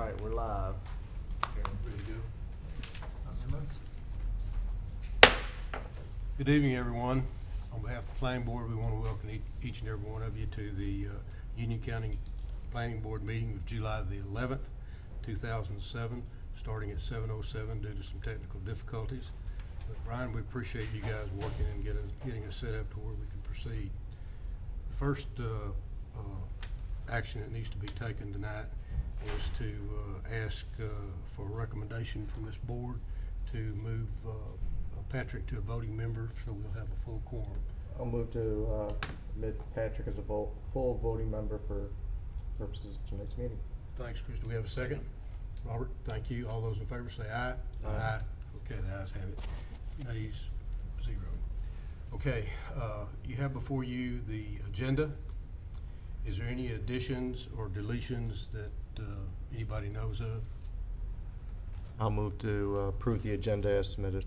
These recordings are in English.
right, we're live. Ready to go? Good evening, everyone. On behalf of the Planning Board, we want to welcome each and every one of you to the Union County Planning Board meeting of July the 11th, 2007, starting at 7:07 due to some technical difficulties. But Brian, we appreciate you guys working and getting us set up to where we can proceed. The first action that needs to be taken tonight is to ask for a recommendation from this board to move Patrick to a voting member, so we'll have a full quorum. I'll move to admit Patrick as a full voting member for purposes of tonight's meeting. Thanks, Chris. Do we have a second? Robert, thank you. All those in favor say aye. Aye. Okay, the ayes have it. Nays, 0. Okay, you have before you the agenda. Is there any additions or deletions that anybody knows of? I'll move to approve the agenda as submitted.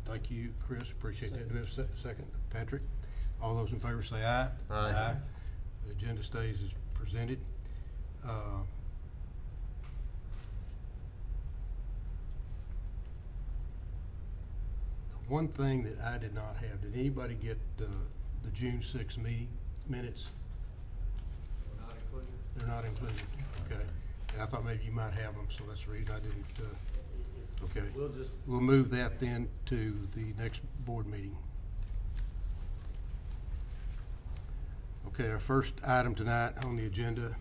Thank you, Chris. Appreciate that. Do we have a second? Patrick? All those in favor say aye. Aye. The agenda stays as presented. The one thing that I did not have, did anybody get the June 6th meeting minutes? Not included. They're not included, okay. And I thought maybe you might have them, so that's the reason I didn't, okay. We'll move that then to the next board meeting. Okay, our first item tonight on the agenda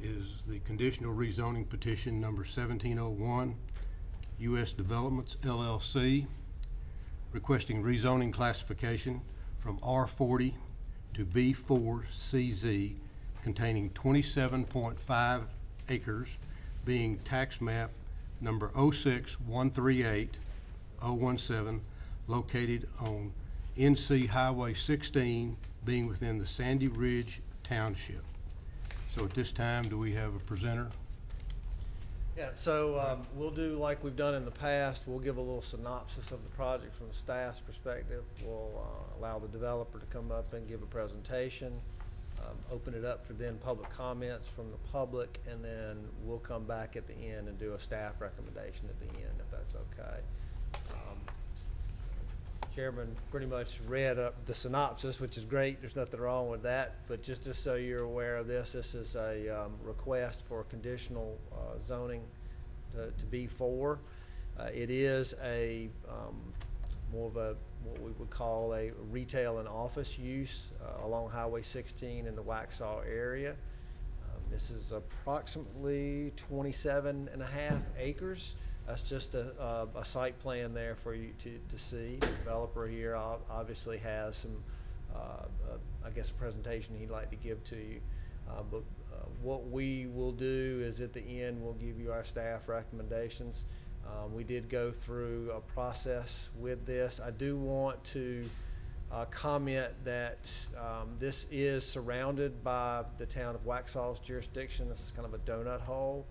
is the conditional rezoning petition number 1701, U.S. Developments LLC, requesting rezoning classification from R40 to B4CZ, containing 27.5 acres, being tax map number 06138-017, located on NC Highway 16, being within the Sandy Ridge Township. So at this time, do we have a presenter? Yeah, so we'll do like we've done in the past. We'll give a little synopsis of the project from the staff's perspective. We'll allow the developer to come up and give a presentation, open it up for then public comments from the public, and then we'll come back at the end and do a staff recommendation at the end, if that's okay. Chairman pretty much read up the synopsis, which is great. There's nothing wrong with that. But just so you're aware of this, this is a request for conditional zoning to B4. It is a more of a what we would call a retail and office use along Highway 16 in the Waxhaw area. This is approximately 27.5 acres. That's just a site plan there for you to see. The developer here obviously has some, I guess, a presentation he'd like to give to you. But what we will do is at the end, we'll give you our staff recommendations. We did go through a process with this. I do want to comment that this is surrounded by the town of Waxhaw's jurisdiction. This is kind of a donut hole.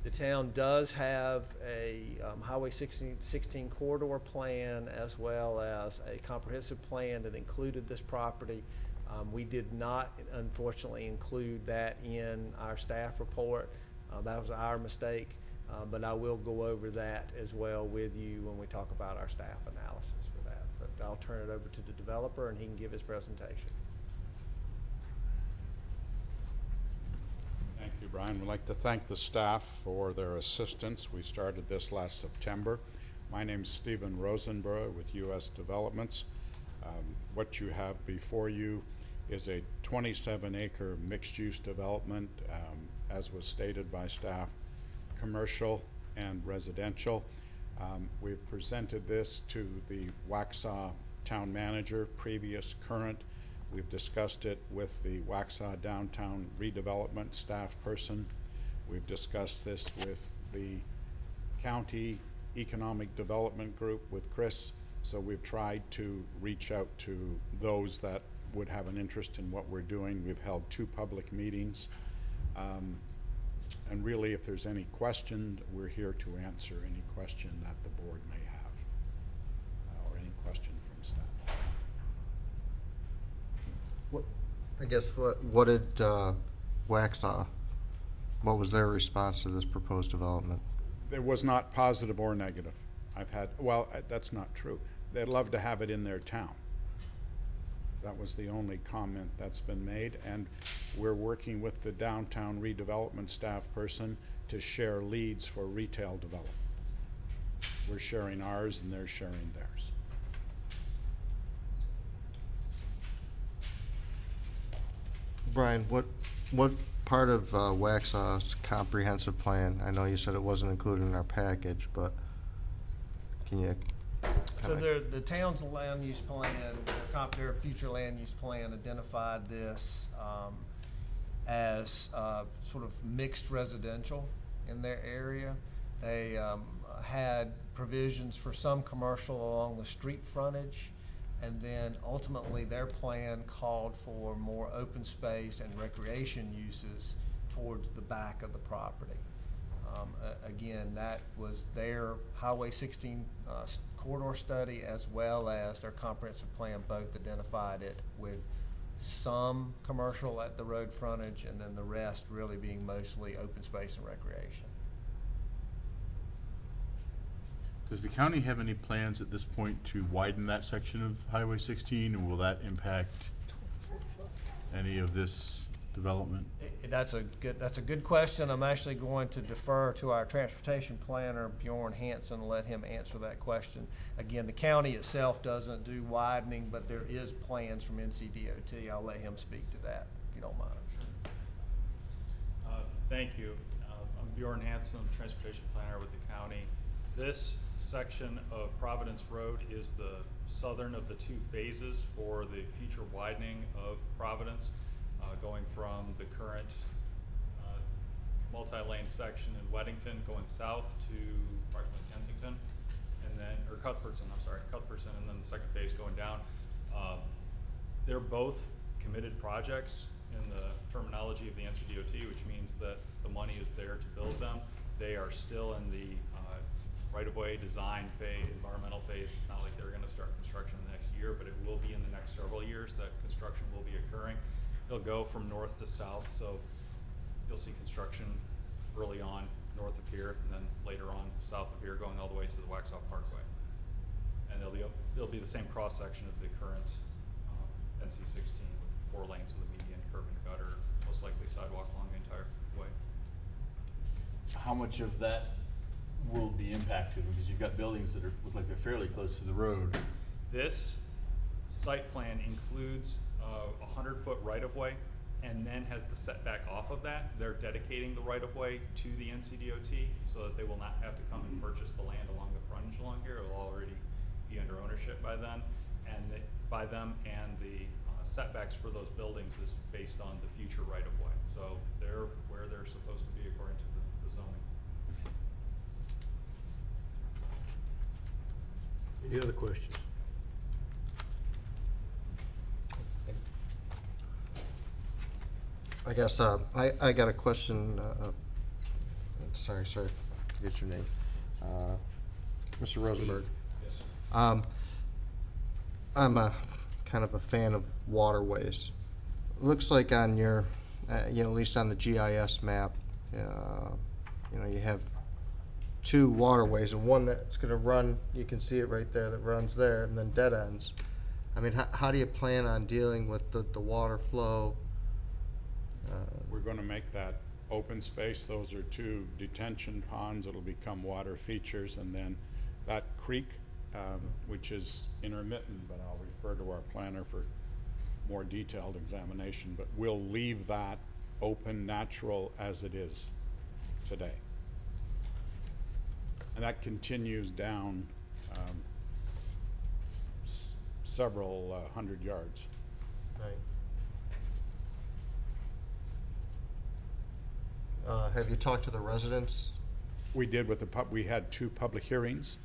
The town does have a Highway 16 corridor plan, as well as a comprehensive plan that included this property. We did not, unfortunately, include that in our staff report. That was our mistake, but I will go over that as well with you when we talk about our staff analysis for that. But I'll turn it over to the developer, and he can give his presentation. Thank you, Brian. We'd like to thank the staff for their assistance. We started this last September. My name's Stephen Rosenborough with U.S. Developments. What you have before you is a 27-acre mixed-use development, as was stated by staff, commercial and residential. We've presented this to the Waxhaw town manager, previous, current. We've discussed it with the Waxhaw Downtown Redevelopment staff person. We've discussed this with the County Economic Development Group with Chris. So we've tried to reach out to those that would have an interest in what we're doing. We've held 2 public meetings. And really, if there's any question, we're here to answer any question that the board may have, or any question from staff. I guess what did Waxhaw what was their response to this proposed development? It was not positive or negative. Well, that's not true. They'd love to have it in their town. That was the only comment that's been made, and we're working with the downtown redevelopment staff person to share leads for retail development. We're sharing ours and they're sharing theirs. Brian, what part of Waxhaw's comprehensive plan, I know you said it wasn't included in our package, but can you So kinda- the town's land use plan, their future land use plan identified this as sort of mixed residential in their area. They had provisions for some commercial along the street frontage, and then ultimately their plan called for more open space and recreation uses towards the back of the property. Again, that was their Highway 16 corridor study, as well as their comprehensive plan both identified it with some commercial at the road frontage, and then the rest really being mostly open space and recreation. Does the county have any plans at this point to widen that section of Highway 16, and will that impact any of this development? That's a good question. I'm actually going to defer to our transportation planner, Bjorn Hansen, and let him answer that question. Again, the county itself doesn't do widening, but there is plans from NCDOT. I'll let him speak to that, if you don't mind. Thank you. I'm Bjorn Hansen, transportation planner with the county. This section of Providence Road is the southern of the two phases for the future widening of Providence, going from the current multi-lane section in Weddington going south to approximately Kensington, and then, or Cuthbertson, and then the second phase going down. They're both committed projects in the terminology of the NCDOT, which means that the money is there to build them. They are still in the right-of-way design phase, environmental phase. It's not like they're going to start construction the next year, but it will be in the next several years that construction will be occurring. It'll go from north to south, so you'll see construction early on north of here, and then later on south of here, going all the way to the Waxhaw Parkway. And there'll be the same cross section of the current NC-16 with 4 lanes with a median, curb and gutter, most likely sidewalk along the entire way. How much of that will be impacted? Because you've got buildings that look like they're fairly close to the road. This site plan includes a 100-foot right-of-way, and then has the setback off of that. They're dedicating the right-of-way to the NCDOT so that they will not have to come and purchase the land along the frontage along here. It will already be under ownership by then, and the setbacks for those buildings is based on the future right-of-way. So they're where they're supposed to be according to the zoning. Any other questions? I guess, I got a question, sorry, forget your name. Mr. Rosenberg. Yes, sir. I'm a kind of a fan of waterways. Looks like on your, at least on the GIS map, you have 2 waterways, and one that's gonna run, you can see it right there, that runs there, and then dead ends. I mean, how do you plan on dealing with the water flow? We're going to make that open space. Those are 2 detention ponds. It'll become water features, and then that creek, which is intermittent, but I'll refer to our planner for more detailed examination, but we'll leave that open, natural as it is today. And that continues down several 100 yards. Right. Have you talked to the residents? We did with we had 2 public hearings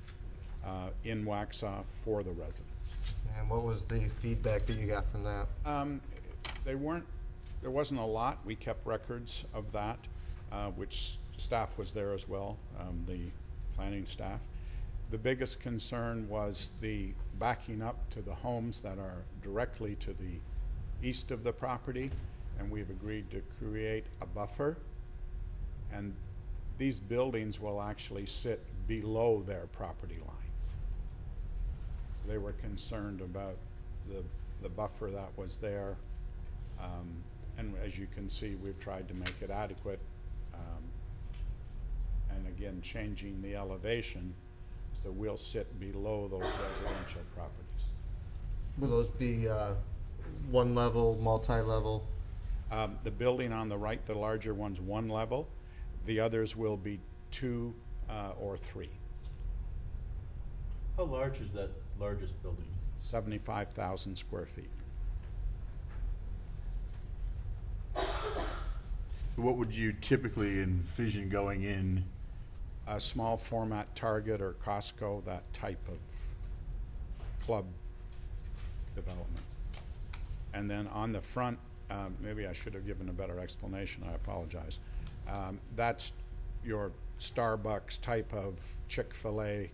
in Waxhaw for the residents. And what was the feedback that you got from that? There wasn't a lot. We kept records of that, which staff was there as well, the planning staff. The biggest concern was the backing up to the homes that are directly to the east of the property, and we've agreed to create a buffer And these buildings will actually sit below their property line. So they were concerned about the buffer that was there. And as you can see, we've tried to make it adequate. And again, changing the elevation, so we'll sit below those residential properties. Will those be one level, multi-level? The building on the right, the larger one's one level. The others will be 2 or 3. How large is that largest building? 75,000 square feet. What would you typically envision going in? A small format Target or Costco, that type of club development. And then on the front, maybe I should have given a better explanation, I apologize. That's your Starbucks type of Chick-fil-A,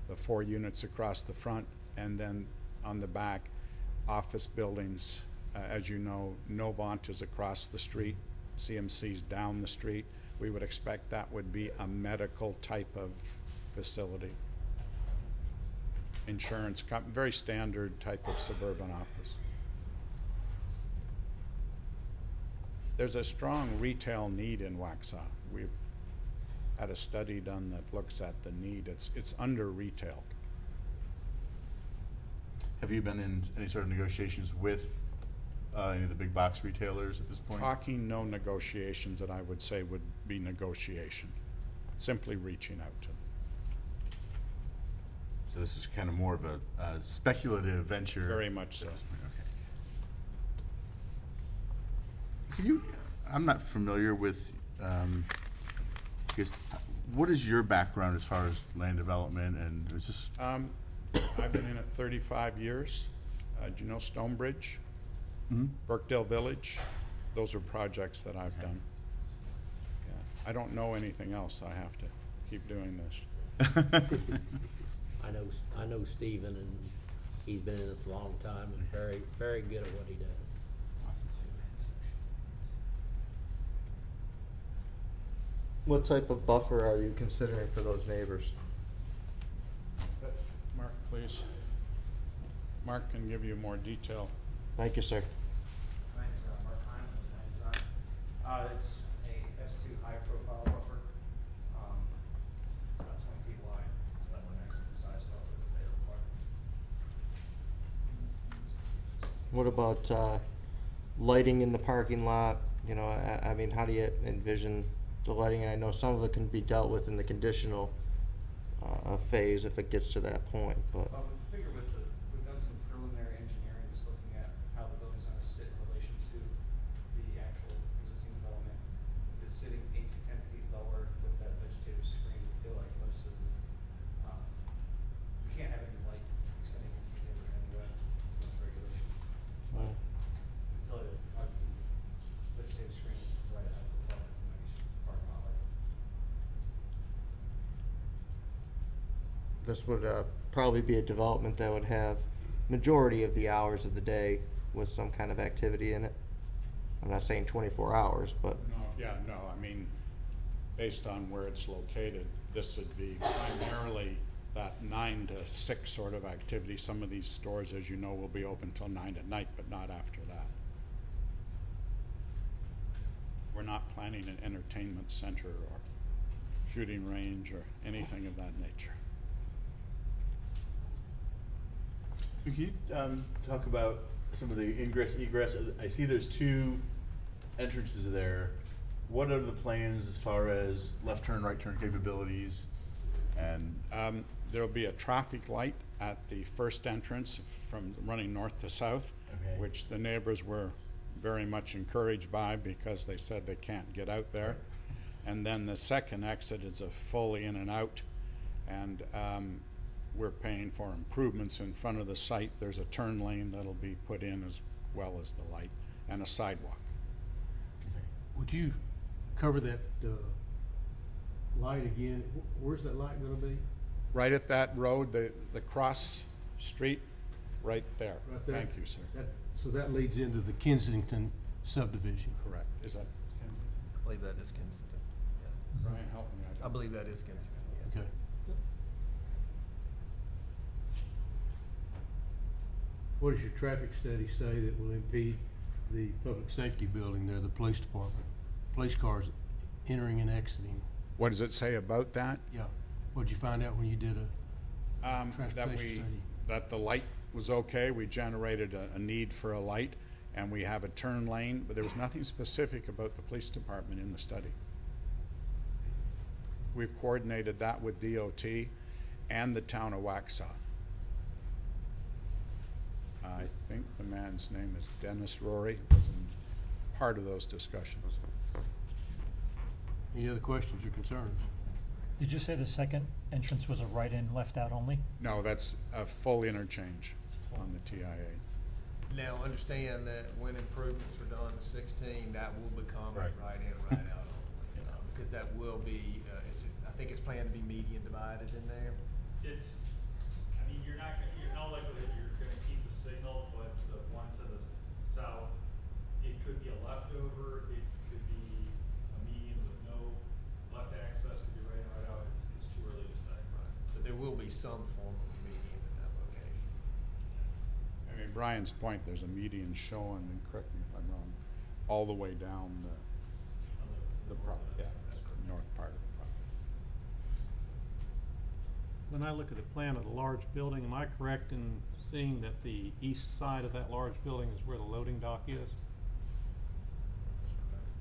the 4 units across the front, and then on the back, office buildings. As you know, Novant is across the street, CMC's down the street. We would expect that would be a medical type of facility. Insurance, very standard type of suburban office. There's a strong retail need in Waxhaw. We've had a study done that looks at the need. It's under-retailed. Have you been in any sort of negotiations with any of the big box retailers at this point? Talking, no negotiations that I would say would be negotiation. Simply reaching out to them. So this is kind of more of a speculative venture. Very much so. at this point, okay. Can you, I'm not familiar with, what is your background as far as land development, and is this? I've been in it 35 years. Do you know Stonebridge? Mhm. Birkdale Village? Those are projects that I've done. Yeah. I don't know anything else. I have to keep doing this. I know Stephen, and he's been in this a long time and very, very good at what he does. What type of buffer are you considering for those neighbors? Mark, please. Mark can give you more detail. Thank you, sir. My name is Mark Heim, with Land Design. It's a S2 high profile buffer, about 20 feet wide, so that would actually the size buffer that they require. What about lighting in the parking lot? You know, I mean, how do you envision the lighting? And I know some of it can be dealt with in the conditional phase if it gets to that point, but. We figure we've done some preliminary engineering, just looking at how the building's gonna sit in relation to the actual existing development. If it's sitting 8 to 10 feet lower with that vegetative screen, we feel like most of the, we can't have any light extending into the neighborhood anyway, so much regulation. But we feel like the vegetative screen is right at the level of the parking lot light. This would probably be a development that would have majority of the hours of the day with some kind of activity in it. I'm not saying 24 hours, but No, I mean, based on where it's located, this would be primarily that 9 to 6 sort of activity. Some of these stores, as you know, will be open till 9 at night, but not after that. We're not planning an entertainment center or shooting range or anything of that nature. Can you talk about some of the ingress, egress? I see there's 2 entrances there. What are the plans as far as left turn, right turn capabilities? And There'll be a traffic light at the first entrance from running north to south, Okay. which the neighbors were very much encouraged by because they said they can't get out there. And then the second exit is a full in and out, and we're paying for improvements in front of the site. There's a turn lane that'll be put in as well as the light, and a sidewalk. Would you cover that light again? Where's that light gonna be? Right at that road, the cross street, right there. Right there? Thank you, sir. So that leads into the Kensington subdivision. Correct. Is that? I believe that is Kensington. Brian, help me. I believe that is Kensington, yeah. Okay. What does your traffic study say that will impede the public safety building there, the police department? Police cars entering and exiting. What does it say about that? Yeah. What'd you find out when you did a That transportation study? that the light was okay. We generated a need for a light, and we have a turn lane, but there was nothing specific about the police department in the study. We've coordinated that with DOT and the town of Waxhaw. I think the man's name is Dennis Rory, was in part of those discussions. Any other questions or concerns? Did you say the second entrance was a right-in, left-out only? No, that's a full interchange on the TIA. Now, understand that when improvements are done to 16, that will become Right. right in, right out only. Because that will be, I think it's planned to be median divided in there. It's, I mean, you're not likely that you're gonna keep the signal, but the one to the south, it could be a leftover, it could be a median with no left access, could be right in, right out, it's too early to say. But there will be some form of median in that location. I mean, Brian's point, there's a median showing, and correct me if I'm wrong, all the way down the north part of the property. When I look at the plan of the large building, am I correct in seeing that the east side of that large building is where the loading dock is?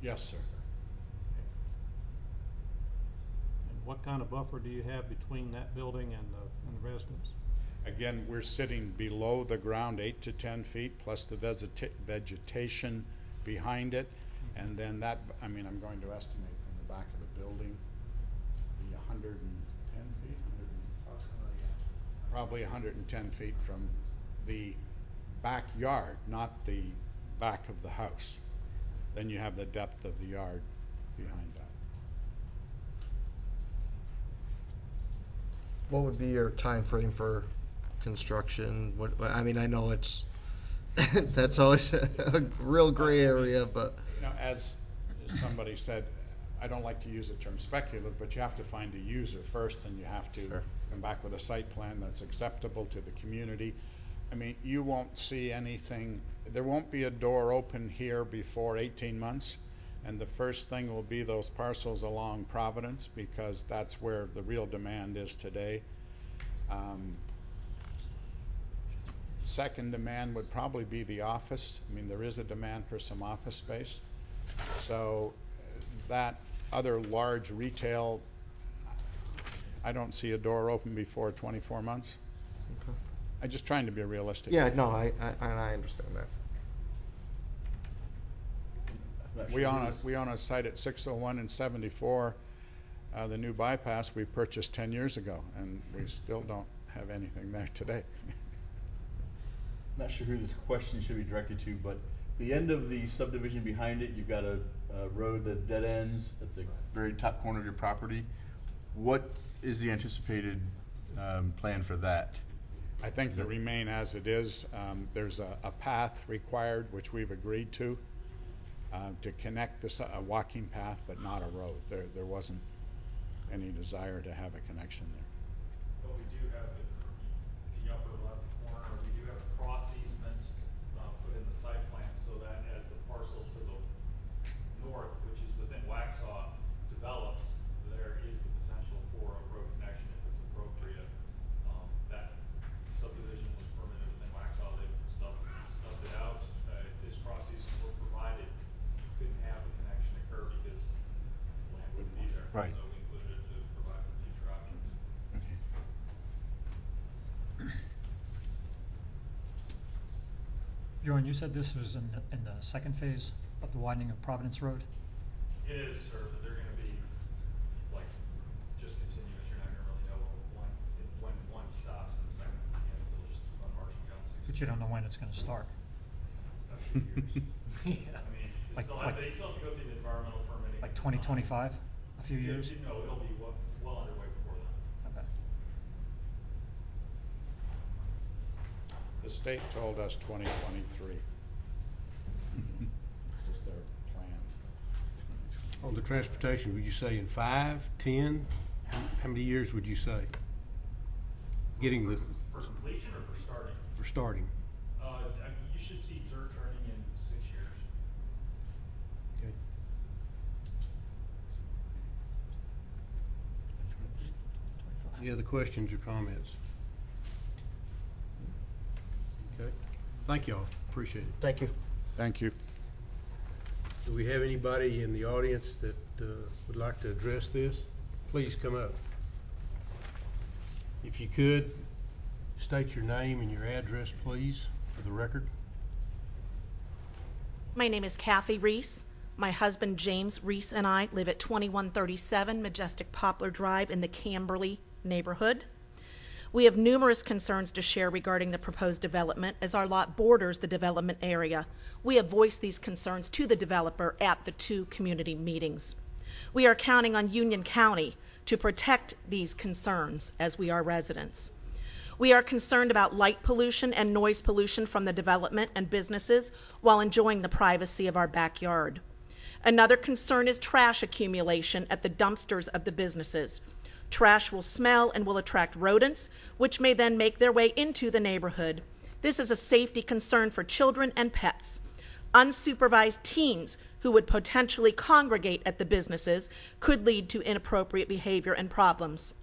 Yes, sir. And what kind of buffer do you have between that building and the residence? Again, we're sitting below the ground 8 to 10 feet, plus the vegetation behind it. And then that, I mean, I'm going to estimate from the back of the building, be 110 feet, probably 110 feet from the backyard, not the back of the house. Then you have the depth of the yard behind that. What would be your time frame for construction? What, I mean, I know it's, that's always a real gray area, but. You know, as somebody said, I don't like to use the term speculative, but you have to find a user first, and you have to Sure. come back with a site plan that's acceptable to the community. I mean, you won't see anything, there won't be a door open here before 18 months, and the first thing will be those parcels along Providence, because that's where the real demand is today. Second demand would probably be the office. I mean, there is a demand for some office space. So that other large retail, I don't see a door open before 24 months. Okay. I'm just trying to be realistic. Yeah, no, I understand that. I'm not We sure own who's- we own a site at 601 and 74, the new bypass we purchased 10 years ago, and we still don't have anything there today. Not sure who this question should be directed to, but the end of the subdivision behind it, you've got a road that dead ends at the very top corner of your property. What is the anticipated plan for that? I think to remain as it is. There's a path required, which we've agreed to connect this, a walking path, but not a road. There wasn't any desire to have a connection there. But we do have the upper left corner, we do have cross easements put in the site plan, so that as the parcel to the north, which is within Waxhaw, develops, there is the potential for a road connection if it's appropriate. That subdivision was permitted within Waxhaw, they stubbed it out. If this cross easement were provided, you couldn't have a connection occur because the land wouldn't be there. Right. So we included it to provide for future options. Okay. Bjorn, you said this was in the second phase of the widening of Providence Road? It is, sir, but they're gonna be, like, just continuous, you're not gonna really know when one stops and the second begins, it'll just keep on marching down 60. But you don't know when it's gonna start. A few years. Yeah. I mean, Like- they still have to go through the environmental permitting. Like 2025, a few Yeah, years? No, it'll be well underway before then. Okay. The state told us 2023 was their plan. On the transportation, would you say in 5, 10? How many years would you say? Getting the, For completion or for starting? for starting? You should see dirt turning in 6 years. Okay. Any other questions or comments? Okay. Thank y'all. Appreciate it. Thank you. Thank you. Do we have anybody in the audience that would like to address this? Please come up. If you could, state your name and your address, please, for the record. My name is Kathy Reese. My husband James Reese and I live at 2137 Majestic Poplar Drive in the Camberley neighborhood. We have numerous concerns to share regarding the proposed development as our lot borders the development area. We have voiced these concerns to the developer at the 2 community meetings. We are counting on Union County to protect these concerns as we are residents. We are concerned about light pollution and noise pollution from the development and businesses while enjoying the privacy of our backyard. Another concern is trash accumulation at the dumpsters of the businesses. Trash will smell and will attract rodents, which may then make their way into the neighborhood. This is a safety concern for children and pets. Unsupervised teens who would potentially congregate at the businesses could lead to inappropriate behavior and problems.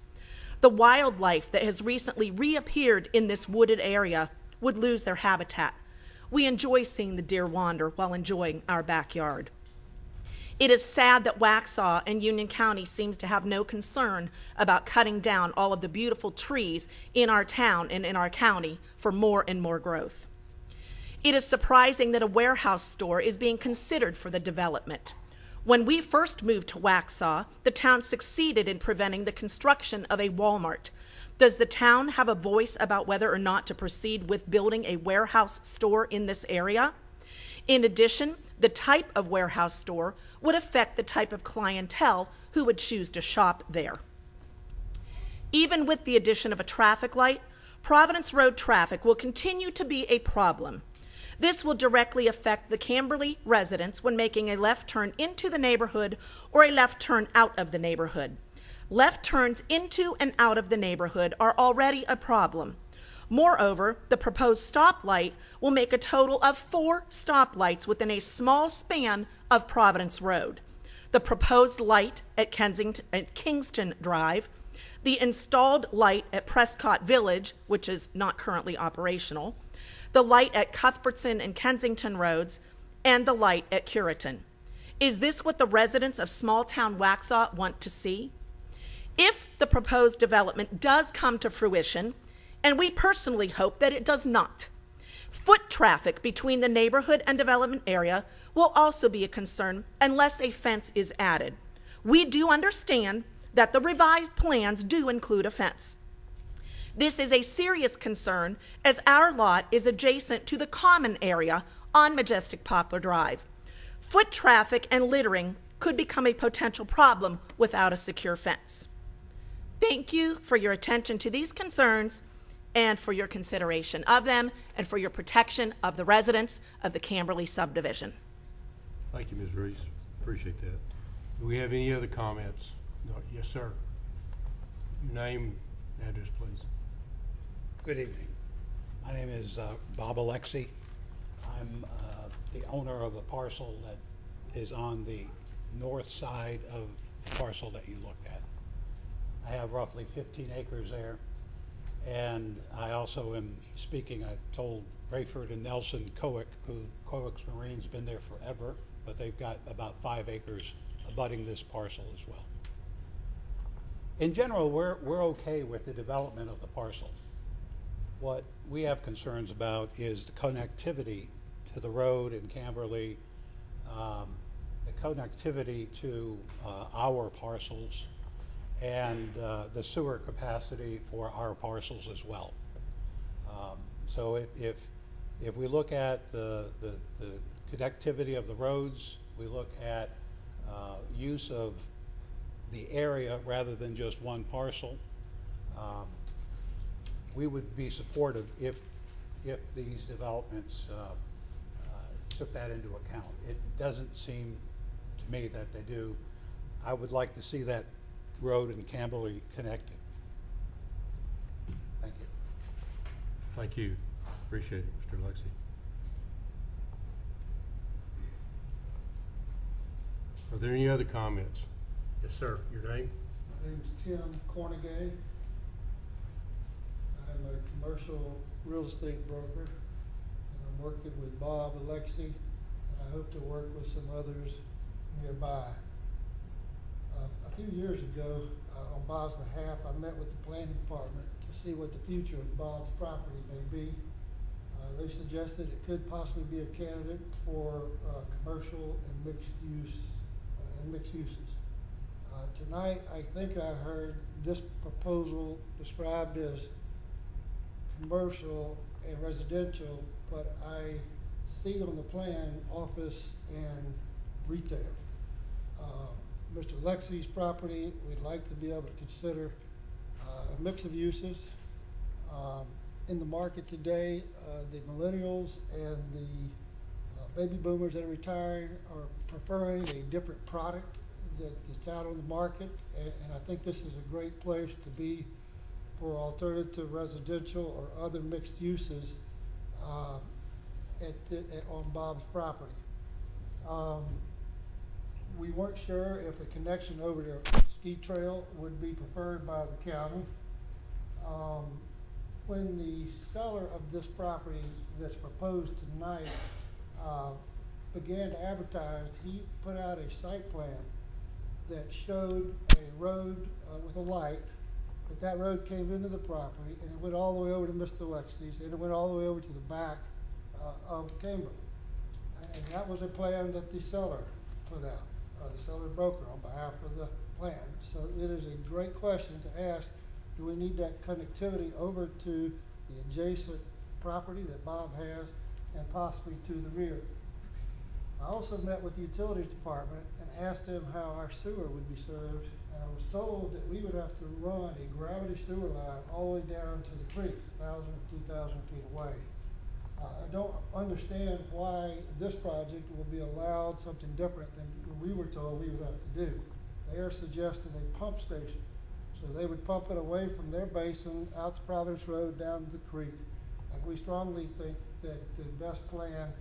The wildlife that has recently reappeared in this wooded area would lose their habitat. We enjoy seeing the deer wander while enjoying our backyard. It is sad that Waxhaw and Union County seems to have no concern about cutting down all of the beautiful trees in our town and in our county for more and more growth. It is surprising that a warehouse store is being considered for the development. When we first moved to Waxhaw, the town succeeded in preventing the construction of a Walmart. Does the town have a voice about whether or not to proceed with building a warehouse store in this area? In addition, the type of warehouse store would affect the type of clientele who would choose to shop there. Even with the addition of a traffic light, Providence Road traffic will continue to be a problem. This will directly affect the Camberley residents when making a left turn into the neighborhood or a left turn out of the neighborhood. Left turns into and out of the neighborhood are already a problem. Moreover, the proposed stoplight will make a total of 4 stoplights within a small span of Providence Road. The proposed light at Kingston Drive, the installed light at Prescott Village, which is not currently operational, the light at Cuthbertson and Kensington Roads, and the light at Curitan. Is this what the residents of small-town Waxhaw want to see? If the proposed development does come to fruition, and we personally hope that it does not, foot traffic between the neighborhood and development area will also be a concern unless a fence is added. We do understand that the revised plans do include a fence. This is a serious concern as our lot is adjacent to the common area on Majestic Poplar Drive. Foot traffic and littering could become a potential problem without a secure fence. Thank you for your attention to these concerns and for your consideration of them and for your protection of the residents of the Camberley subdivision. Thank you, Ms. Reese. Appreciate that. Do we have any other comments? No. Yes, sir. Your name, address, please. Good evening. My name is Bob Alexi. I'm the owner of a parcel that is on the north side of the parcel that you looked at. I have roughly 15 acres there, and I also am speaking, I told Rayford and Nelson Coick, who Coick's Marine's been there forever, but they've got about 5 acres abutting this parcel as well. In general, we're okay with the development of the parcel. What we have concerns about is the connectivity to the road in Camberley, the connectivity to our parcels, and the sewer capacity for our parcels as well. So if we look at the connectivity of the roads, we look at use of the area rather than just one parcel, we would be supportive if these developments took that into account. It doesn't seem to me that they do. I would like to see that road in Camberley connected. Thank you. Thank you. Appreciate it, Mr. Lexi. Are there any other comments? Yes, sir. Your name? My name is Tim Cornegay. I'm a commercial real estate broker, and I'm working with Bob Alexi, and I hope to work with some others nearby. A few years ago, on Bob's behalf, I met with the planning department to see what the future of Bob's property may be. They suggested it could possibly be a candidate for commercial and mixed uses. Tonight, I think I heard this proposal described as commercial and residential, but I see on the plan office and retail. Mr. Lexi's property, we'd like to be able to consider a mix of uses. In the market today, the millennials and the baby boomers that are retiring are preferring a different product that's out on the market, and I think this is a great place to be for alternative residential or other mixed uses on Bob's property. We weren't sure if a connection over to Ski Trail would be preferred by the county. When the seller of this property that's proposed tonight began to advertise, he put out a site plan that showed a road with a light, but that road came into the property and it went all the way over to Mr. Lexi's, and it went all the way over to the back of Camberley. And that was a plan that the seller put out, the seller broker on behalf of the plan. So it is a great question to ask, do we need that connectivity over to the adjacent property that Bob has and possibly to the rear? I also met with the utilities department and asked them how our sewer would be served, and I was told that we would have to run a gravity sewer line all the way down to the creek, 1,000 to 2,000 feet away. I don't understand why this project will be allowed something different than we were told we would have to do. They are suggesting a pump station. So they would pump it away from their basin out to Providence Road down to the creek. And we strongly think that the best plan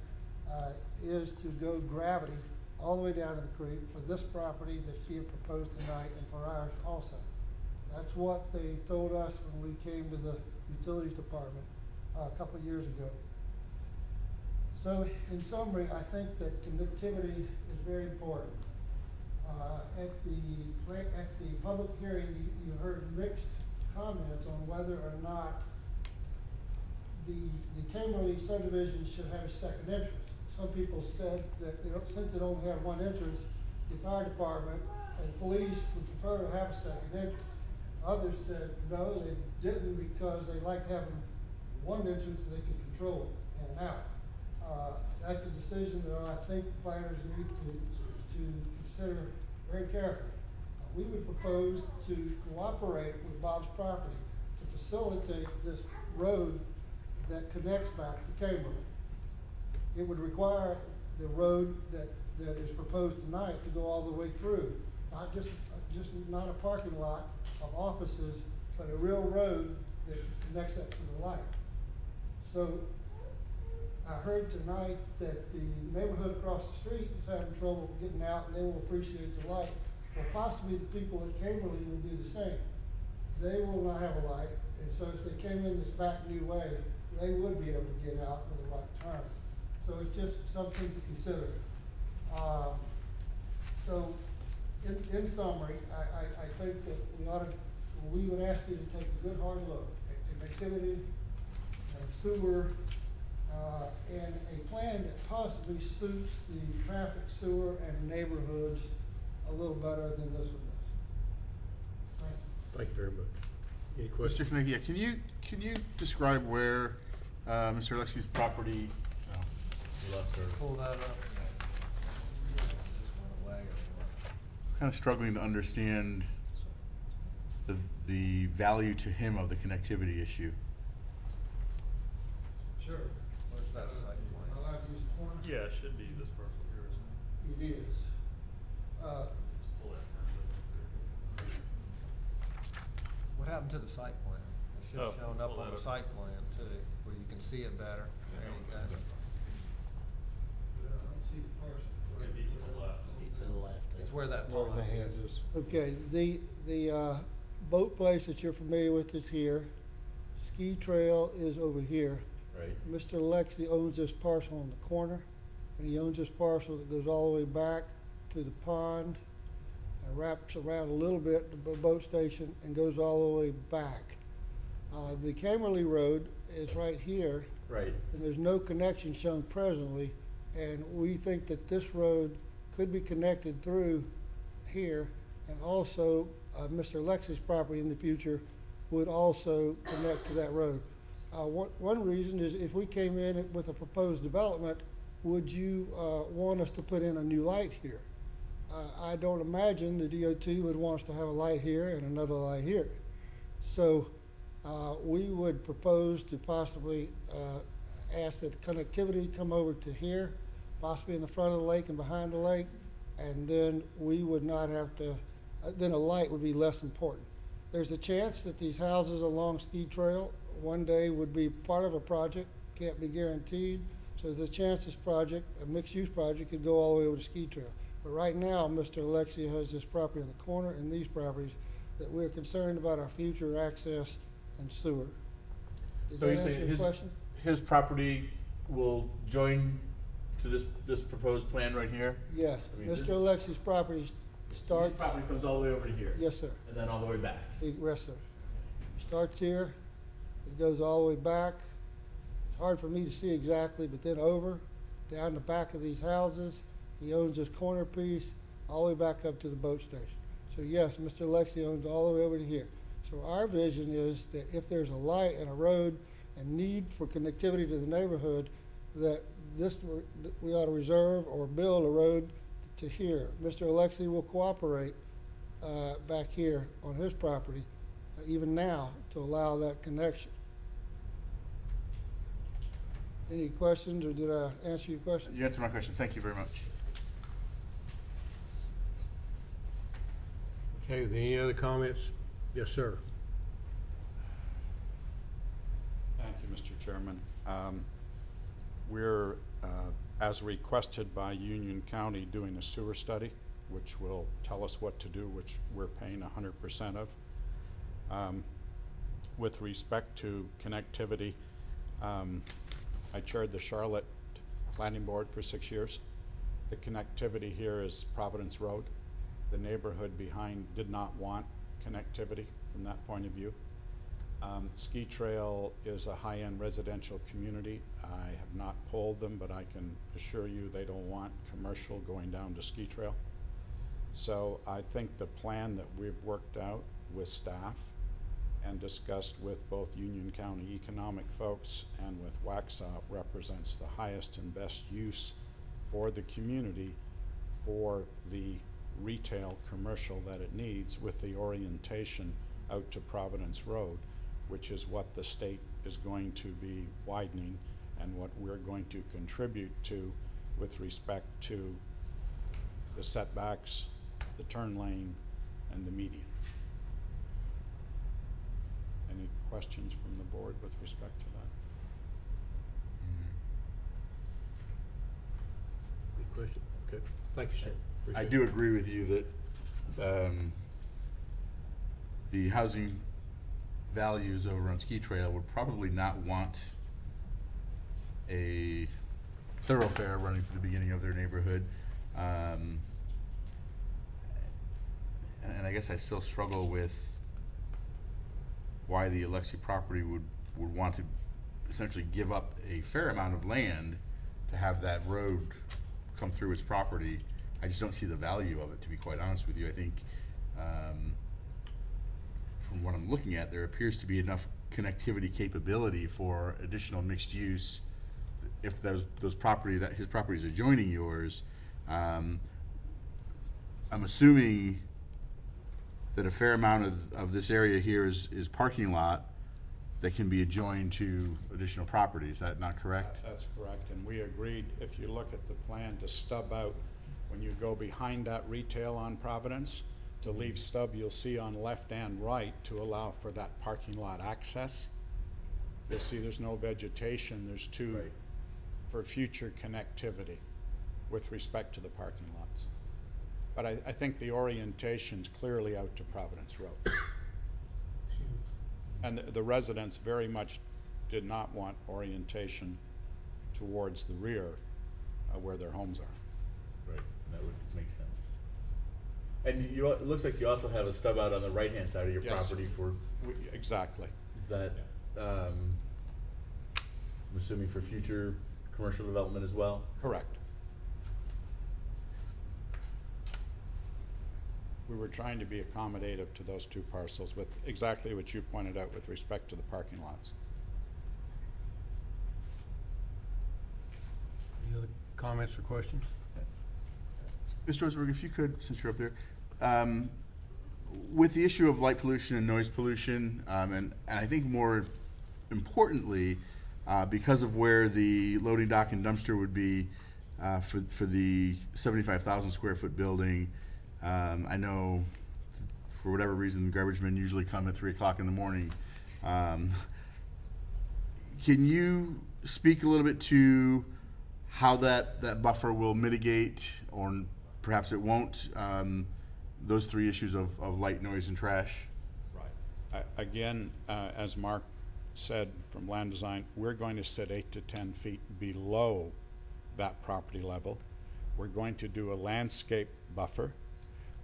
is to go gravity all the way down to the creek for this property that's being proposed tonight and for ours also. That's what they told us when we came to the utilities department a couple of years ago. So in summary, I think that connectivity is very important. At the public hearing, you heard mixed comments on whether or not the Camberley subdivision should have a second entrance. Some people said that since it only had one entrance, the fire department and police would prefer to have a second entrance. Others said no, they didn't, because they like having one entrance so they can control it in and out. That's a decision that I think the planners need to consider very carefully. We would propose to cooperate with Bob's property to facilitate this road that connects back to Camberley. It would require the road that is proposed tonight to go all the way through, not just not a parking lot of offices, but a real road that connects up to the light. So I heard tonight that the neighborhood across the street is having trouble getting out, and they will appreciate the light. Well, possibly the people at Camberley will do the same. They will not have a light, and so if they came in this back new way, they would be able to get out with a right turn. So it's just something to consider. So in summary, I think that we would ask you to take a good hard look at connectivity and sewer, and a plan that possibly suits the traffic, sewer, and neighborhoods a little better than this one does. Thank you very much. Any questions? Mr. Knigge, can you describe where Mr. Lexi's property? Oh, we lost our. Pull that up. Kind of struggling to understand the value to him of the connectivity issue. Sure. Where's that site plan? I'll have to use the corner. Yeah, it should be this parcel here, isn't it? It is. Let's pull that. happened to the site plan? It should have Oh, shown up pull on that the up. site plan too, where you can see it better. There you go. Maybe to the left. To the left. It's where that Where pond the hand is. is. Okay, the boat place that you're familiar with is here. Ski trail is over here. Right. Mr. Lexi owns this parcel on the corner, and he owns this parcel that goes all the way back to the pond and wraps around a little bit, the boat station, and goes all the way back. The Camerly Road is right here, Right. and there's no connection shown presently, and we think that this road could be connected through here, and also, Mr. Lexi's property in the future would also connect to that road. One reason is if we came in with a proposed development, would you, want us to put in a new light here? I don't imagine the DOT would want us to have a light here and another light here. So, we would propose to possibly, ask that connectivity come over to here, possibly in the front of the lake and behind the lake, and then we would not have to, then a light would be less important. There's a chance that these houses along Ski Trail one day would be part of a project, can't be guaranteed. So there's a chance this project, a mixed-use project, could go all the way over to Ski Trail. But right now, Mr. Alexia has this property in the corner and these properties that we're concerned about our future access and sewer. Does So that you're answer saying your his, question? his property will join to this proposed plan right here? Yes, I mean, Mr. this- Alexi's property starts, His property comes all the way over to here? yes, sir. And then all the way back? Yes, sir. Starts here, it goes all the way back. It's hard for me to see exactly, but then over, down the back of these houses. He owns this corner piece, all the way back up to the boat station. So yes, Mr. Lexi owns all the way over to here. So our vision is that if there's a light and a road and need for connectivity to the neighborhood, that we ought to reserve or build a road to here. Mr. Alexi will cooperate back here on his property, even now, to allow that connection. Any questions, or did I answer your question? You answered my question. Thank you very much. Okay, any other comments? Yes, sir. Thank you, Mr. Chairman. We're, as requested by Union County, doing a sewer study, which will tell us what to do, which we're paying 100% of. With respect to connectivity, I chaired the Charlotte Planning Board for 6 years. The connectivity here is Providence Road. The neighborhood behind did not want connectivity from that point of view. Ski Trail is a high-end residential community. I have not polled them, but I can assure you they don't want commercial going down to Ski Trail. So I think the plan that we've worked out with staff and discussed with both Union County economic folks and with Waxaw represents the highest and best use for the community for the retail commercial that it needs, with the orientation out to Providence Road, which is what the state is going to be widening and what we're going to contribute to with respect to the setbacks, the turn lane, and the median. Any questions from the board with respect to that? Any question? Okay, thank you, sir. I Appreciate do it. agree with you that the housing values over on Ski Trail would probably not want a thoroughfare running through the beginning of their neighborhood. And I guess I still struggle with why the Alexi property would want to essentially give up a fair amount of land to have that road come through its property. I just don't see the value of it, to be quite honest with you. I think from what I'm looking at, there appears to be enough connectivity capability for additional mixed use if those property, that his property is adjoining yours. I'm assuming that a fair amount of this area here is parking lot that can be adjoined to additional property. Is that not correct? That's correct, and we agreed, if you look at the plan, to stub out, when you go behind that retail on Providence, to leave stub you'll see on left and right to allow for that parking lot access. You'll see there's no vegetation, there's two Right. for future connectivity with respect to the parking lots. But I think the orientation's clearly out to Providence Road. And the residents very much did not want orientation towards the rear where their homes are. Right, that would make sense. And you, it looks like you also have a stub out on the right-hand side of your Yes. property for, Exactly. is that, I'm assuming for future commercial development as well? Correct. We were trying to be accommodative to those two parcels with exactly what you pointed out with respect to the parking lots. Any other comments or questions? Mr. Rosenberg, if you could, since you're up there, with the issue of light pollution and noise pollution, and I think more importantly, because of where the loading dock and dumpster would be for the 75,000 square foot building, I know for whatever reason, the garbage men usually come at 3 o'clock in the morning. Can you speak a little bit to how that buffer will mitigate, or perhaps it won't, those three issues of light, noise, and trash? Right. Again, as Mark said from Land Design, we're going to sit 8 to 10 feet below that property level. We're going to do a landscape buffer.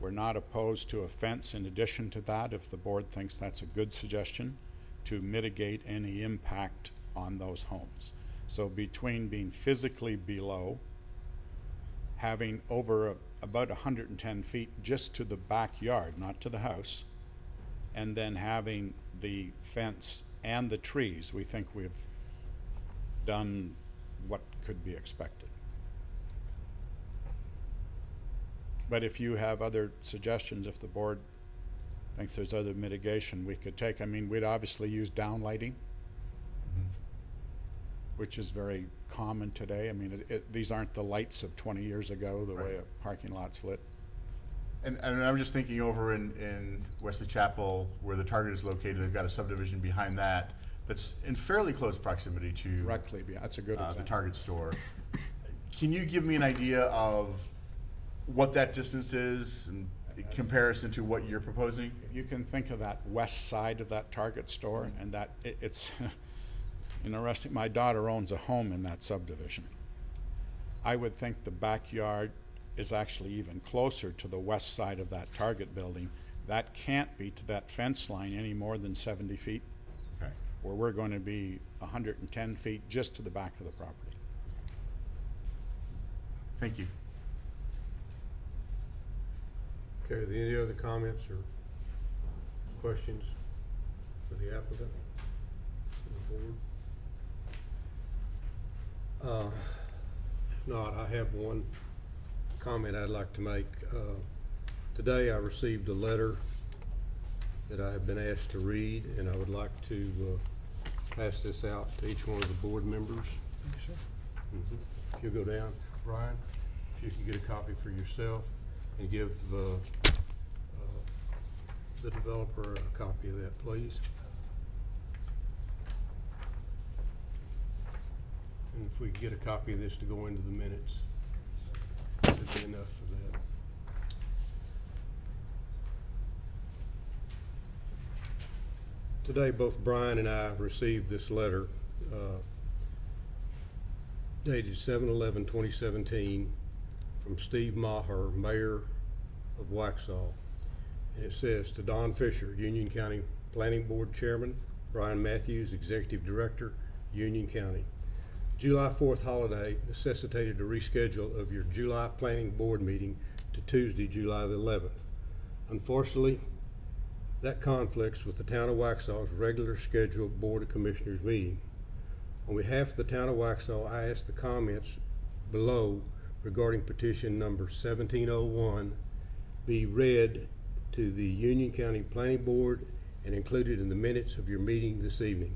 We're not opposed to a fence in addition to that if the board thinks that's a good suggestion to mitigate any impact on those homes. So between being physically below, having over about 110 feet just to the backyard, not to the house, and then having the fence and the trees, we think we've done what could be expected. But if you have other suggestions, if the board thinks there's other mitigation we could take, I mean, we'd obviously use downlighting, which is very common today. I mean, these aren't the lights of 20 years ago, the way a parking lot's lit. And I'm just thinking over in Wesley Chapel, where the Target is located, they've got a subdivision behind that that's in fairly close proximity to Directly, yeah, that's a good example. the Target store. Can you give me an idea of what that distance is in comparison to what you're proposing? You can think of that west side of that Target store, and that it's interesting. My daughter owns a home in that subdivision. I would think the backyard is actually even closer to the west side of that Target building. That can't be to that fence line any more than 70 feet, Okay. where we're going to be 110 feet just to the back of the property. Thank you. Okay, are there any other comments or questions for the applicant, for the board? If not, I have one comment I'd like to make. Today I received a letter that I have been asked to read, and I would like to pass this out to each one of the board members. If you'll go down, Brian, if you can get a copy for yourself and give the developer a copy of that, please. And if we could get a copy of this to go into the minutes, that'd be enough for that. Today, both Brian and I received this letter dated 7/11/2017 from Steve Maher, Mayor of Waxhaw. And it says, to Don Fisher, Union County Planning Board Chairman, Brian Matthews, Executive Director, Union County. July 4th holiday necessitated a reschedule of your July Planning Board meeting to Tuesday, July the 11th. Unfortunately, that conflicts with the Town of Waxhaw's regular scheduled Board of Commissioners meeting. On behalf of the Town of Waxhaw, I ask the comments below regarding petition number 1701 be read to the Union County Planning Board and included in the minutes of your meeting this evening.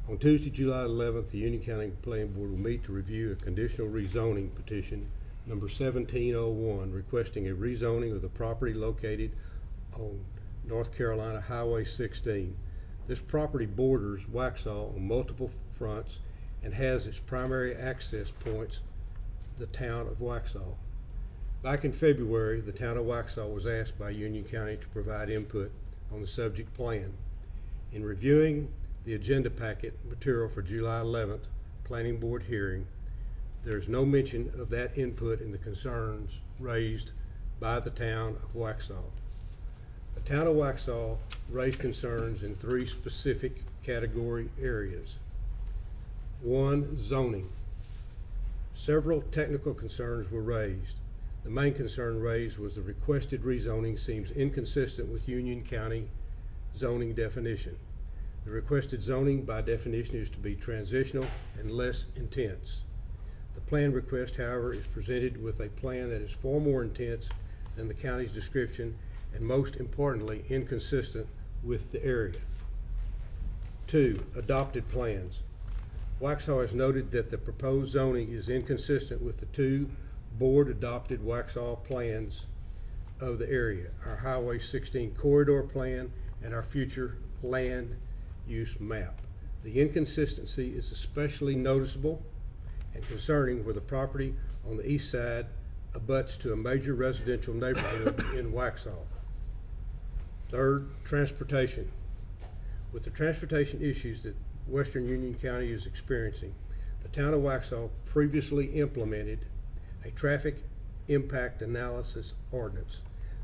On Tuesday, July 11th, the Union County Planning Board will meet to review a conditional rezoning petition number 1701, requesting a rezoning of the property located on North Carolina Highway 16. This property borders Waxhaw on multiple fronts and has its primary access points the town of Waxhaw. Back in February, the town of Waxhaw was asked by Union County to provide input on the subject plan. In reviewing the agenda packet material for July 11th Planning Board hearing, there is no mention of that input in the concerns raised by the town of Waxhaw. The town of Waxhaw raised concerns in 3 specific category areas. 1, zoning. Several technical concerns were raised. The main concern raised was the requested rezoning seems inconsistent with Union County zoning definition. The requested zoning by definition is to be transitional and less intense. The plan request, however, is presented with a plan that is far more intense than the county's description and, most importantly, inconsistent with the area. 2, adopted plans. Waxhaw has noted that the proposed zoning is inconsistent with the 2 board-adopted Waxhaw plans of the area, our Highway 16 corridor plan and our future land use map. The inconsistency is especially noticeable and concerning where the property on the east side abuts to a major residential neighborhood in Waxhaw. 3rd, transportation. With the transportation issues that Western Union County is experiencing, the town of Waxhaw previously implemented a traffic impact analysis ordinance.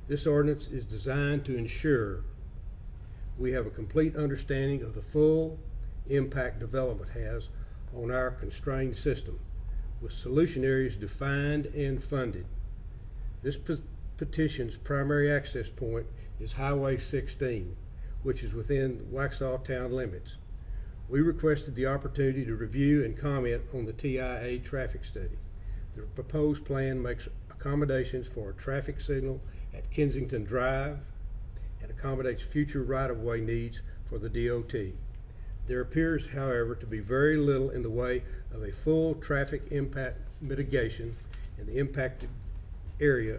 This ordinance is designed to ensure we have a complete understanding of the full impact development has on our constrained system, with solution areas defined and funded. This petition's primary access point is Highway 16, which is within Waxhaw town limits. We requested the opportunity to review and comment on the TIA traffic study. The proposed plan makes accommodations for a traffic signal at Kensington Drive and accommodates future right-of-way needs for the DOT. There appears, however, to be very little in the way of a full traffic impact mitigation in the impacted area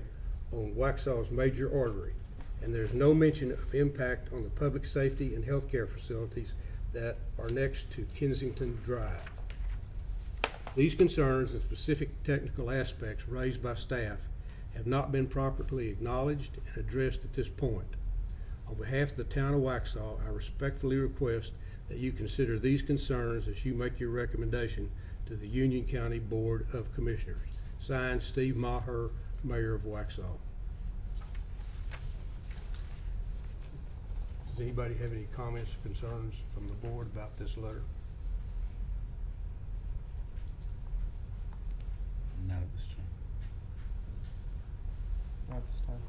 on Waxhaw's major artery, and there's no mention of impact on the public safety and healthcare facilities that are next to Kensington Drive. These concerns and specific technical aspects raised by staff have not been properly acknowledged and addressed at this point. On behalf of the town of Waxhaw, I respectfully request that you consider these concerns as you make your recommendation to the Union County Board of Commissioners. Signed, Steve Maher, Mayor of Waxhaw. Does anybody have any comments or concerns from the board about this letter? Not at this time. Not this time.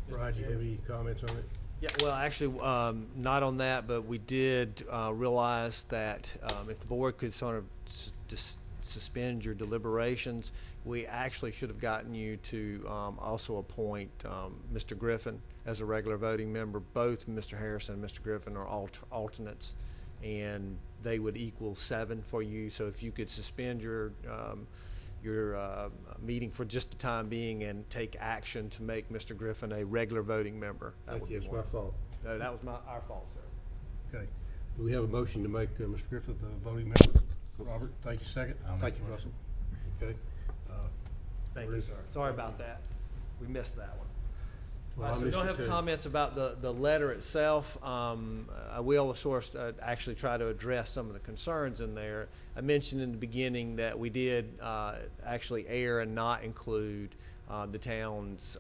Rod, do you have any comments on it? Yeah, well, actually, not on that, but we did realize that if the board could sort of suspend your deliberations, we actually should have gotten you to also appoint Mr. Griffin as a regular voting member. Both Mr. Harrison and Mr. Griffin are alternates, and they would equal 7 for you. So if you could suspend your meeting for just the time being and take action to make Mr. Griffin a regular voting member. Thank you, it's my fault. No, that was our fault, sir. Okay. Do we have a motion to make Mr. Griffith a voting member? Robert, thank you. Second? I'll make Thank the you, motion. Russell. Okay. Thank you, sir. Sorry about that. We missed that one. Well, I So we missed don't it have too. comments about the letter itself. I will, of course, actually try to address some of the concerns in there. I mentioned in the beginning that we did actually err and not include the town's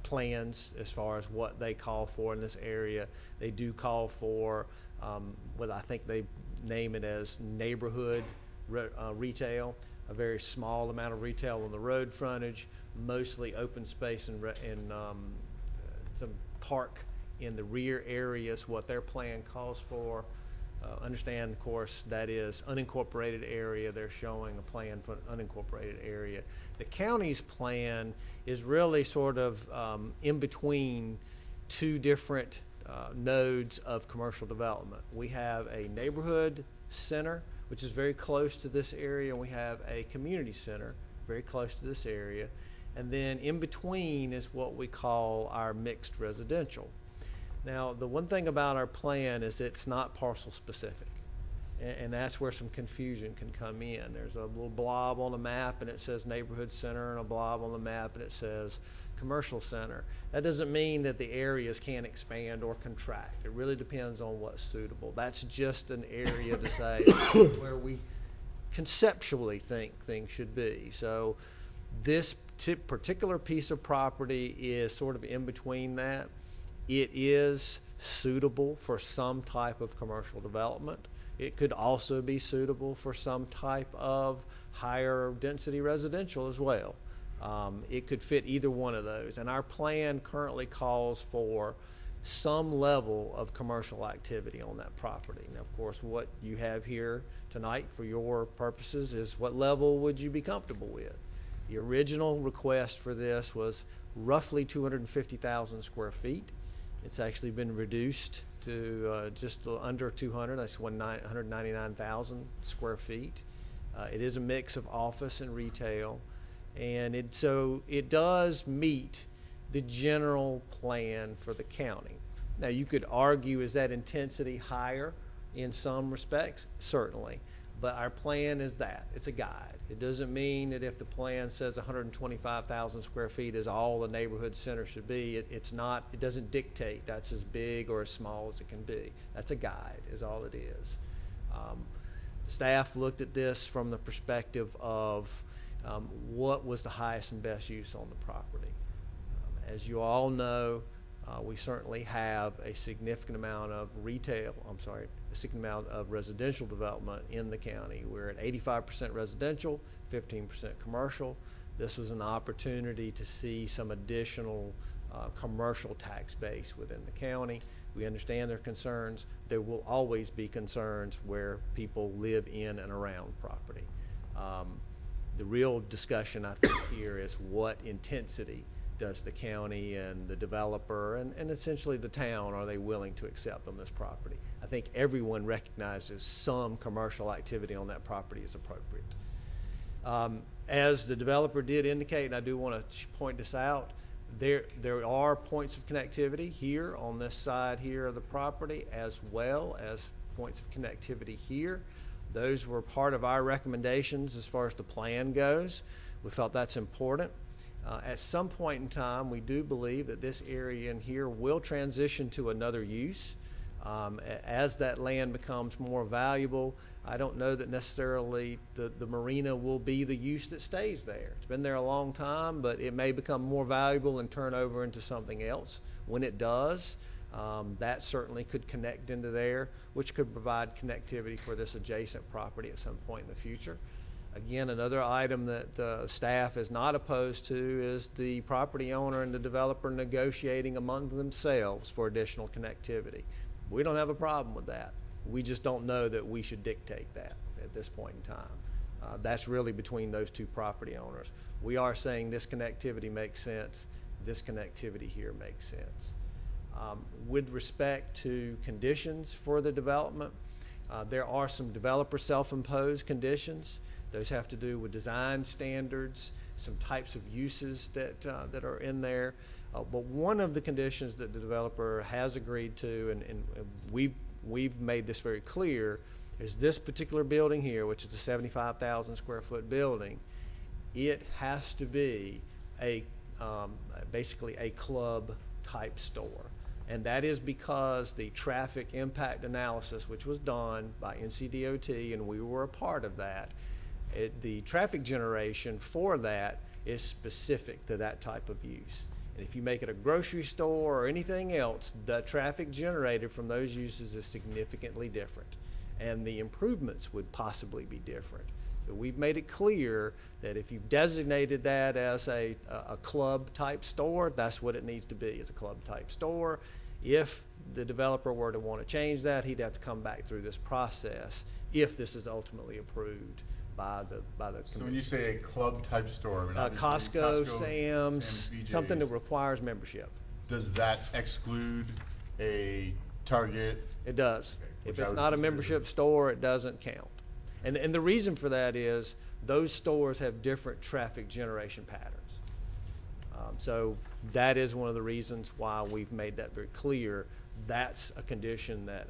plans as far as what they call for in this area. They do call for what I think they name it as neighborhood retail, a very small amount of retail on the road frontage, mostly open space and some park in the rear areas, what their plan calls for. Understand, of course, that is unincorporated area. They're showing a plan for an unincorporated area. The county's plan is really sort of in between 2 different nodes of commercial development. We have a neighborhood center, which is very close to this area, and we have a community center very close to this area. And then in between is what we call our mixed residential. Now, the one thing about our plan is it's not parcel specific. And that's where some confusion can come in. There's a little blob on the map and it says neighborhood center, and a blob on the map and it says commercial center. That doesn't mean that the areas can't expand or contract. It really depends on what's suitable. That's just an area to say where we conceptually think things should be. So this particular piece of property is sort of in between that. It is suitable for some type of commercial development. It could also be suitable for some type of higher density residential as well. It could fit either one of those. And our plan currently calls for some level of commercial activity on that property. Now, of course, what you have here tonight for your purposes is what level would you be comfortable with? The original request for this was roughly 250,000 square feet. It's actually been reduced to just under 200. That's 199,000 square feet. It is a mix of office and retail, and so it does meet the general plan for the county. Now, you could argue, is that intensity higher in some respects? Certainly. But our plan is that. It's a guide. It doesn't mean that if the plan says 125,000 square feet is all the neighborhood center should be. It's not, it doesn't dictate that's as big or as small as it can be. That's a guide, is all it is. Staff looked at this from the perspective of what was the highest and best use on the property. As you all know, we certainly have a significant amount of a significant amount of residential development in the county. We're at 85% residential, 15% commercial. This was an opportunity to see some additional commercial tax base within the county. We understand their concerns. There will always be concerns where people live in and around property. The real discussion, I think, here is what intensity does the county and the developer and essentially the town, are they willing to accept on this property? I think everyone recognizes some commercial activity on that property is appropriate. As the developer did indicate, and I do want to point this out, there are points of connectivity here on this side here of the property, as well as points of connectivity here. Those were part of our recommendations as far as the plan goes. We felt that's important. At some point in time, we do believe that this area in here will transition to another use. As that land becomes more valuable, I don't know that necessarily the marina will be the use that stays there. It's been there a long time, but it may become more valuable and turn over into something else. When it does, that certainly could connect into there, which could provide connectivity for this adjacent property at some point in the future. Again, another item that staff is not opposed to is the property owner and the developer negotiating among themselves for additional connectivity. We don't have a problem with that. We just don't know that we should dictate that at this point in time. That's really between those two property owners. We are saying this connectivity makes sense. This connectivity here makes sense. With respect to conditions for the development, there are some developer self-imposed conditions. Those have to do with design standards, some types of uses that are in there. But one of the conditions that the developer has agreed to, and we've made this very clear, is this particular building here, which is a 75,000 square foot building. It has to be basically a club type store. And that is because the traffic impact analysis, which was done by NCDOT, and we were a part of that, the traffic generation for that is specific to that type of use. And if you make it a grocery store or anything else, the traffic generated from those uses is significantly different. And the improvements would possibly be different. So we've made it clear that if you've designated that as a club type store, that's what it needs to be, is a club type store. If the developer were to want to change that, he'd have to come back through this process if this is ultimately approved by the commission. So when you say a club type store, I mean, obviously Costco, Sam's, BJ's, something that requires membership. does that exclude a Target? It does. Okay, If which I it's would not a consider- membership store, it doesn't count. And the reason for that is those stores have different traffic generation patterns. So that is one of the reasons why we've made that very clear. That's a condition that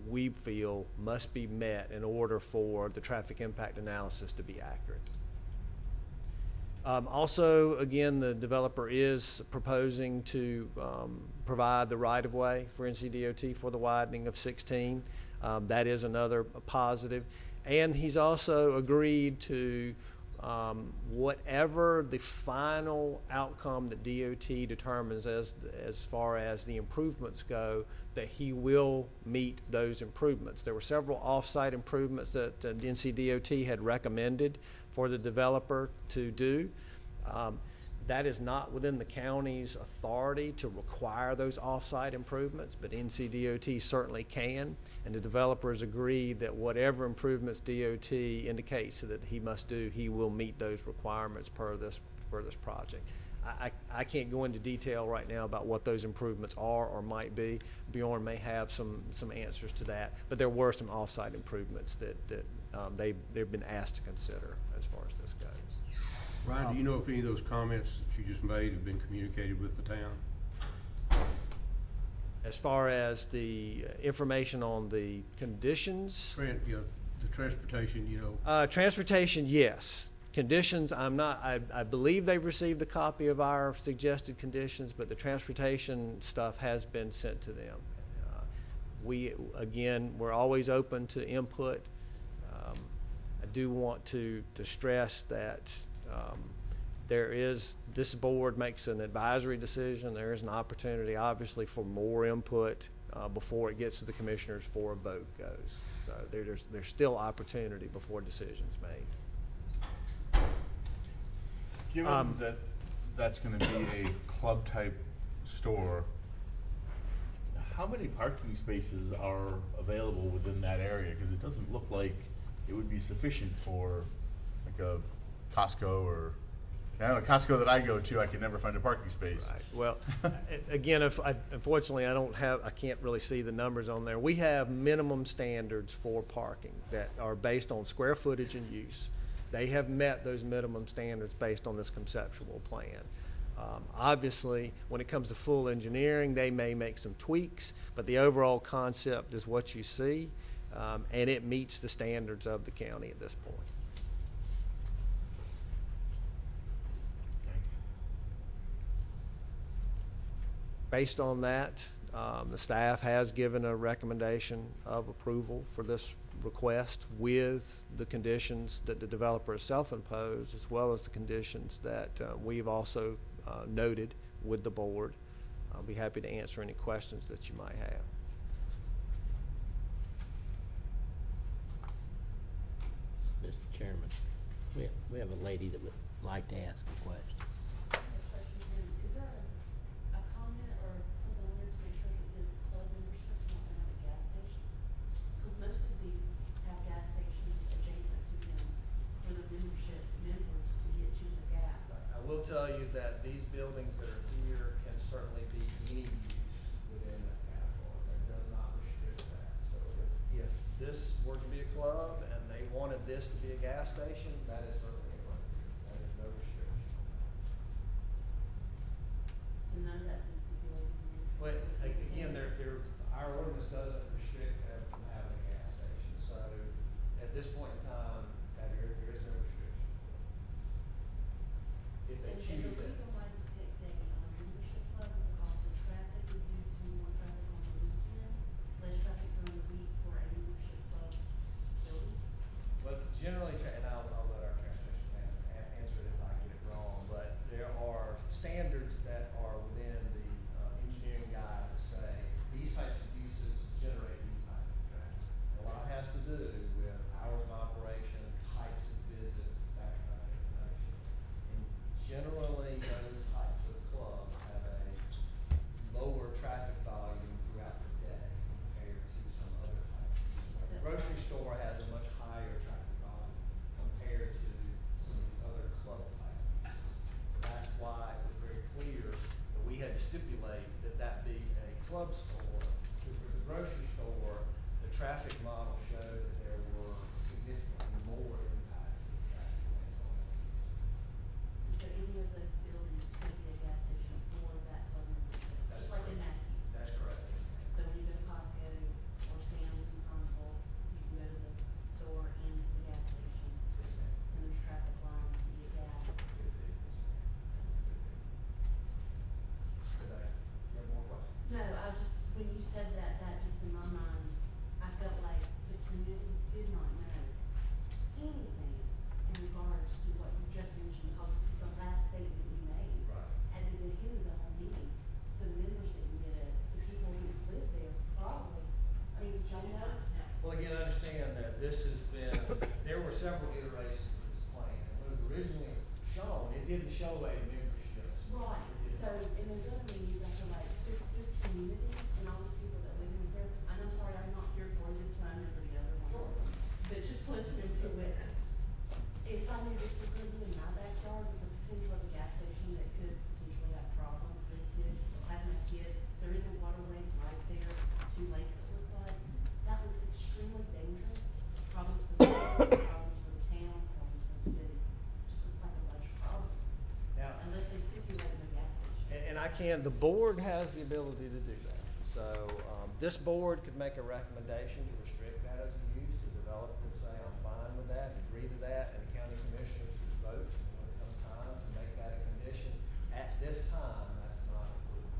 we feel must be met in order for the traffic impact analysis to be accurate. Also, again, the developer is proposing to provide the right-of-way for NCDOT for the widening of 16. That is another positive. And he's also agreed to whatever the final outcome that DOT determines as far as the improvements go, that he will meet those improvements. There were several off-site improvements that NCDOT had recommended for the developer to do. That is not within the county's authority to require those off-site improvements, but NCDOT certainly can, and the developers agreed that whatever improvements DOT indicates that he must do, he will meet those requirements per this project. I can't go into detail right now about what those improvements are or might be. Bjorn may have some answers to that, but there were some off-site improvements that they've been asked to consider as far as this goes. Ryan, do you know if any of those comments that you just made have been communicated with the town? As far as the information on the conditions? The transportation, Transportation, yes. Conditions, I believe they've received a copy of our suggested conditions, but the transportation stuff has been sent to them. We're always open to input. I do want to stress that this board makes an advisory decision. There is an opportunity, obviously, for more input before it gets to the commissioners for a vote goes. So there's still opportunity before decisions made. Given that that's going to be a club-type store, how many parking spaces are available within that area? Because it doesn't look like it would be sufficient for like a Costco or, I don't know, Costco that I go to, I can never find a parking space. Right. Well, again, unfortunately, I can't really see the numbers on there. We have minimum standards for parking that are based on square footage and use. They have met those minimum standards based on this conceptual plan. Obviously, when it comes to full engineering, they may make some tweaks, but the overall concept is what you see, and it meets the standards of the county at this point. Based on that, the staff has given a recommendation of approval for this request with the conditions that the developer has self-imposed, as well as the conditions that we've also noted with the board. I'll be happy to answer any questions that you might have. Mr. Chairman, we have a lady that would like to ask a question. Is there a comment or something on there to make sure that this club membership is not gonna have a gas station? Because most of these have gas stations adjacent to them for the membership members to get to the gas. I will tell you that these buildings that are here can certainly be any use within that category. That does not restrict that. So if this were to be a club and they wanted this to be a gas station, that is certainly allowed. That is no restriction. So none of that's been stipulated in here? But again, our ordinance doesn't restrict them from having a gas station. So at this point in time, there is no restriction. If they And choose the it. reason why you picked a membership club is because the traffic is due to more traffic on the weekend, less traffic during the week for a membership club building. But generally, and I'll let our transportation manager answer it if I get it wrong, but there are standards that are within the engineering guide that say these types of uses generate these types of traffic. A lot has to do with hours of operation, types of visits, that kind of information. And generally, those types of clubs have a lower traffic volume throughout the day compared to some other types of uses. Like a grocery store has a much higher traffic volume compared to some of these other club type uses. That's why it was very clear that we had to stipulate that that be a club store grocery store, the traffic model showed that there were significantly more impacts of traffic lanes on it. So any of those buildings could be a gas station for that club membership, That's just like in correct. Matthews. That's correct. So when you go to Costco or Sam's in Carnival, you can go to the store and to the gas station, Yes, ma'am. and there's traffic lines to get gas. Could be, yes, ma'am. Could I, you have more questions? No, I just, when you said that, that just in my mind, I felt like the community did not know anything in regards to what you just mentioned, because this is the last statement you made. Right. And it did hinder the whole meeting, so the members didn't get it, the people who live there probably, I mean, did y'all know? Well, again, understand that this has been, there were several iterations of this plan. And when it was originally shown, it didn't show a membership. Right, so in those other meetings, I feel like this community and all these people that live in this area, and I'm sorry, I'm not here for this one, I remember the other one. But just listening to it, if I knew this was gonna be in my backyard with the potential of a gas station that could potentially have problems, that could have my kid, there is a waterway right there, 2 lakes it looks like. That looks extremely dangerous, problems for the city, problems for the town, problems for the city. Just looks like a bunch of problems, Now, unless they stipulate in the gas station. and I can, the board has the ability to do that. So, this board could make a recommendation to restrict that as a use, to develop and say, I'm fine with that, agree to that, and the county commissioners could vote when it comes time to make that a condition. At this time, that's not approved.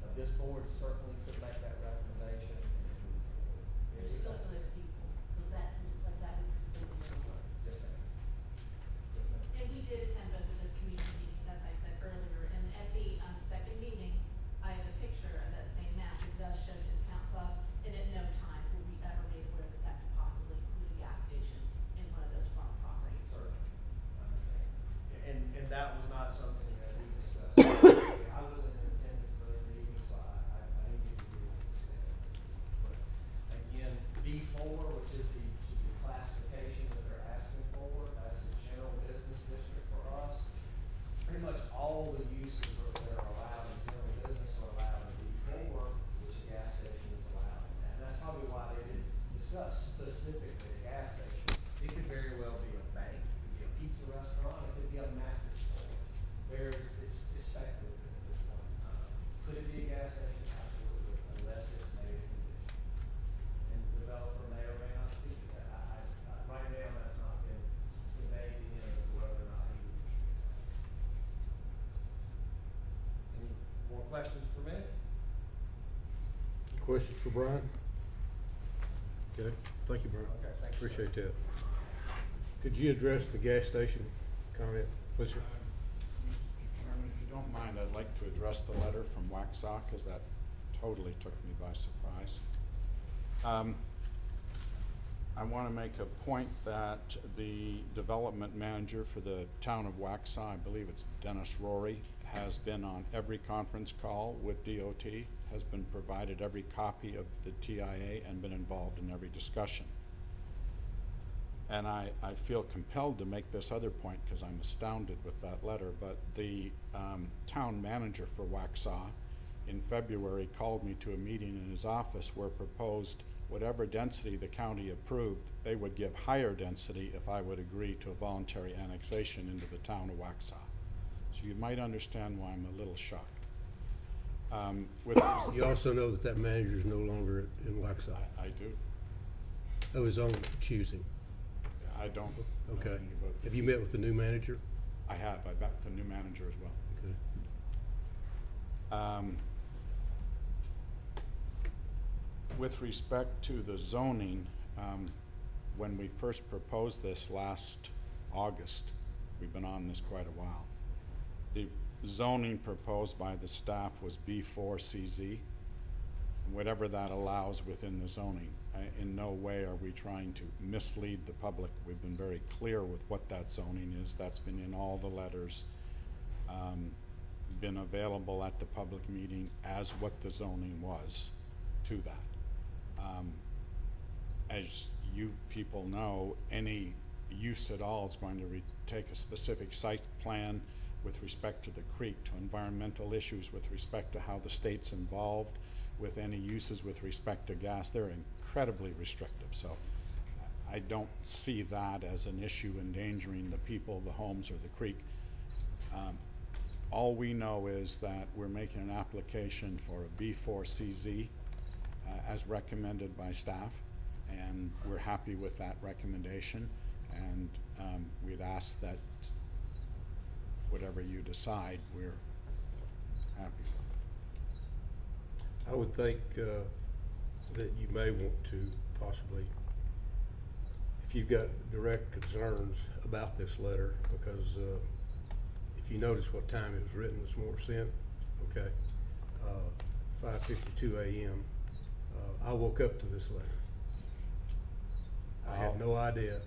Now, this board certainly could make that recommendation and move forward. There's still for those people, because that looks like that is completely over. Yes, ma'am. Yes, ma'am. And we did attend both of those community meetings, as I said earlier, and at the, second meeting, I have a picture of that same map, it does show Discount Club, and at no time were we ever made aware that that could possibly include a gas station in one of those farm properties. Certainly, I understand. And that was not something that we discussed. I wasn't in attendance for the meeting, so I didn't get to hear what was said. But again, B4, which is the classification that they're asking for, that's the general business district for us. Pretty much all the uses that are allowed in general business are allowed in B4, which a gas station is allowed in that. And that's probably why they didn't discuss specifically a gas station. It could very well be a bank, it could be a pizza restaurant, it could be a mattress store. It's speculative at this point in time. Could it be a gas station? Absolutely, unless it's made a condition. And the developer may or may not speak to that. Right now, that's not been conveyed to him as to whether or not he would restrict that. Any more questions for me? Questions for Brian? Okay, thank you, Brian. Okay, thank you, sir. Appreciate that. Could you address the gas station comment, please, sir? Mr. Chairman, if you don't mind, I'd like to address the letter from Waxaw, because that totally took me by surprise. I want to make a point that the development manager for the town of Waxhaw, I believe it's Dennis Rory, has been on every conference call with DOT, has been provided every copy of the TIA, and been involved in every discussion. And I feel compelled to make this other point because I'm astounded with that letter, but the town manager for Waxhaw in February called me to a meeting in his office where proposed whatever density the county approved, they would give higher density if I would agree to a voluntary annexation into the town of Waxhaw. So you might understand why I'm a little shocked. You also know that manager is no longer in Waxhaw. I do. Of his own choosing. I don't know Okay. anything about. Have you met with the new manager? I have. I met with the new manager as well. Okay. With respect to the zoning, when we first proposed this last August, we've been on this quite a while. The zoning proposed by the staff was B4CZ, whatever that allows within the zoning. In no way are we trying to mislead the public. We've been very clear with what that zoning is. That's been in all the letters, been available at the public meeting as what the zoning was to that. As you people know, any use at all is going to take a specific site plan with respect to the creek, to environmental issues with respect to how the state's involved, with any uses with respect to gas. They're incredibly restrictive, so I don't see that as an issue endangering the people, the homes, or the creek. All we know is that we're making an application for a B4CZ as recommended by staff, and we're happy with that recommendation, and we'd ask that whatever you decide, we're happy with. I would think that you may want to possibly, if you've got direct concerns about this letter, because if you notice what time it was written, it's more sent, okay, 5:52 a.m. I woke up to this letter. I had no idea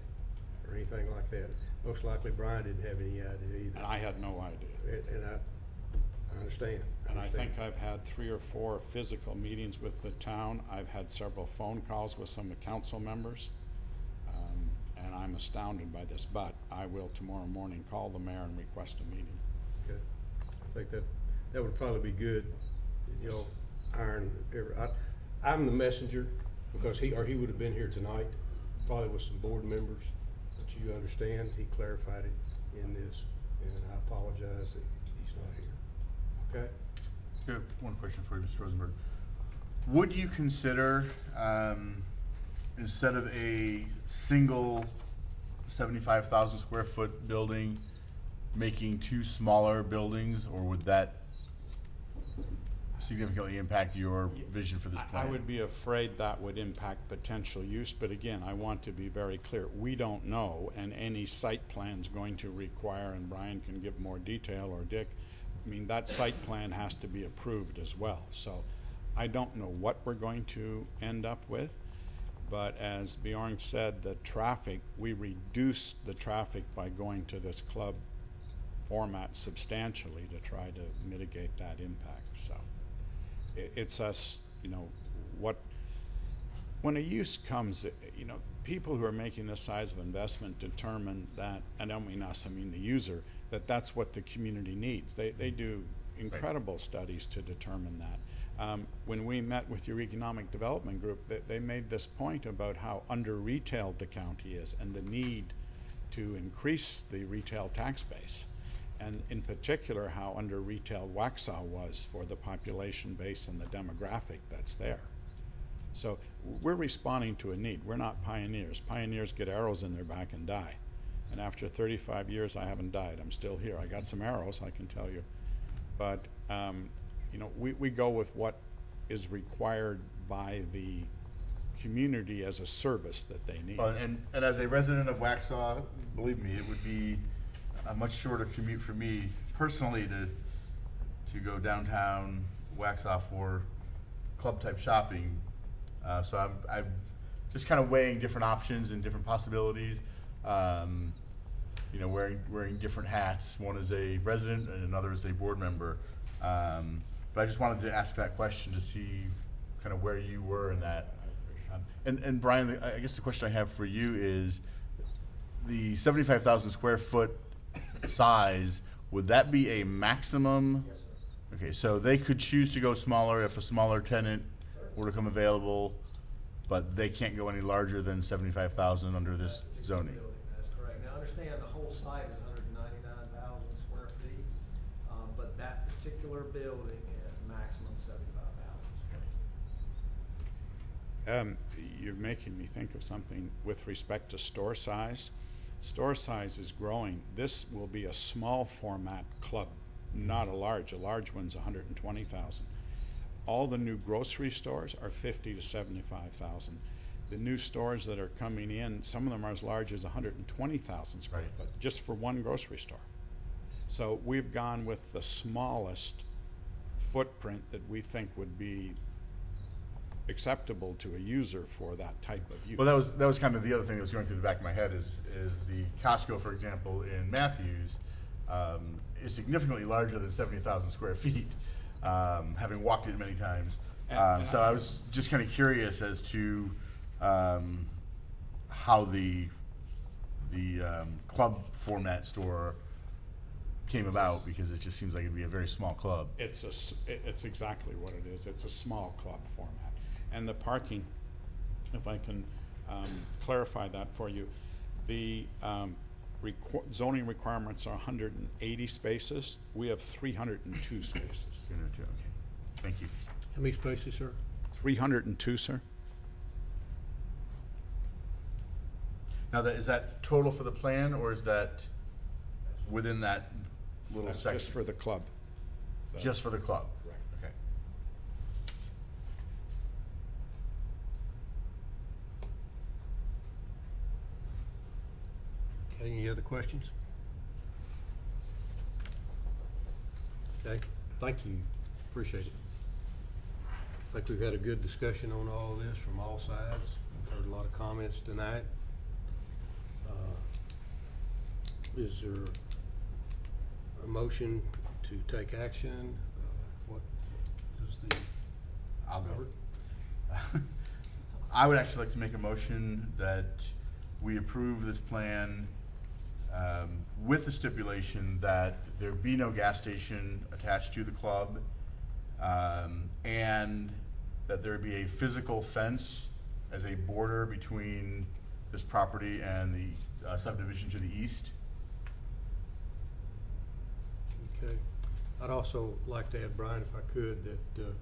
or anything like that. Most likely Brian didn't have any idea either. And I had no idea. And I understand. And I think I've had 3 or 4 physical meetings with the town. I've had several phone calls with some of the council members. And I'm astounded by this, but I will tomorrow morning call the mayor and request a meeting. Okay. I think that would probably be good. You know, I'm the messenger because he would have been here tonight, probably with some board members. But you understand, he clarified it in this, and I apologize that he's not here. Okay? I have one question for you, Mr. Rosenberg. Would you consider, instead of a single 75,000 square foot building, making 2 smaller buildings, or would that significantly impact your vision for this plan? I would be afraid that would impact potential use, but again, I want to be very clear. We don't know, and any site plan's going to require, and Brian can give more detail, or Dick, I mean, that site plan has to be approved as well. So I don't know what we're going to end up with, but as Bjorn said, the traffic, we reduced the traffic by going to this club format substantially to try to mitigate that impact. So it's us, you know, when a use comes, you know, people who are making this size of investment determine that, I don't mean us, I mean the user, that's what the community needs. They do incredible studies to determine that. When we met with your economic development group, they made this point about how under-retailed the county is and the need to increase the retail tax base. And in particular, how under-retailed Waxhaw was for the population base and the demographic that's there. So we're responding to a need. We're not pioneers. Pioneers get arrows in their back and die. And after 35 years, I haven't died. I'm still here. I got some arrows, I can tell you. But you know, we go with what is required by the community as a service that they need. Well, and as a resident of Waxhaw, believe me, it would be a much shorter commute for me personally to go downtown Waxhaw for club type shopping. So I'm just kind of weighing different options and different possibilities. You know, wearing different hats. One is a resident and another is a board member. But I just wanted to ask that question to see kind of where you were in that. And Brian, I guess the question I have for you is the 75,000 square foot size, would that be a maximum? Yes, sir. Okay, so they could choose to go smaller if a smaller tenant were to come available, but they can't go any larger than 75,000 under this zoning. That's correct. Now, understand the whole site is 199,000 square feet, but that particular building is maximum 75,000. You're making me think of something with respect to store size. Store size is growing. This will be a small format club, not a large. A large one's 120,000. All the new grocery stores are 50 to 75,000. The new stores that are coming in, some of them are as large as 120,000 square foot, just for one grocery store. So we've gone with the smallest footprint that we think would be acceptable to a user for that type of use. Well, that was kind of the other thing that was going through the back of my head is the Costco, for example, in Matthews, is significantly larger than 70,000 square feet, having walked it many times. So I was just kind of curious as to how the club format store came about, because it just seems like it'd be a very small club. It's it's exactly what it is. It's a small club format. And the parking, if I can clarify that for you, the zoning requirements are 180 spaces. We have 302 spaces. Okay, thank you. How many spaces, sir? 302, sir? Now, is that total for the plan, or is that within that little That's section? just for the club. Just for the club? Right. Okay. Okay, any other questions? Okay, thank you, appreciate it. I think we've had a good discussion on all of this from all sides. We've heard a lot of comments tonight. Is there a motion to take action? What is the? I'll go. I would actually like to make a motion that we approve this plan with the stipulation that there be no gas station attached to the club, and that there be a physical fence as a border between this property and the subdivision to the east. Okay. I'd also like to add, Brian, if I could, that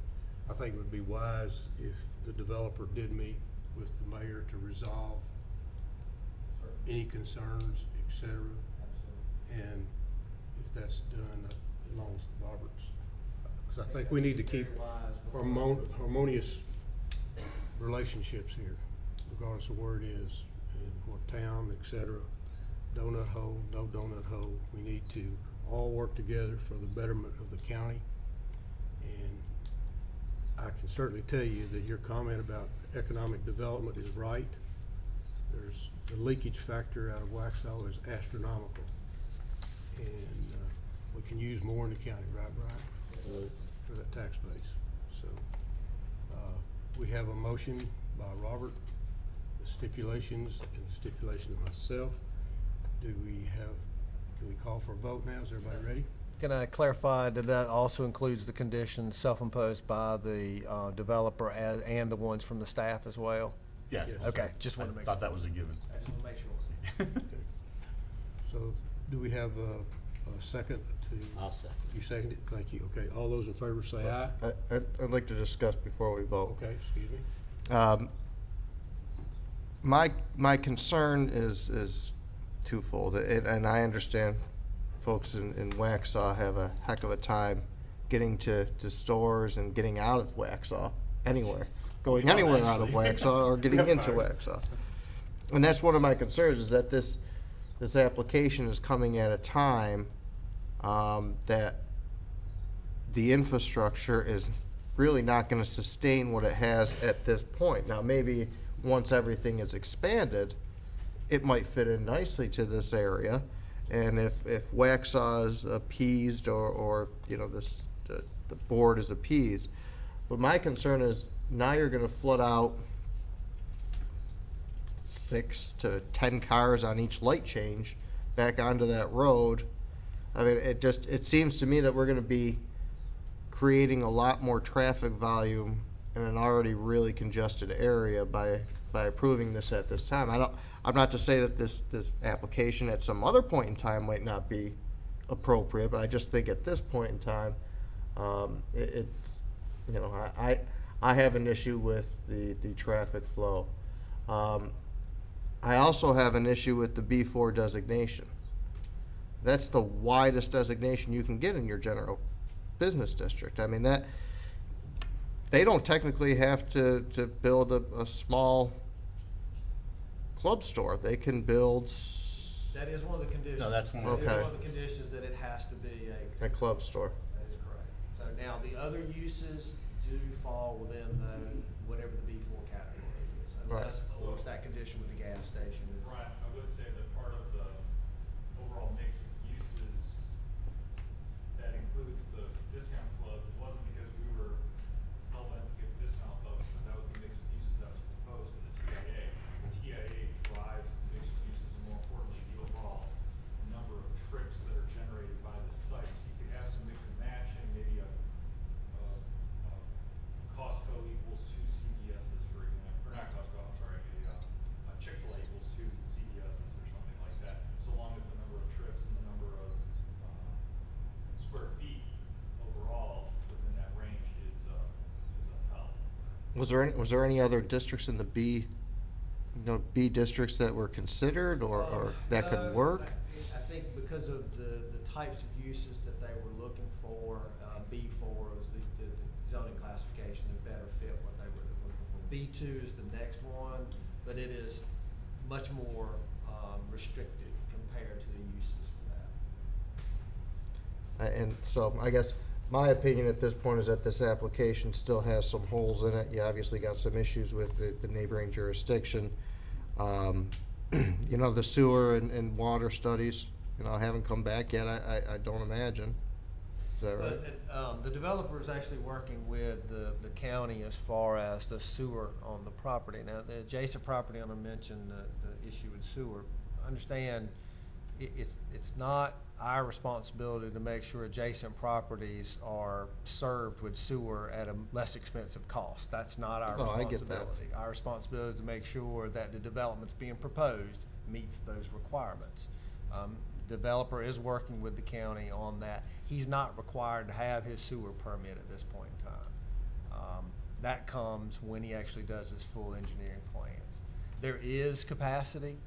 I think it would be wise if the developer did meet with the mayor to resolve any concerns, et cetera. And if that's done, along with Roberts. Because I think we need to keep harmonious relationships here, regardless of where it is, and what town, et cetera. Donut hole, no donut hole. We need to all work together for the betterment of the county. And I can certainly tell you that your comment about economic development is right. There's the leakage factor out of Waxhaw is astronomical. And we can use more in the county, right, Brian? For that tax base. So we have a motion by Robert, the stipulations and the stipulation of myself. Can we call for a vote now? Is everybody ready? Can I clarify that that also includes the conditions self-imposed by the developer and the ones from the staff as well? Yes. Okay, just wanted to make sure. Thought that was a given. I just want to make sure. Okay. So do we have a second to? I'll second. You second it? Thank you. Okay, all those in favor say aye. I'd like to discuss before we vote. Okay, excuse me. My concern is twofold, and I understand folks in Waxhaw have a heck of a time getting to stores and getting out of Waxhaw anywhere, going anywhere out of Waxhaw or getting into Waxhaw. And that's one of my concerns, is that this application is coming at a time that the infrastructure is really not going to sustain what it has at this point. Now, maybe once everything is expanded, it might fit in nicely to this area. And if Waxhaw is appeased or you know, the board is appeased. But my concern is now you're going to flood out 6 to 10 cars on each light change back onto that road. I mean, it seems to me that we're going to be creating a lot more traffic volume in an already really congested area by approving this at this time. I'm not to say that this application at some other point in time might not be appropriate, but I just think at this point in time, you know, I have an issue with the traffic flow. I also have an issue with the B4 designation. That's the widest designation you can get in your general business district. I mean, that they don't technically have to build a small club store. They can build. That is one of the conditions. No, that's one of the- That is Okay. one of the conditions, that it has to be a club store. That is correct. So now, the other uses do fall within whatever the B4 category is, unless, of course, that condition with the gas station is. Brian, I would say that part of the overall mix of uses that includes the discount club, it wasn't because we were hell-bent to get the discount club, because that was the mix of uses that was proposed in the TIA. The TIA drives the mix of uses, and more importantly, the overall number of trips that are generated by the Was there any other districts in the B, B districts that were considered or that could work? I think because of the types of uses that they were looking for, B4 was the zoning classification that better fit what they were looking for. B2 is the next one, but it is much more restricted compared to the uses for that. And so I guess my opinion at this point is that this application still has some holes in it. You obviously got some issues with the neighboring jurisdiction. You know, the sewer and water studies, haven't come back yet, I don't imagine. Is that right? But, the developer is actually working with the county as far as the sewer on the property. Now, the adjacent property owner mentioned the issue with sewer. Understand, it's not our responsibility to make sure adjacent properties are served with sewer at a less expensive cost. That's not our Oh, I responsibility. get that. Our responsibility is to make sure that the developments being proposed meets those requirements. Developer is working with the county on that. He's not required to have his sewer permit at this point in time. That comes when he actually does his full engineering plans. There is capacity.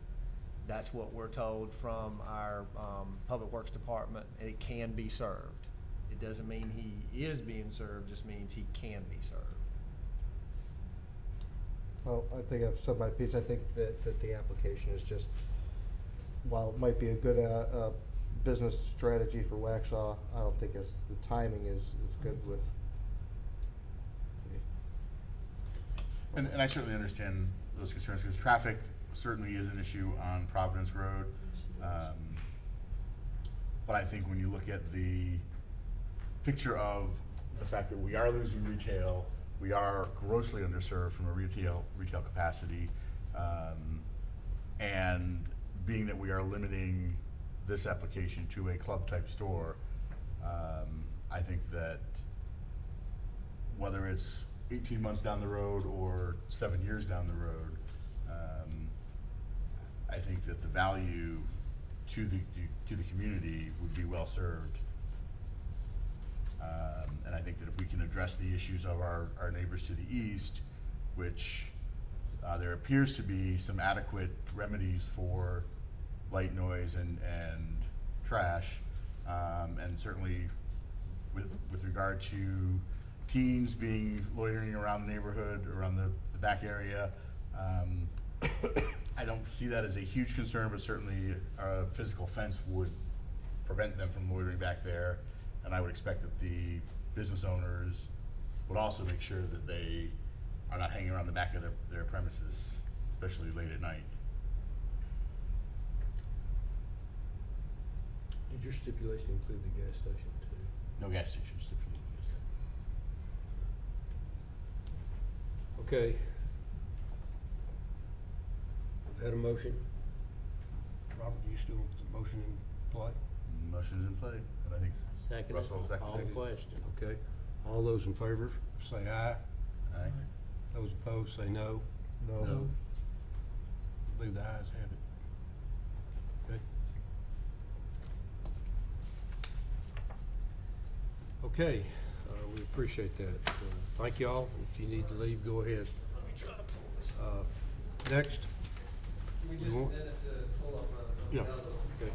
That's what we're told from our Public Works Department, and it can be served. It doesn't mean he is being served, just means he can be served. Well, I think I've said my piece. I think that the application is just, while it might be a good business strategy for Waxhaw, I don't think the timing is good with. And I certainly understand those concerns, because traffic certainly is an issue on Providence Road. But I think when you look at the picture of the fact that we are losing retail, we are grossly underserved from a retail capacity, and being that we are limiting this application to a club-type store, I think that whether it's 18 months down the road or 7 years down the road, I think that the value to the community would be well served. And I think that if we can address the issues of our neighbors to the east, which there appears to be some adequate remedies for light noise and trash, and certainly with regard to teens loitering around the neighborhood, around the back area, I don't see that as a huge concern, but certainly a physical fence would prevent them from loitering back there. And I would expect that the business owners would also make sure that they are not hanging around the back of their premises, especially late at night. Did your stipulation include the gas station too? No gas station stipulated. Okay. We've had a motion. Robert, you still want the motion in play? Motion is in play, and I think Second, Russell call seconded it. question. Okay. All those in favor, say aye. Aye. Those opposed, say no. No. No. I believe the ayes have it. Okay. Okay, we appreciate that. Thank you all. If you need to leave, go ahead. Next. We just want- did it to pull up a. Yeah, okay.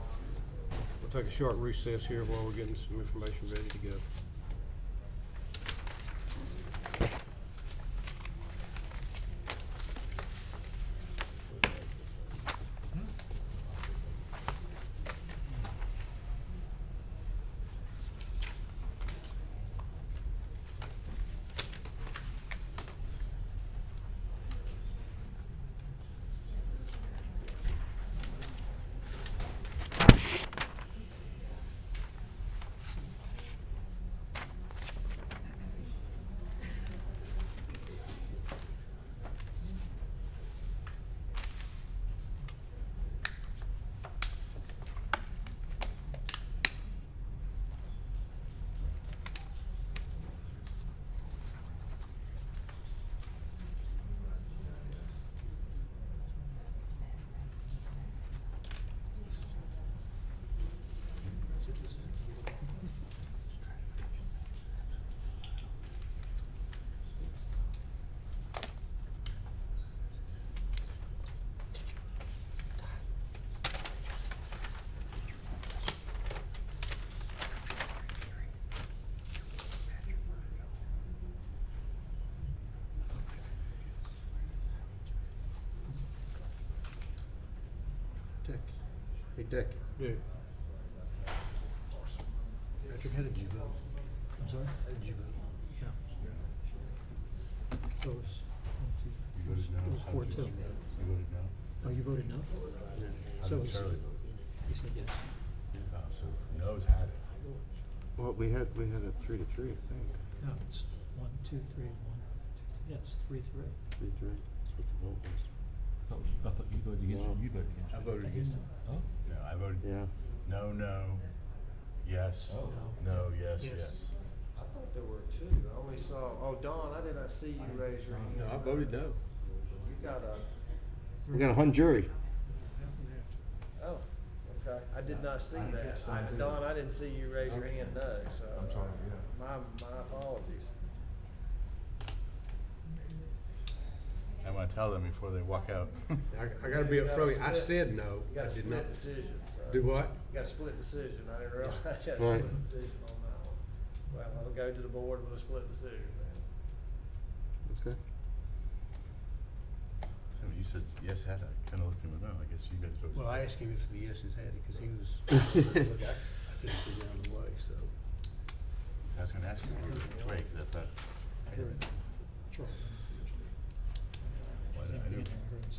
We'll take a short recess here while we're getting some information ready to go. Hey, Dick. Yeah. Patrick, how did you vote? I'm sorry? How did you vote? Yeah. So it was, You voted no? it was How did 4-2. You voted no? Oh, you voted no? How So did it's- Charlie vote? You said yes. Oh, so no's had it. Well, we had a 3-3, I think. No, it's 1, 2, 3, 1. Yeah, it's 3-3. 3-3. That's what the vote was. I thought you voted against No. it. You voted against it. I voted against it. Oh. No, I voted Yeah. no, yes, Oh. no, yes, Yes. yes. I thought there were two. I only saw, oh, Don, I did not see you raise your hand. No, I voted no. You got a, We got a hung jury. oh, okay. I did not see that. Don, I didn't see you raise your hand no, so. I'm sorry, yeah. My apologies. I'm gonna tell them before they walk out. I gotta be You gotta upfront. I split- said no. You got I a did not. split decision, so. Do what? You got a split decision. I didn't realize you had a Right. split decision on that one. Well, I'll go to the board with a split decision then. Okay. So you said yes had it. I kinda looked at him and no, I guess you guys voted. Well, I asked him if the yeses had it, cause he was, look, I couldn't figure out the way, so. I was gonna ask you which way, cause I thought. Sure. Well, I knew,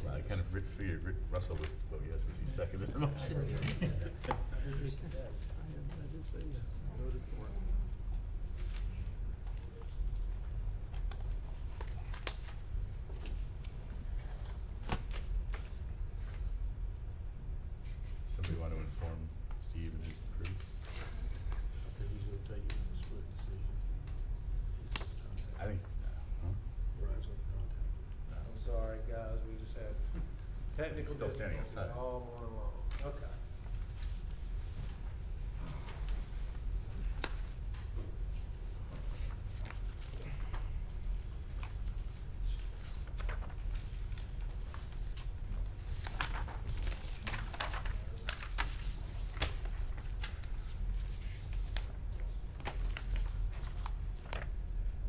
well, I kind of figured Russell would vote yes as he seconded the motion. I did say yes. I voted for it. Somebody want to inform Steve and his crew? I think he's gonna take it as a split decision. I think, huh? Brian's gonna contact him. I'm sorry, guys, we just had technical Still standing difficulties outside. all morning long. Okay.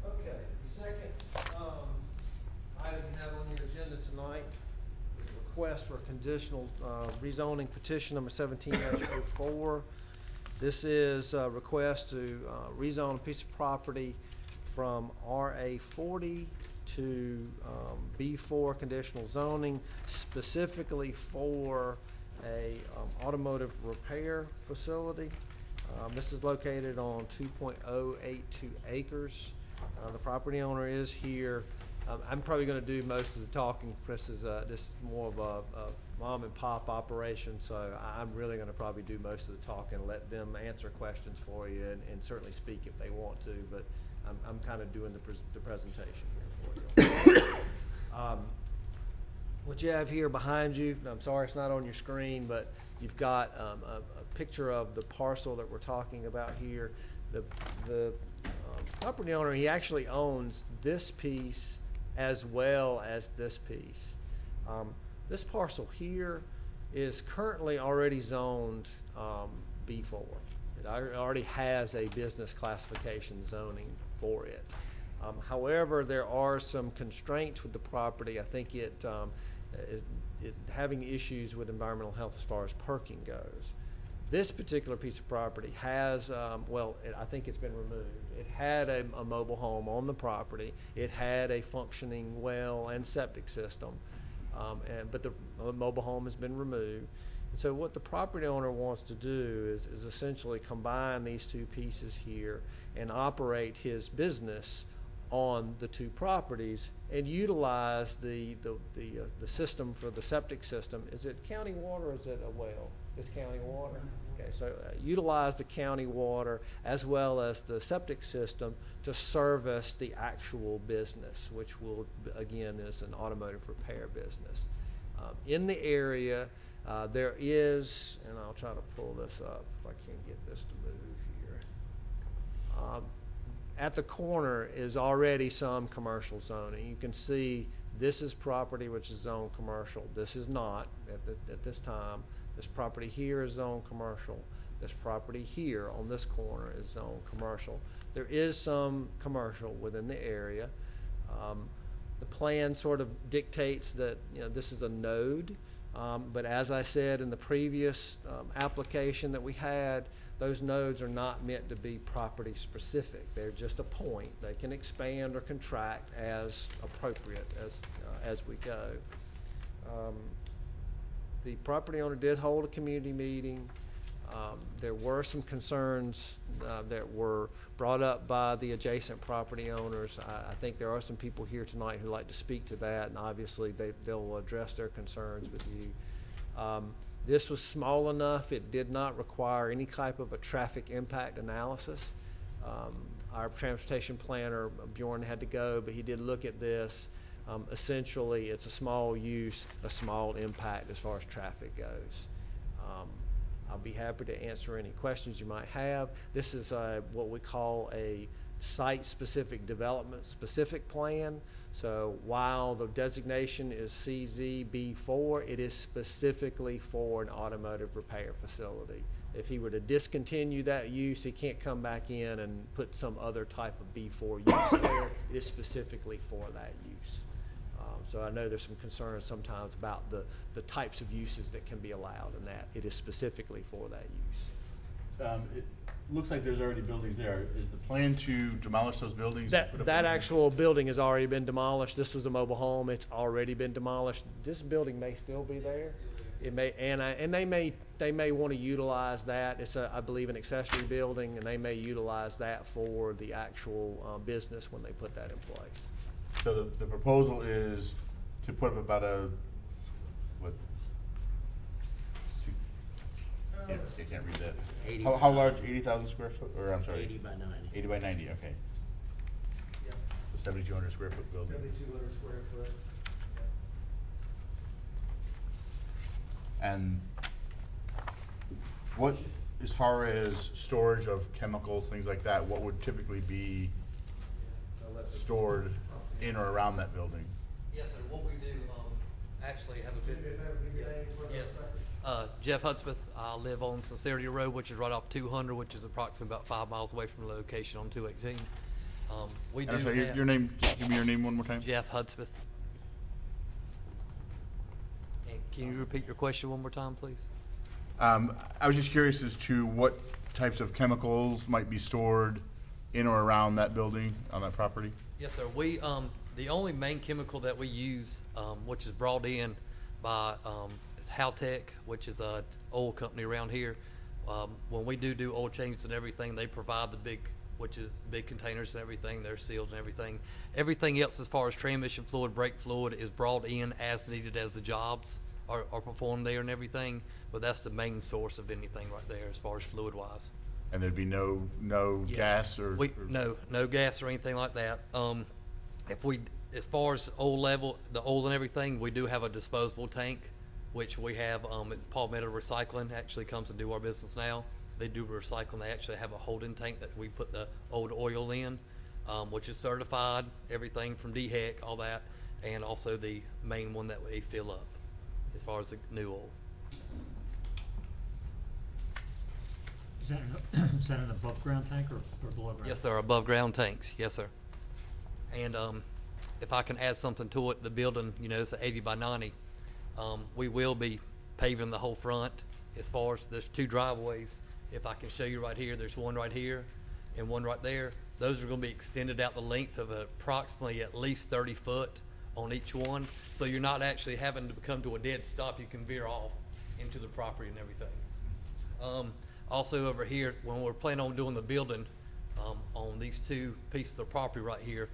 Okay, the second, item you have on your agenda tonight is a request for a conditional, rezoning petition number 17-04. This is a request to, rezone a piece of property from RA 40 to, B4 conditional zoning, specifically for a, automotive repair facility. This is located on 2.082 acres. The property owner is here. I'm probably gonna do most of the talking. This is more of a mom and pop operation, so I'm really gonna probably do most of the talking, let them answer questions for you and certainly speak if they want to, but I'm kinda doing the presentation here for you. What you have here behind you, and I'm sorry it's not on your screen, but you've got a picture of the parcel that we're talking about here. The property owner, he actually owns this piece as well as this piece. This parcel here is currently already zoned B4. It already has a business classification zoning for it. However, there are some constraints with the property. I think it is having issues with environmental health as far as parking goes. This particular piece of property has, I think it's been removed. It had a mobile home on the property. It had a functioning well and septic system, but the mobile home has been removed. And so what the property owner wants to do is essentially combine these two pieces here and operate his business on the two properties and utilize the system for the septic system. Is it county water or is it a well? It's county water. Okay, so utilize the county water as well as the septic system to service the actual business, which will, again, is an automotive repair business. In the area, there is, and I'll try to pull this up if I can get this to move here. At the corner is already some commercial zoning. You can see this is property which is zoned commercial. This is not at this time. This property here is zoned commercial. This property here on this corner is zoned commercial. There is some commercial within the area. The plan sort of dictates that, this is a node. But as I said in the previous application that we had, those nodes are not meant to be property specific. They're just a point. They can expand or contract as appropriate as we go. The property owner did hold a community meeting. There were some concerns that were brought up by the adjacent property owners. I think there are some people here tonight who like to speak to that, and obviously they'll address their concerns with you. This was small enough, it did not require any type of a traffic impact analysis. Our transportation planner, Bjorn, had to go, but he did look at this. Essentially, it's a small use, a small impact as far as traffic goes. I'll be happy to answer any questions you might have. This is what we call a site-specific development-specific plan. So while the designation is CZB4, it is specifically for an automotive repair facility. If he were to discontinue that use, he can't come back in and put some other type of B4 use there. It is specifically for that use. So I know there's some concerns sometimes about the types of uses that can be allowed in that. It is specifically for that use. It looks like there's already buildings there. Is the plan to demolish those buildings? and put up That a new- actual building has already been demolished. This was a mobile home. It's already been demolished. This building may still be there. It may, and they may want to utilize that. It's I believe an accessory building, and they may utilize that for the actual business when they put that in place. So the proposal is to put up about a, what? I can't read that. 80 How large, 80,000 square foot, or I'm sorry? 80 by 90. 80 by 90, okay. Yep. The 7,200 square foot building. 7,200 square foot. And what, as far as storage of chemicals, things like that, what would typically be stored in or around that building? Yes, sir. What we do, actually have a bit. Yes. Jeff Hudspeth. I live on Sincerity Road, which is right off 200, which is approximately about 5 miles away from the location on 218. We do And I'm sorry, have your name, give me your name one more time. Jeff Hudspeth. And can you repeat your question one more time, please? I was just curious as to what types of chemicals might be stored in or around that building, on that property? Yes, sir. We, the only main chemical that we use, which is brought in by, is Haltech, which is a oil company around here. When we do oil changes and everything, they provide the big containers and everything. They're sealed and everything. Everything else as far as transmission fluid, brake fluid is brought in as needed as the jobs are performed there and everything. But that's the main source of anything right there as far as fluid wise. And there'd be no Yes. gas or? No gas or anything like that. As far as oil level, the oil and everything, we do have a disposable tank, which we have, it's Palmetto Recycling, actually comes to do our business now. They do recycling. They actually have a holding tank that we put the old oil in, which is certified, everything from DHEC, all that, and also the main one that we fill up as far as the new oil. Is that an above-ground tank or below ground? Yes, sir, above ground tanks, yes, sir. And if I can add something to it, the building, it's 80 by 90. We will be paving the whole front. As far as there's 2 driveways, if I can show you right here, there's one right here and one right there. Those are going to be extended out the length of approximately at least 30 foot on each one. So you're not actually having to come to a dead stop. You can veer off into the property and everything. Also over here, when we're planning on doing the building on these 2 pieces of property right here,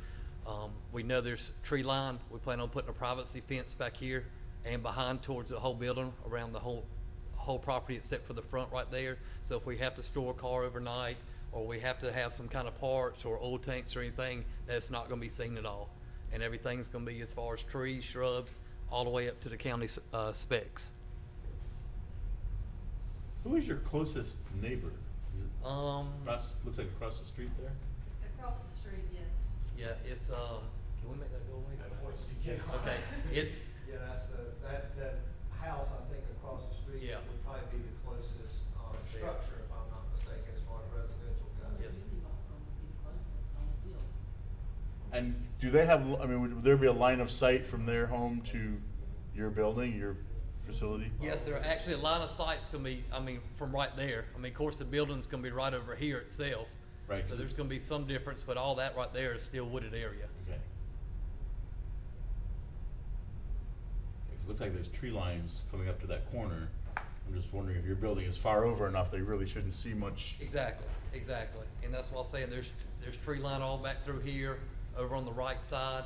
we know there's tree line. We plan on putting a privacy fence back here and behind towards the whole building, around the whole property except for the front right there. So if we have to store a car overnight, or we have to have some kind of parts or oil tanks or anything, that's not going to be seen at all. And everything's going to be as far as trees, shrubs, all the way up to the county specs. Who is your closest neighbor? Looks like across the street there? Across the street, yes. Yeah, it's, can we make that go away? Unfortunately, you can't. Okay, it's, Yeah, that's that house, I think, across the street Yeah. would probably be the closest structure, if I'm not mistaken, as far as residential goes. Yes. And do they have, would there be a line of sight from their home to your building, your facility? Yes, there are actually a line of sight's gonna be, I mean, from right there. I mean, of course, the building's gonna be right over here itself. Right. So there's gonna be some difference, but all that right there is still wooded area. Okay. It looks like there's tree lines coming up to that corner. I'm just wondering if your building is far over enough, they really shouldn't see much. Exactly, exactly. And that's why I'm saying there's tree line all back through here, over on the right side.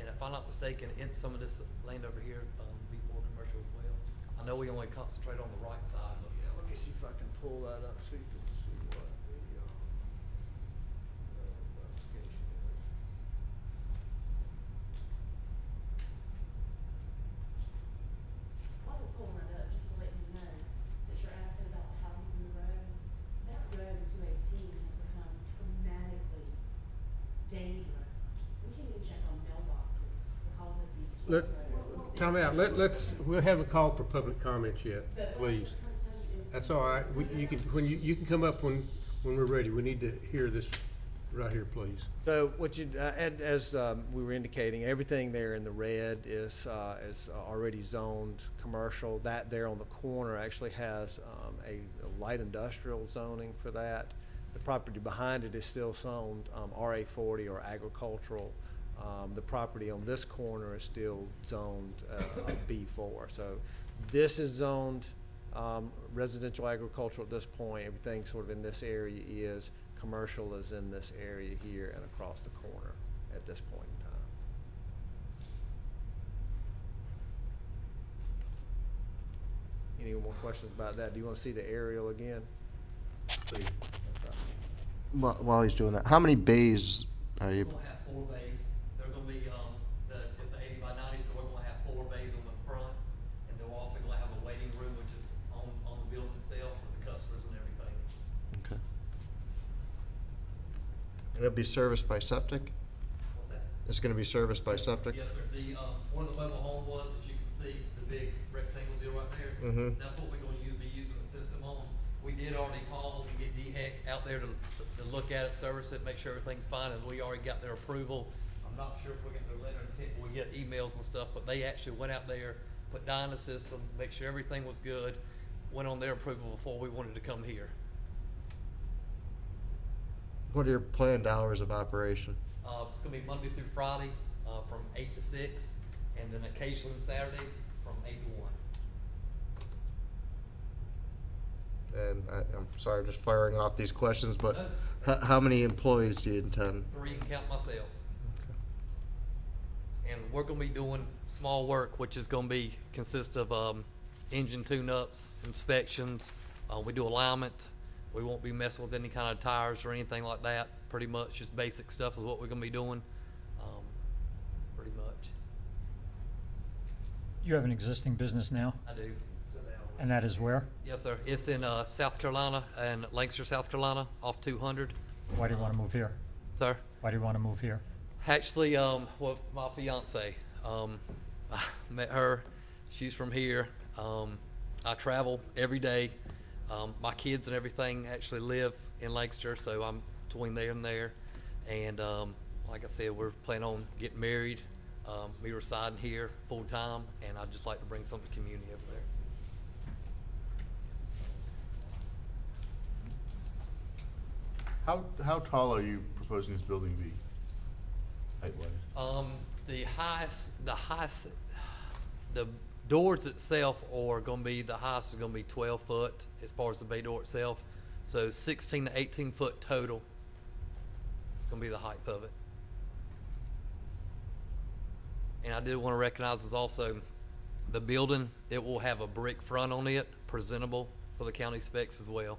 And if I'm not mistaken, in some of this land over here, before commercial as well. I know we only concentrate on the right side, but Yeah, let me see if I can pull that up so you can see what the notification is. While we're pulling it up, just to let you know, since you're asking about the houses and the roads, that road 218 has become dramatically dangerous. We can't even check on mailboxes because of the Let, road. time out, we'll have a call for public comments yet, But what I'm please. trying to tell you is- That's all right. You can come up when we're ready. We need to hear this right here, please. So what you, as we were indicating, everything there in the red is already zoned commercial. That there on the corner actually has a light industrial zoning for that. The property behind it is still zoned RA40 or agricultural. The property on this corner is still zoned B4. So this is zoned residential agricultural at this point. Everything sort of in this area is commercial is in this area here and across the corner at this point in time. Any more questions about that? Do you want to see the aerial again? Please. While he's doing that, how many bays are you? we're gonna have 4 bays. They're gonna be, it's an 80 by 90, so we're gonna have 4 bays on the front. And then we're also gonna have a waiting room, which is on the building itself with the customers and everything. Okay. And it'll be serviced by septic? What's that? It's gonna be serviced by septic? Yes, sir. The, where the mobile home was, as you can see, the big rectangle deal right there. Mhm. That's what we're gonna be using the system on. We did already call and get DHEC out there to look at it, service it, make sure everything's fine, and we already got their approval. I'm not sure if we got their letter of intent, we get emails and stuff, but they actually went out there, put down the system, make sure everything was good, went on their approval before we wanted to come here. What are your planned hours of operation? It's gonna be Monday through Friday, from 8 to 6, and then occasionally Saturdays from 8 to 1. And I'm sorry, I'm just firing off these questions, but No. how many employees do you intend? 3 can count myself. And we're gonna be doing small work, which is gonna be, consist of, engine tune-ups, inspections, we do alignment. We won't be messing with any kind of tires or anything like that. Pretty much just basic stuff is what we're gonna be doing, pretty much. You have an existing business now, I do. and that is where? Yes, sir. It's in, South Carolina, and Lancaster, South Carolina, off 200. Why do you want to move here? Sir? Why do you want to move here? Actually, well, my fiance, I met her. She's from here. I travel every day. My kids and everything actually live in Lancaster, so I'm between there and there. And like I said, we're planning on getting married, me residing here full time, and I'd just like to bring some to the community over there. How tall are you proposing this building to be, height-wise? The doors itself are gonna be, the highest is gonna be 12 foot as far as the bay door itself. So 16 to 18 foot total. It's gonna be the height of it. And I did wanna recognize is also the building, it will have a brick front on it, presentable for the county specs as well.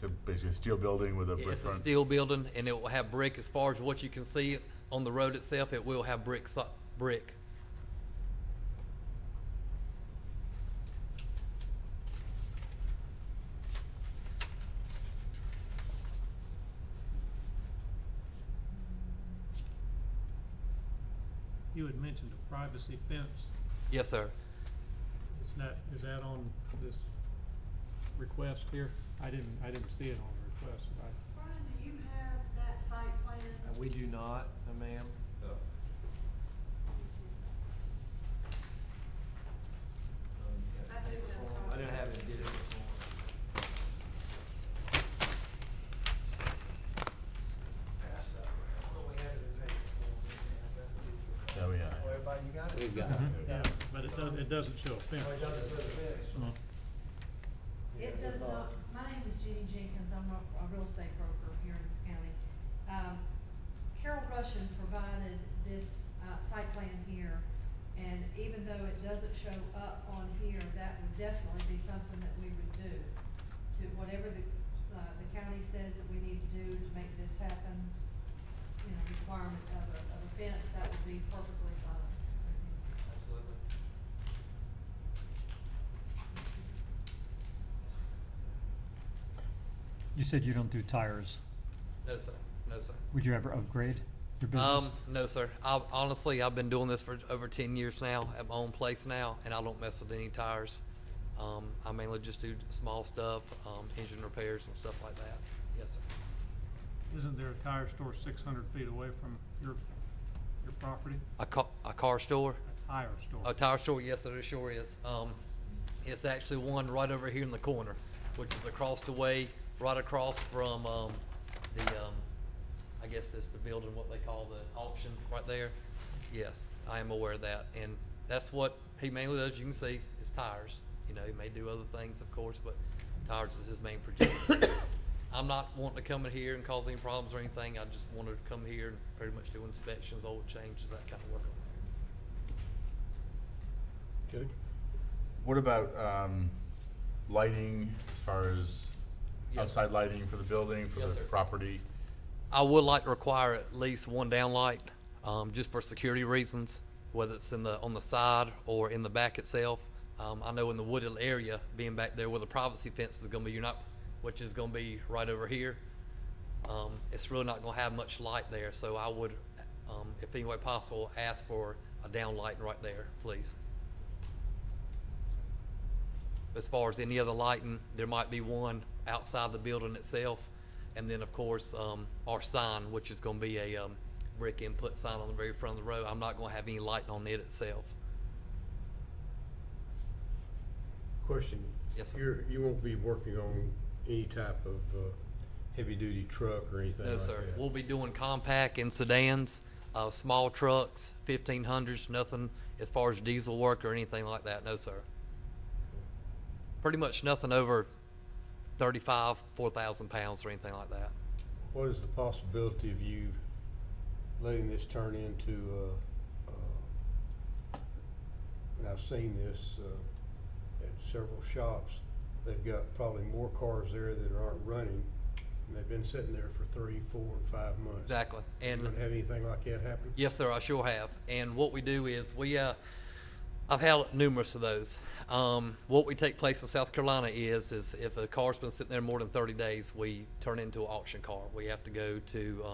So basically a steel building with a brick It's a front? steel building, and it will have brick as far as what you can see on the road itself. It will have brick. You had mentioned a privacy fence. Yes, sir. Is that on this request here? I didn't see it on the request, did I? Brian, do you have that site plan? We do not, ma'am. Everybody, you got it? We've got it. Yeah, but it doesn't show a fence. Oh, it doesn't show the fence. No. It does not, my name is Jenny Jenkins, I'm a real estate broker here in the county. Carol Russian provided this, site plan here, and even though it doesn't show up on here, that would definitely be something that we would do. To whatever the county says that we need to do to make this happen, you know, requirement of a fence, that would be perfectly fine. Absolutely. You said you don't do tires. No, sir. No, sir. Would you ever upgrade your business? No, sir. Honestly, I've been doing this for over 10 years now at my own place now, and I don't mess with any tires. I mainly just do small stuff, engine repairs and stuff like that. Yes, sir. Isn't there a tire store 600 feet away from your property? A car store? A tire store. A tire store, yes, there sure is. It's actually one right over here in the corner, which is across the way, right across from I guess that's the building, what they call the auction right there. Yes, I am aware of that, and that's what he mainly does. You can see is tires. You know, he may do other things, of course, but tires is his main project. I'm not wanting to come in here and cause any problems or anything. I just wanted to come here and pretty much do inspections, oil changes, that kind of work on there. Good. What about lighting as far as Yes. outside lighting for the building, for Yes, the sir. property? I would like to require at least one downlight, just for security reasons, whether it's on the side or in the back itself. I know in the wooded area, being back there where the privacy fence is going to be, which is going to be right over here. It's really not going to have much light there, so I would, if any way possible, ask for a downlight right there, please. As far as any other lighting, there might be one outside the building itself, and then of course our sign, which is going to be a brick input sign on the very front of the road. I'm not going to have any lighting on it itself. Question. Yes, sir. You won't be working on any type of heavy-duty truck or anything No, like sir. that? We'll be doing compact and sedans, small trucks, 1500s, nothing as far as diesel work or anything like that. No, sir. Pretty much nothing over 4,000 pounds or anything like that. What is the possibility of you letting this turn into, and I've seen this at several shops, they've got probably more cars there that aren't running, and they've been sitting there for 3, 4, and 5 months. Exactly. And You wouldn't have anything like that happen? yes, sir, I sure have. And what we do is I've had numerous of those. What we take place in South Carolina is if a car's been sitting there more than 30 days, we turn it into an auction car. We have to go to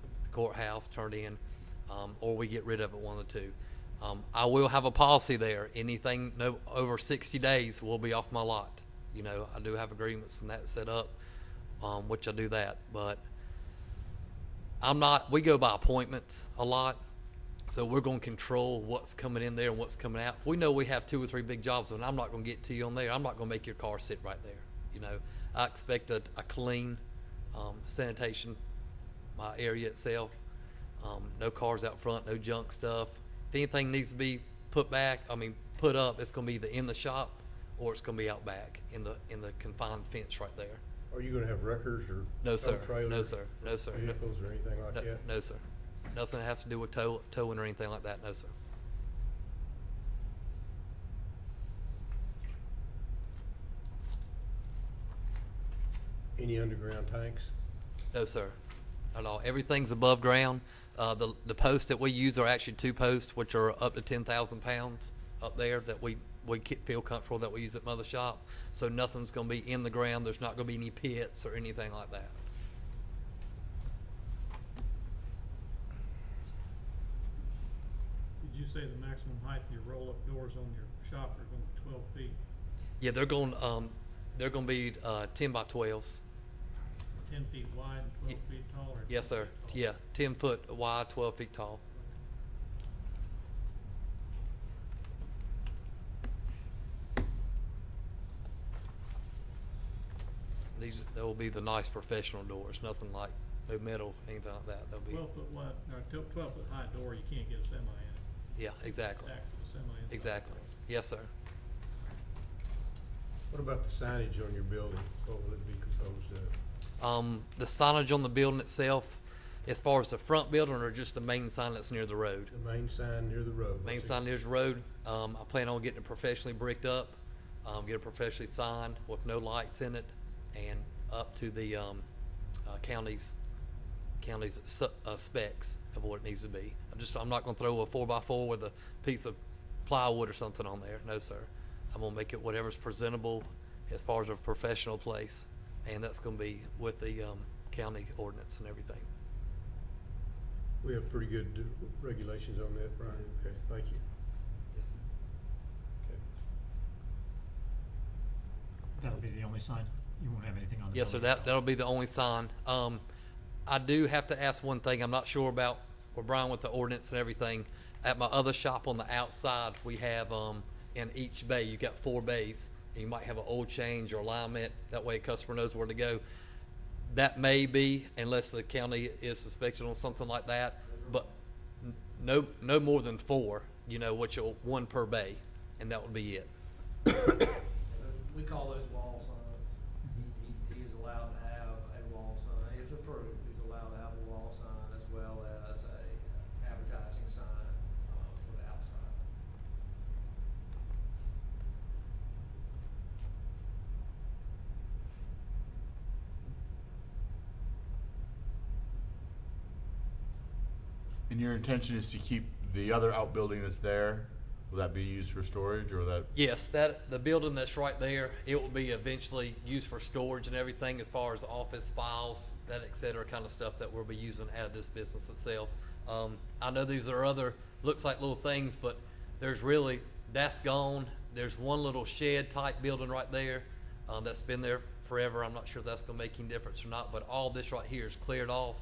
the courthouse, turn it in, or we get rid of it, one of the two. I will have a policy there. Anything over 60 days will be off my lot. You know, I do have agreements and that set up, which I do that. But we go by appointments a lot. So we're going to control what's coming in there and what's coming out. If we know we have 2 or 3 big jobs, and I'm not going to get to you on there, I'm not going to make your car sit right there. You know, I expect a clean sanitation, my area itself. No cars out front, no junk stuff. If anything needs to be put up, it's going to be either in the shop or it's going to be out back in the confined fence right there. Are you gonna have wreckers or No, sir. tow trailers? No, sir. No, sir. No. Vehicles or anything like that? No, sir. Nothing that has to do with towing or anything like that. No, sir. Any underground tanks? No, sir. Not at all. Everything's above ground. The posts that we use are actually 2 posts, which are up to 10,000 pounds up there that we feel comfortable that we use at Mother Shop. So nothing's going to be in the ground. There's not going to be any pits or anything like that. Did you say the maximum height of your roll-up doors on your shop are going to be 12 feet? Yeah, they're going to be 10 by 12s. 10 feet wide and 12 feet tall? Or Yes, sir. 12 feet tall? Yeah, 10 foot wide, 12 feet tall. They will be the nice professional doors, nothing like no metal, anything like that. They'll be 12 foot wide, or 12 foot high door, you can't get a semi in. Yeah, exactly. Stacks of assembly and stuff. Exactly. Yes, sir. What about the signage on your building? What will it be composed of? The signage on the building itself, as far as the front building or just the main sign that's near the road? The main sign near the road. Main What's it- sign near the road, I plan on getting it professionally bricked up, get it professionally signed with no lights in it, and up to the county's specs of what it needs to be. I'm not gonna throw a 4x4 with a piece of plywood or something on there. No, sir. I'm gonna make it whatever's presentable as far as a professional place, and that's gonna be with the county ordinance and everything. We have pretty good regulations on that, Brian. Okay, thank you. Yes, sir. Okay. That'll be the only sign? You won't have anything on the Yes, sir, building? that'll be the only sign. I do have to ask one thing, I'm not sure about, with Brian with the ordinance and everything. At my other shop on the outside, we have, in each bay, you got 4 bays, and you might have an oil change or alignment, that way a customer knows where to go. That may be, unless the county is suspected on something like that, but no more than 4, one per bay, and that would be it. We call those wall signs. He is allowed to have a wall sign, if approved, he's allowed to have a wall sign as well as a advertising sign, for the outside. And your intention is to keep the other outbuilding that's there, will that be used for storage, or that? Yes, the building that's right there, it will be eventually used for storage and everything as far as office files, that et cetera kind of stuff that we'll be using out of this business itself. I know these are other, looks like little things, but that's gone. There's one little shed type building right there, that's been there forever. I'm not sure if that's gonna make any difference or not, but all this right here is cleared off.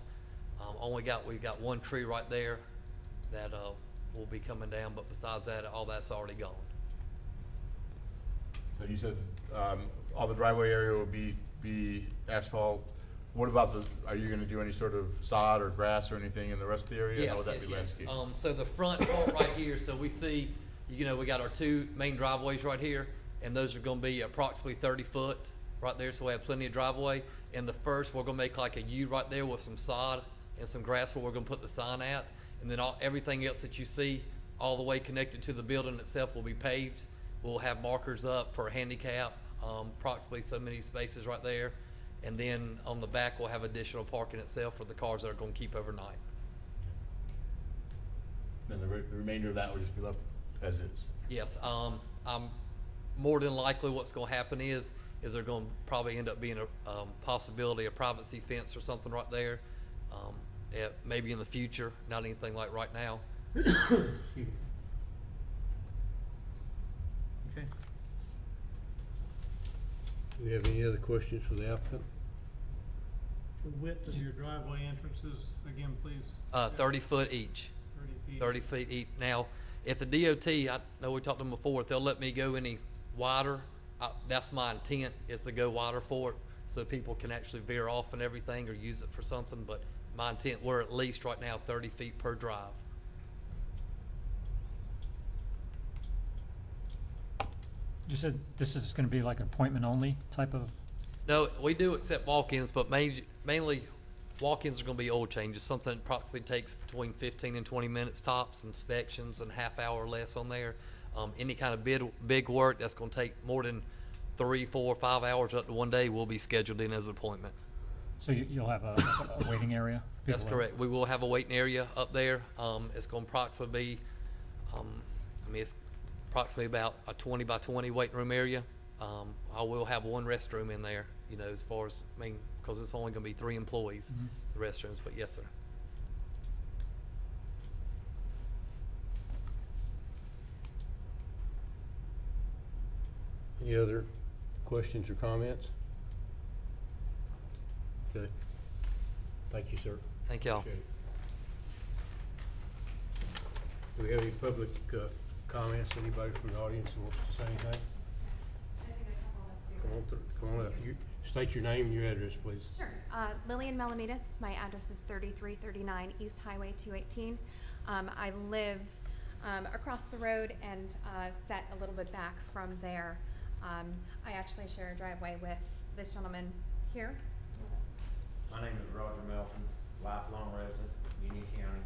We've got one tree right there that, will be coming down, but besides that, all that's already gone. So you said, all the driveway area will be asphalt. What about are you gonna do any sort of sod or grass or anything in the rest of the area? How would that be landscaped? So the front part right here, so we see, we got our 2 main driveways right here, and those are gonna be approximately 30 foot right there, so we have plenty of driveway. And the first, we're gonna make like a U right there with some sod and some grass where we're gonna put the sign at. And then everything else that you see all the way connected to the building itself will be paved. We'll have markers up for a handicap, approximately so many spaces right there. And then on the back, we'll have additional parking itself for the cars that are gonna keep overnight. Then the remainder of that will just be left as is? Yes, more than likely what's gonna happen is there gonna probably end up being a possibility, a privacy fence or something right there. Maybe in the future, not anything like right now. Excuse me. Okay. Do we have any other questions for the applicant? The width of your driveway entrances, again, please? 30 foot each. 30 feet. 30 feet each. Now, if the DOT, I know we talked to them before, if they'll let me go any wider, that's my intent, is to go wider for it, so people can actually veer off and everything or use it for something, but my intent, we're at least right now 30 feet per drive. You said this is gonna be like an appointment only type of? No, we do accept walk-ins, but mainly walk-ins are gonna be oil changes, something that approximately takes between 15 and 20 minutes tops, inspections and half hour or less on there. Any kind of big work that's gonna take more than 3, 4, 5 hours up to 1 day will be scheduled in as an appointment. So you'll have a waiting area? That's People correct. We will have a waiting area up there. It's going to approximately be, it's approximately about a 20 by 20 waiting room area. I will have one restroom in there, as far as, because it's only going to be 3 employees, the restrooms, but yes, sir. Any other questions or comments? Okay. Thank you, sir. Thank y'all. Appreciate it. Do we have any public comments? Anybody from the audience who wants to say anything? Come on up. State your name and your address, please. Sure. Lillian Melamides. My address is 3339 East Highway 218. I live across the road and set a little bit back from there. I actually share a driveway with this gentleman here. My name is Roger Melton, lifelong resident, Union County.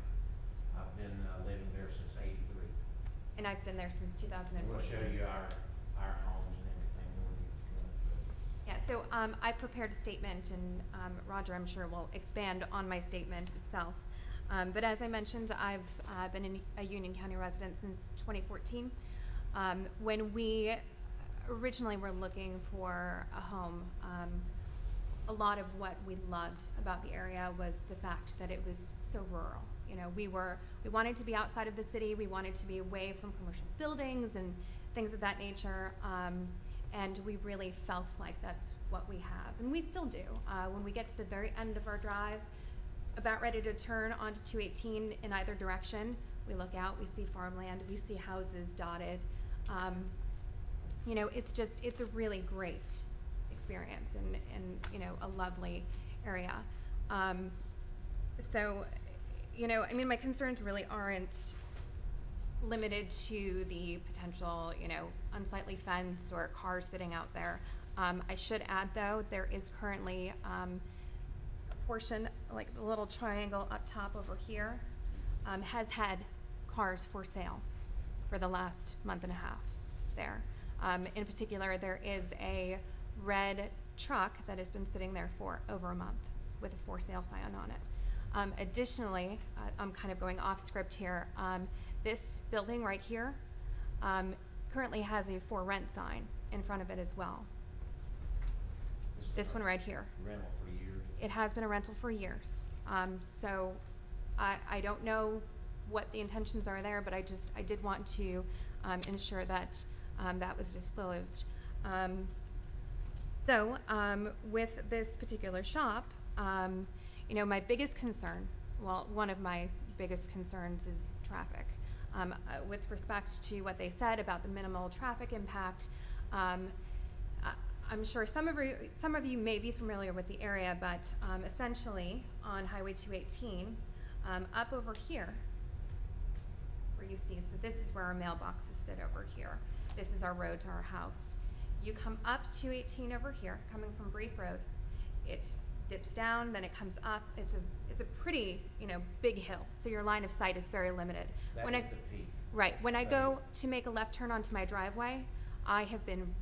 I've been living there since '83. And I've been there since 2014. We'll show you our homes and everything when we come through. Yeah, so I prepared a statement, and Roger, I'm sure, will expand on my statement itself. But as I mentioned, I've been a Union County resident since 2014. When we originally were looking for a home, a lot of what we loved about the area was the fact that it was so rural. You know, we wanted to be outside of the city. We wanted to be away from commercial buildings and things of that nature. And we really felt like that's what we have, and we still do. When we get to the very end of our drive, about ready to turn onto 218 in either direction, we look out, we see farmland, we see houses dotted. You know, it's a really great experience and you know, a lovely area. So, you know, I mean, my concerns really aren't limited to the potential, you know, unsightly fence or cars sitting out there. I should add, though, there is currently a portion, like the little triangle up top over here, has had cars for sale for the last month and a half there. In particular, there is a red truck that has been sitting there for over a month with a for sale sign on it. Additionally, I'm kind of going off script here. This building right here currently has a for rent sign in front of it as well. This one right here. Rental for years. It has been a rental for years. So I don't know what the intentions are there, but I did want to ensure that that was disclosed. So with this particular shop, you know, my biggest concern, well, one of my biggest concerns is traffic. With respect to what they said about the minimal traffic impact, I'm sure some of you may be familiar with the area, but essentially on Highway 218, up over here, where you see, so this is where our mailboxes sit over here. This is our road to our house. You come up 218 over here, coming from Brief Road. It dips down, then it comes up. It's a pretty, you know, big hill, so your line of sight is very limited. That When is I, the peak. Right. When I go to make a left turn onto my driveway, I have been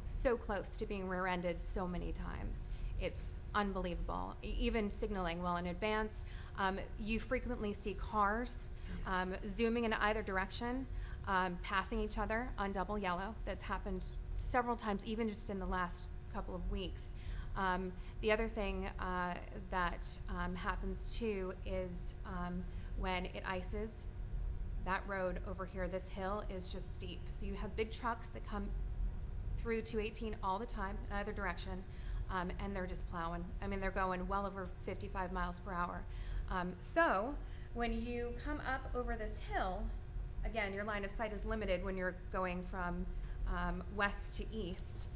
so close to being rear-ended so many times. It's unbelievable. Even signaling well in advance, you frequently see cars zooming in either direction, passing each other on double yellow. That's happened several times, even just in the last couple of weeks. The other thing that happens too is when it ices, that road over here, this hill, is just steep. So you have big trucks that come through 218 all the time in either direction, and they're just plowing. I mean, they're going well over 55 miles per hour. So when you come up over this hill, again, your line of sight is limited when you're going from west to east.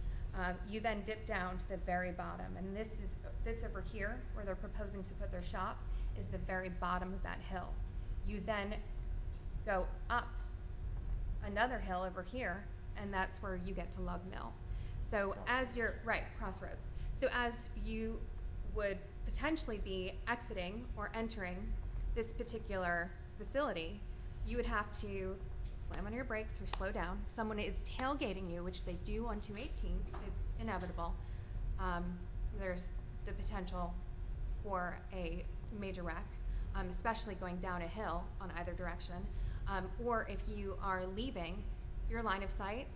You then dip down to the very bottom, and this over here, where they're proposing to put their shop, is the very bottom of that hill. You then go up another hill over here, and that's where you get to Love Mill. So as you're, right, Crossroads. So as you would potentially be exiting or entering this particular facility, you would have to slam on your brakes or slow down. If someone is tailgating you, which they do on 218, it's inevitable. There's the potential for a major wreck, especially going down a hill on either direction. Or if you are leaving your line of sight,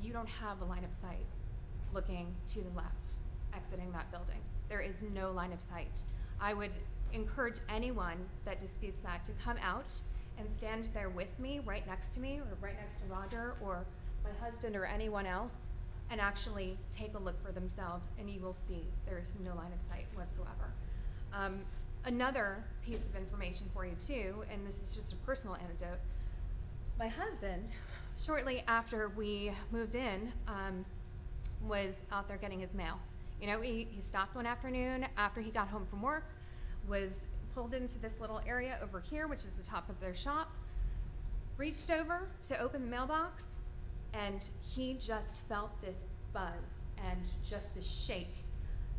you don't have a line of sight looking to the left, exiting that building. There is no line of sight. I would encourage anyone that disputes that to come out and stand there with me, right next to me, or right next to Roger, or my husband, or anyone else, and actually take a look for themselves, and you will see there's no line of sight whatsoever. Another piece of information for you too, and this is just a personal anecdote. My husband, shortly after we moved in, was out there getting his mail. You know, he stopped one afternoon after he got home from work, was pulled into this little area over here, which is the top of their shop, reached over to open the mailbox, and he just felt this buzz and just this shake.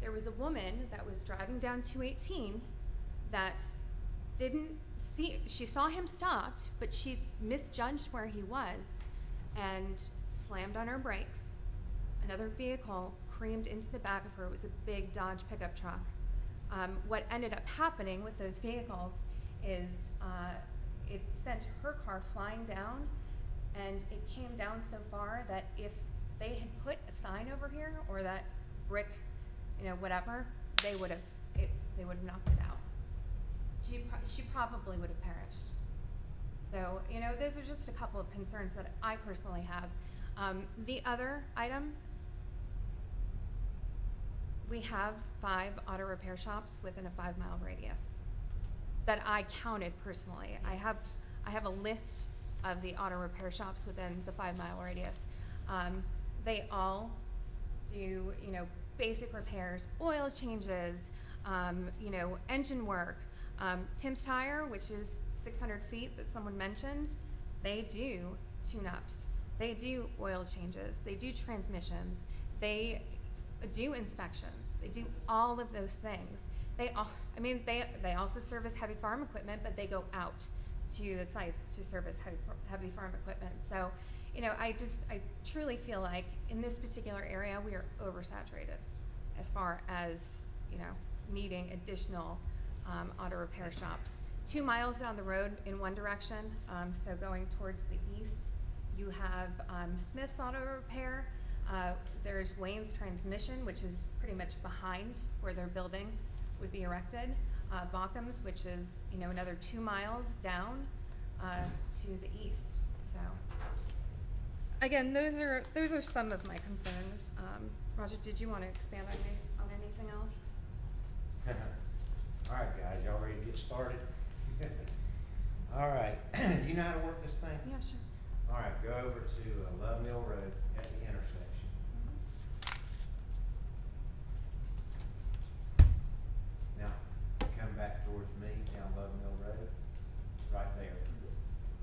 There was a woman that was driving down 218 that didn't see, she saw him stopped, but she misjudged where he was and slammed on her brakes. Another vehicle creamed into the back of her. It was a big Dodge pickup truck. What ended up happening with those vehicles is it sent her car flying down, and it came down so far that if they had put a sign over here or that brick, you know, whatever, they would have knocked it out. She probably would have perished. So, you know, those are just a couple of concerns that I personally have. The other item, we have 5 auto repair shops within a 5-mile radius that I counted personally. I have a list of the auto repair shops within the 5-mile radius. They all do, you know, basic repairs, oil changes, you know, engine work. Tim's Tire, which is 600 feet that someone mentioned, they do tune-ups. They do oil changes. They do transmissions. They do inspections. They do all of those things. They also service heavy farm equipment, but they go out to the sites to service heavy farm equipment. So, you know, I truly feel like in this particular area we are oversaturated as far as, you know, needing additional auto repair shops. 2 miles down the road in one direction, so going towards the east, you have Smith's Auto Repair. There's Wayne's Transmission, which is pretty much behind where their building would be erected. Baucham's, which is, you know, another 2 miles down to the east. So, again, those are some of my concerns. Roger, did you want to expand on anything else? All right, guys, y'all ready to get started? All right, you know how to work this thing? Yeah, sure. All right, go over to Love Mill Road at the intersection. Now, come back towards me down Love Mill Road, right there,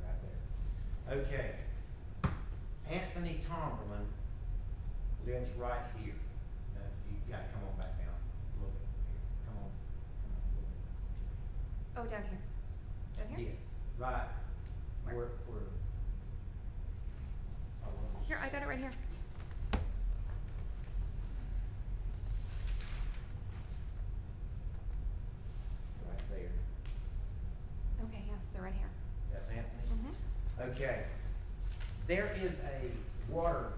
right there. Okay, Anthony Tomberlin lives right here. Now, you gotta come on back down a little bit here. Come on, a little bit. Oh, down here. Down here? Yeah, right. Where? Here, I got it right here. Right there. Okay, yes, they're right here. That's Anthony? Mm-hmm. Okay. There is a water,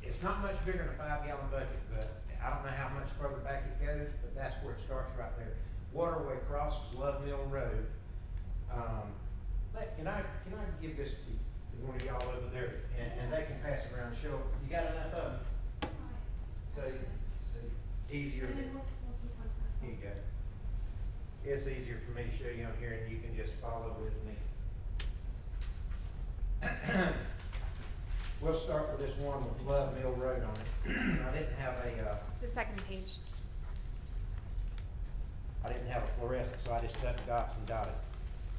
it's not much bigger than a 5-gallon bucket, but I don't know how much further back it goes, but that's where it starts right there. Waterway crosses Love Mill Road. Can I give this to one of y'all over there, and they can pass it around and show, you got enough of them? So easier. Here you go. It's easier for me to show you on here, and you can just follow with me. We'll start with this one with Love Mill Road on it. I didn't have The second page. I didn't have a fluorescent, so I just took dots and dotted.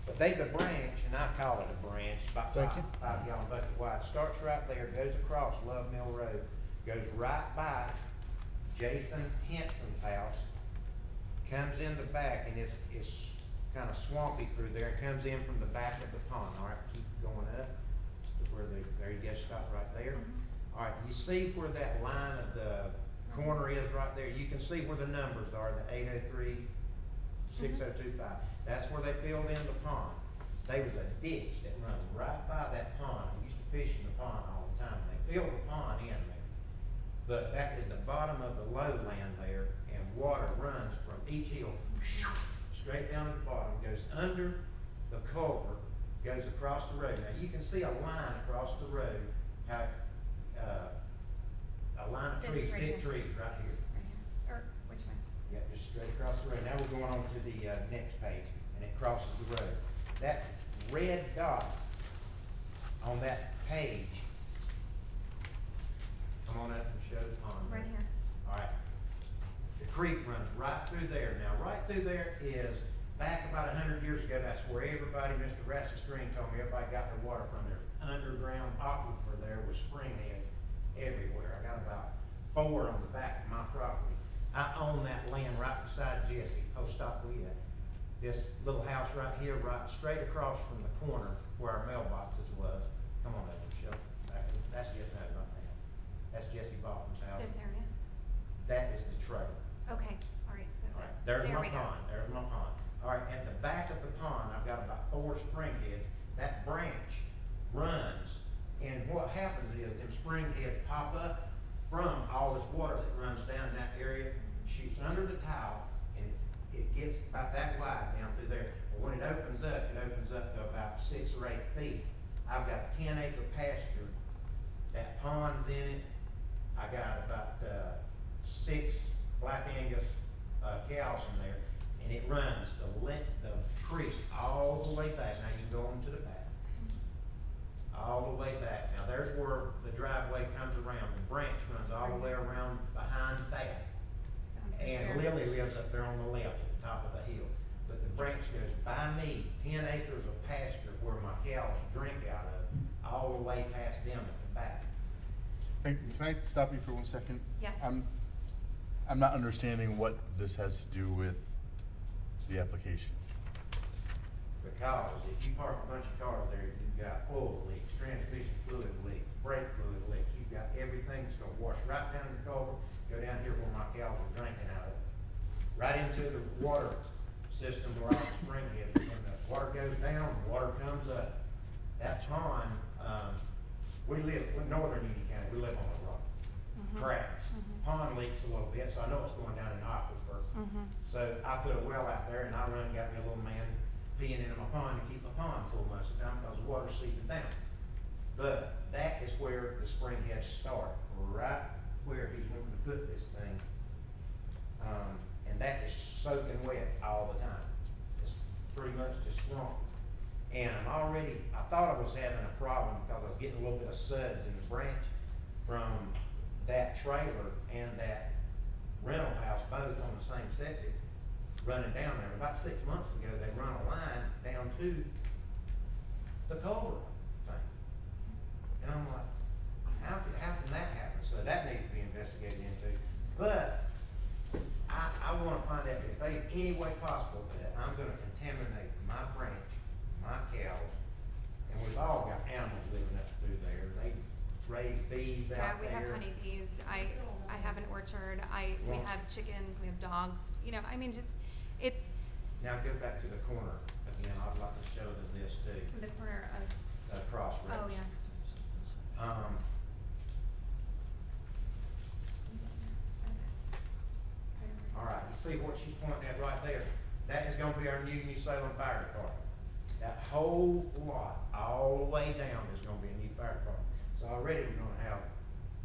But there's a branch, and I call it a branch, about 5-gallon bucket wide. Starts right there, goes across Love Mill Road, goes right by Jason Henson's house, comes in the back, and it's kind of swampy through there. It comes in from the back of the pond. All right, keep going up to where there you go, stop right there. All right, you see where that line of the corner is right there? You can see where the numbers are, the 803, 6025. That's where they filled in the pond. There was a ditch that runs right by that pond. I used to fish in the pond all the time. They filled the pond in there. But that is the bottom of the lowland there, and water runs from each hill straight down to the bottom, goes under the culvert, goes across the road. Now you can see a line across the road, how a line of trees, thick trees right here. Or which one? Yeah, just straight across the road. Now we're going on to the next page, and it crosses the road. That red dots on that page, come on up and show the pond. Right here. All right. The creek runs right through there. Now, right through there is back about 100 years ago, that's where everybody, Mr. Rasmus Green told me, everybody got their water from their underground aquifer there with spring heads everywhere. I got about 4 on the back of my property. I own that land right beside Jesse, post op Weeda. This little house right here, right straight across from the corner where our mailboxes was. Come on, Michelle. That's Jesse, no, not that. That's Jesse Baldwin's house. This area? That is the trailer. Okay, all right, so All right, this, there's there my we go. pond, there's my pond. All right, at the back of the pond, I've got about 4 spring heads. That branch runs, and what happens is them spring heads pop up from all this water that runs down in that area, shoots under the tile, and it gets about that wide down through there. But when it opens up to about 6 or 8 feet. I've got a 10-acre pasture. That pond's in it. I got about 6 Black Angus cows in there, and it runs the creek all the way back. Now you can go into the back, all the way back. Now there's where the driveway comes around. The branch runs all the way around behind that. And Lily lives up there on the left at the top of the hill. But the branch goes by me, 10 acres of pasture where my cows drink out of, all the way past them at the back. Hey, can I stop you for 1 second? Yes. I'm not understanding what this has to do with the application. Because if you park a bunch of cars there, you've got oil leaks, transmission fluid leaks, brake fluid leaks, you've got everything that's gonna wash right down the culvert, go down here where my cows are drinking out of it, right into the water system where all the spring is. When the water goes down, the water comes up. That pond, we live in northern Union County, we live on a rock, cracks. Pond leaks a little bit, so I know it's going down in the aquifer. So I put a well out there and I got me a little man peeing into my pond to keep my pond full most of the time because the water's seeping down. But that is where the spring heads start, right where he's wanting to put this thing. And that is soaking wet all the time. It's pretty much just swamp. And I thought I was having a problem because I was getting a little bit of suds in the branch from that trailer and that rental house, both on the same septic, running down there. About 6 months ago, they run a line down to the culvert thing. And I'm like, how can that happen? So that needs to be investigated into. But I want to find out if they, any way possible, that I'm going to contaminate my branch, my cows, and we've all got animals living up through there. They raise bees out there. Yeah, we have honeybees. I have an orchard. We have chickens. We have dogs. You know, I mean, just it's. Now go back to the corner again. I'd like to show them this too. The corner of. Crossroads. Oh yes. All right, you see what she's pointing at right there? That is gonna be our new Salem Fire Department. That whole lot, all the way down, is gonna be a new fire department. So already we're gonna have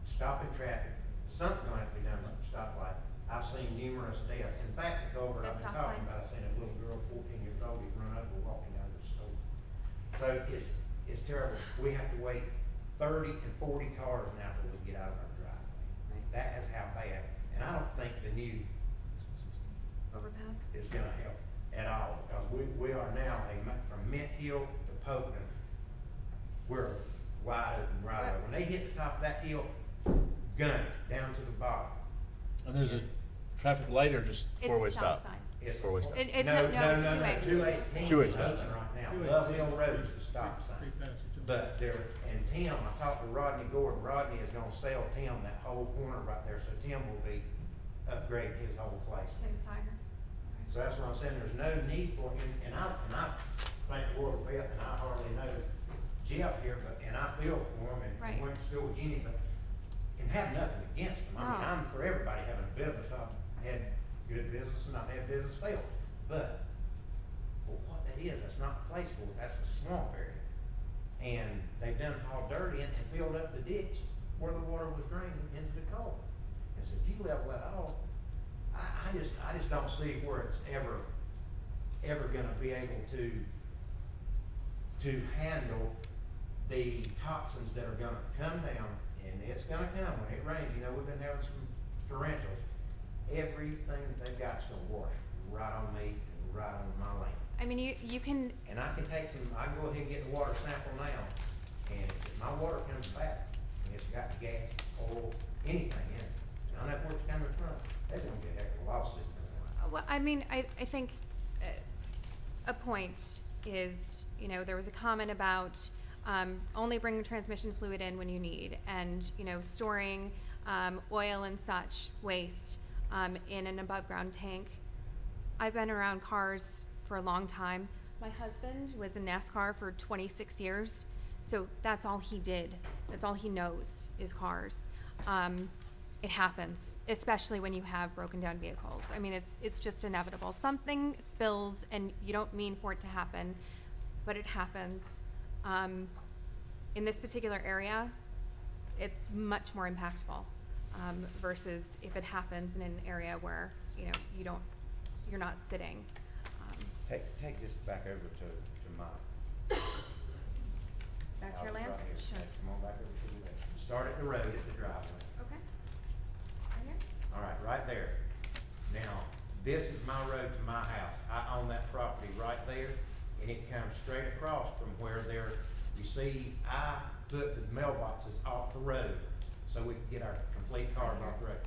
stopping traffic. Something's gonna have to be done at the stoplight. I've seen numerous deaths. In fact, the culvert I've been talking about, I seen a little girl, 14 years old, get run over walking down to the store. So it's terrible. We have to wait 30 and 40 cars now till we get out of our driveway. Right. That is how bad. And I don't think the new Overpass. is gonna help at all, because we are now from Mint Hill to Pocono, we're wide open right over. When they hit the top of that hill, gun down to the bottom. And there's a traffic light or just It's a four-way stop stop? sign. It's Four-way stop. It's it's 218. 218 is stop. open right now. Love Mill Road is the stop sign. But and Tim, I talked to Rodney Gordon. Rodney is gonna sell Tim that whole corner right there, so Tim will be upgrading his whole place. Tim's Tiger. So that's what I'm saying, there's no need for him, and I thank the Lord for Beth, and I hardly know Jeff here, and I feel for him, and Right. went to school with Jenny, and have nothing against him. I mean, Oh. I'm for everybody having a business. I've had good business and I've had business fail. But for what that is, that's not the place for it, that's the swamp area. And they've done all dirty and filled up the ditch where the water was draining into the culvert. And so if you level that off, I just don't see where it's ever gonna be able to handle the toxins that are gonna come down, and it's gonna come when it rains. You know, we've been having some torrentials. Everything that they've got's gonna wash right on me and right on my lane. I mean, you can, And I can take some, I can go ahead and get the water sample now, and if my water comes back, and it's got gas, oil, anything in it, and I know where it's coming from, that's gonna be a heck of a lawsuit. well, I mean, I think a point is, you know, there was a comment about only bringing transmission fluid in when you need, and, you know, storing oil and such waste in an above-ground tank. I've been around cars for a long time. My husband was in NASCAR for 26 years, so that's all he did. That's all he knows is cars. It happens, especially when you have broken down vehicles. I mean, it's just inevitable. Something spills and you don't mean for it to happen, but it happens. In this particular area, it's much more impactful versus if it happens in an area where, you know, you're not sitting. Take this back over to my. Back to your house land? right here. Sure. Come on back over to the left. Start at the road at the driveway. Okay. Right here? All right, right there. Now, this is my road to my house. I own that property right there, and it comes straight across from where there, you see, I put the mailboxes off the road so we can get our complete cars off the road.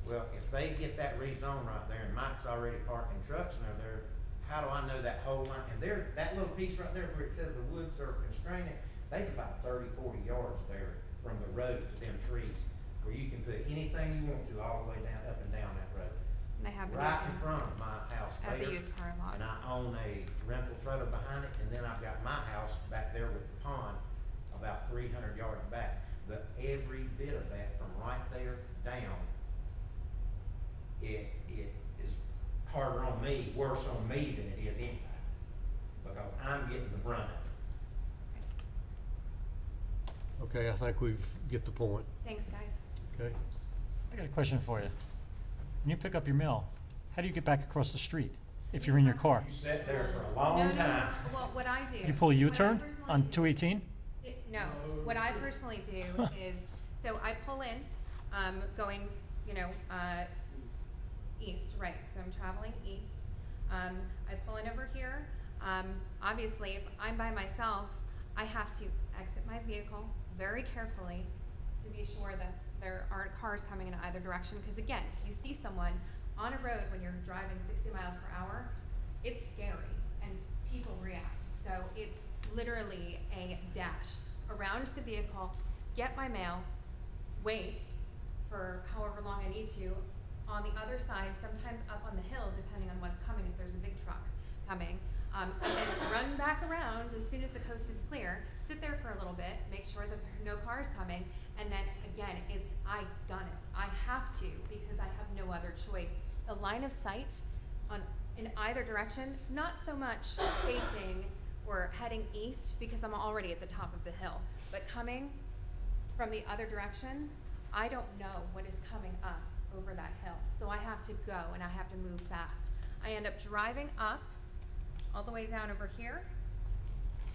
Well, if they get that rezone right there, and Mike's already parking trucks and they're there, how do I know that whole line? And there, that little piece right there where it says the woods are constrained, there's about 30, 40 yards there from the road to them trees, where you can put anything you want to all the way down, up and down that road. They have been Right in using front of my house as a there, used car lot. and I own a rental trailer behind it, and then I've got my house back there with the pond about 300 yards back. But every bit of that from right there down, it is harder on me, worse on me than it is anybody, because I'm getting the brunt of it. Okay, I think we've get the point, Thanks, guys. okay? I got a question for you. When you pick up your mail, how do you get back across the street if you're in your car? You sat there for a No, long no, time. well, what I do. You pull a what I U-turn personally on do- 218? No, what I personally do is, so I pull in, going, you know, east, right, so I'm traveling east. I pull in over here. Obviously, if I'm by myself, I have to exit my vehicle very carefully to be sure that there aren't cars coming in either direction. Because again, if you see someone on a road when you're driving 60 miles per hour, it's scary and people react. So it's literally a dash around the vehicle, get my mail, wait for however long I need to. On the other side, sometimes up on the hill, depending on what's coming, if there's a big truck coming, and then run back around as soon as the coast is clear, sit there for a little bit, make sure that there are no cars coming, and then again, I gun it. I have to because I have no other choice. The line of sight in either direction, not so much facing or heading east because I'm already at the top of the hill, but coming from the other direction, I don't know what is coming up over that hill. So I have to go and I have to move fast. I end up driving up all the way down over here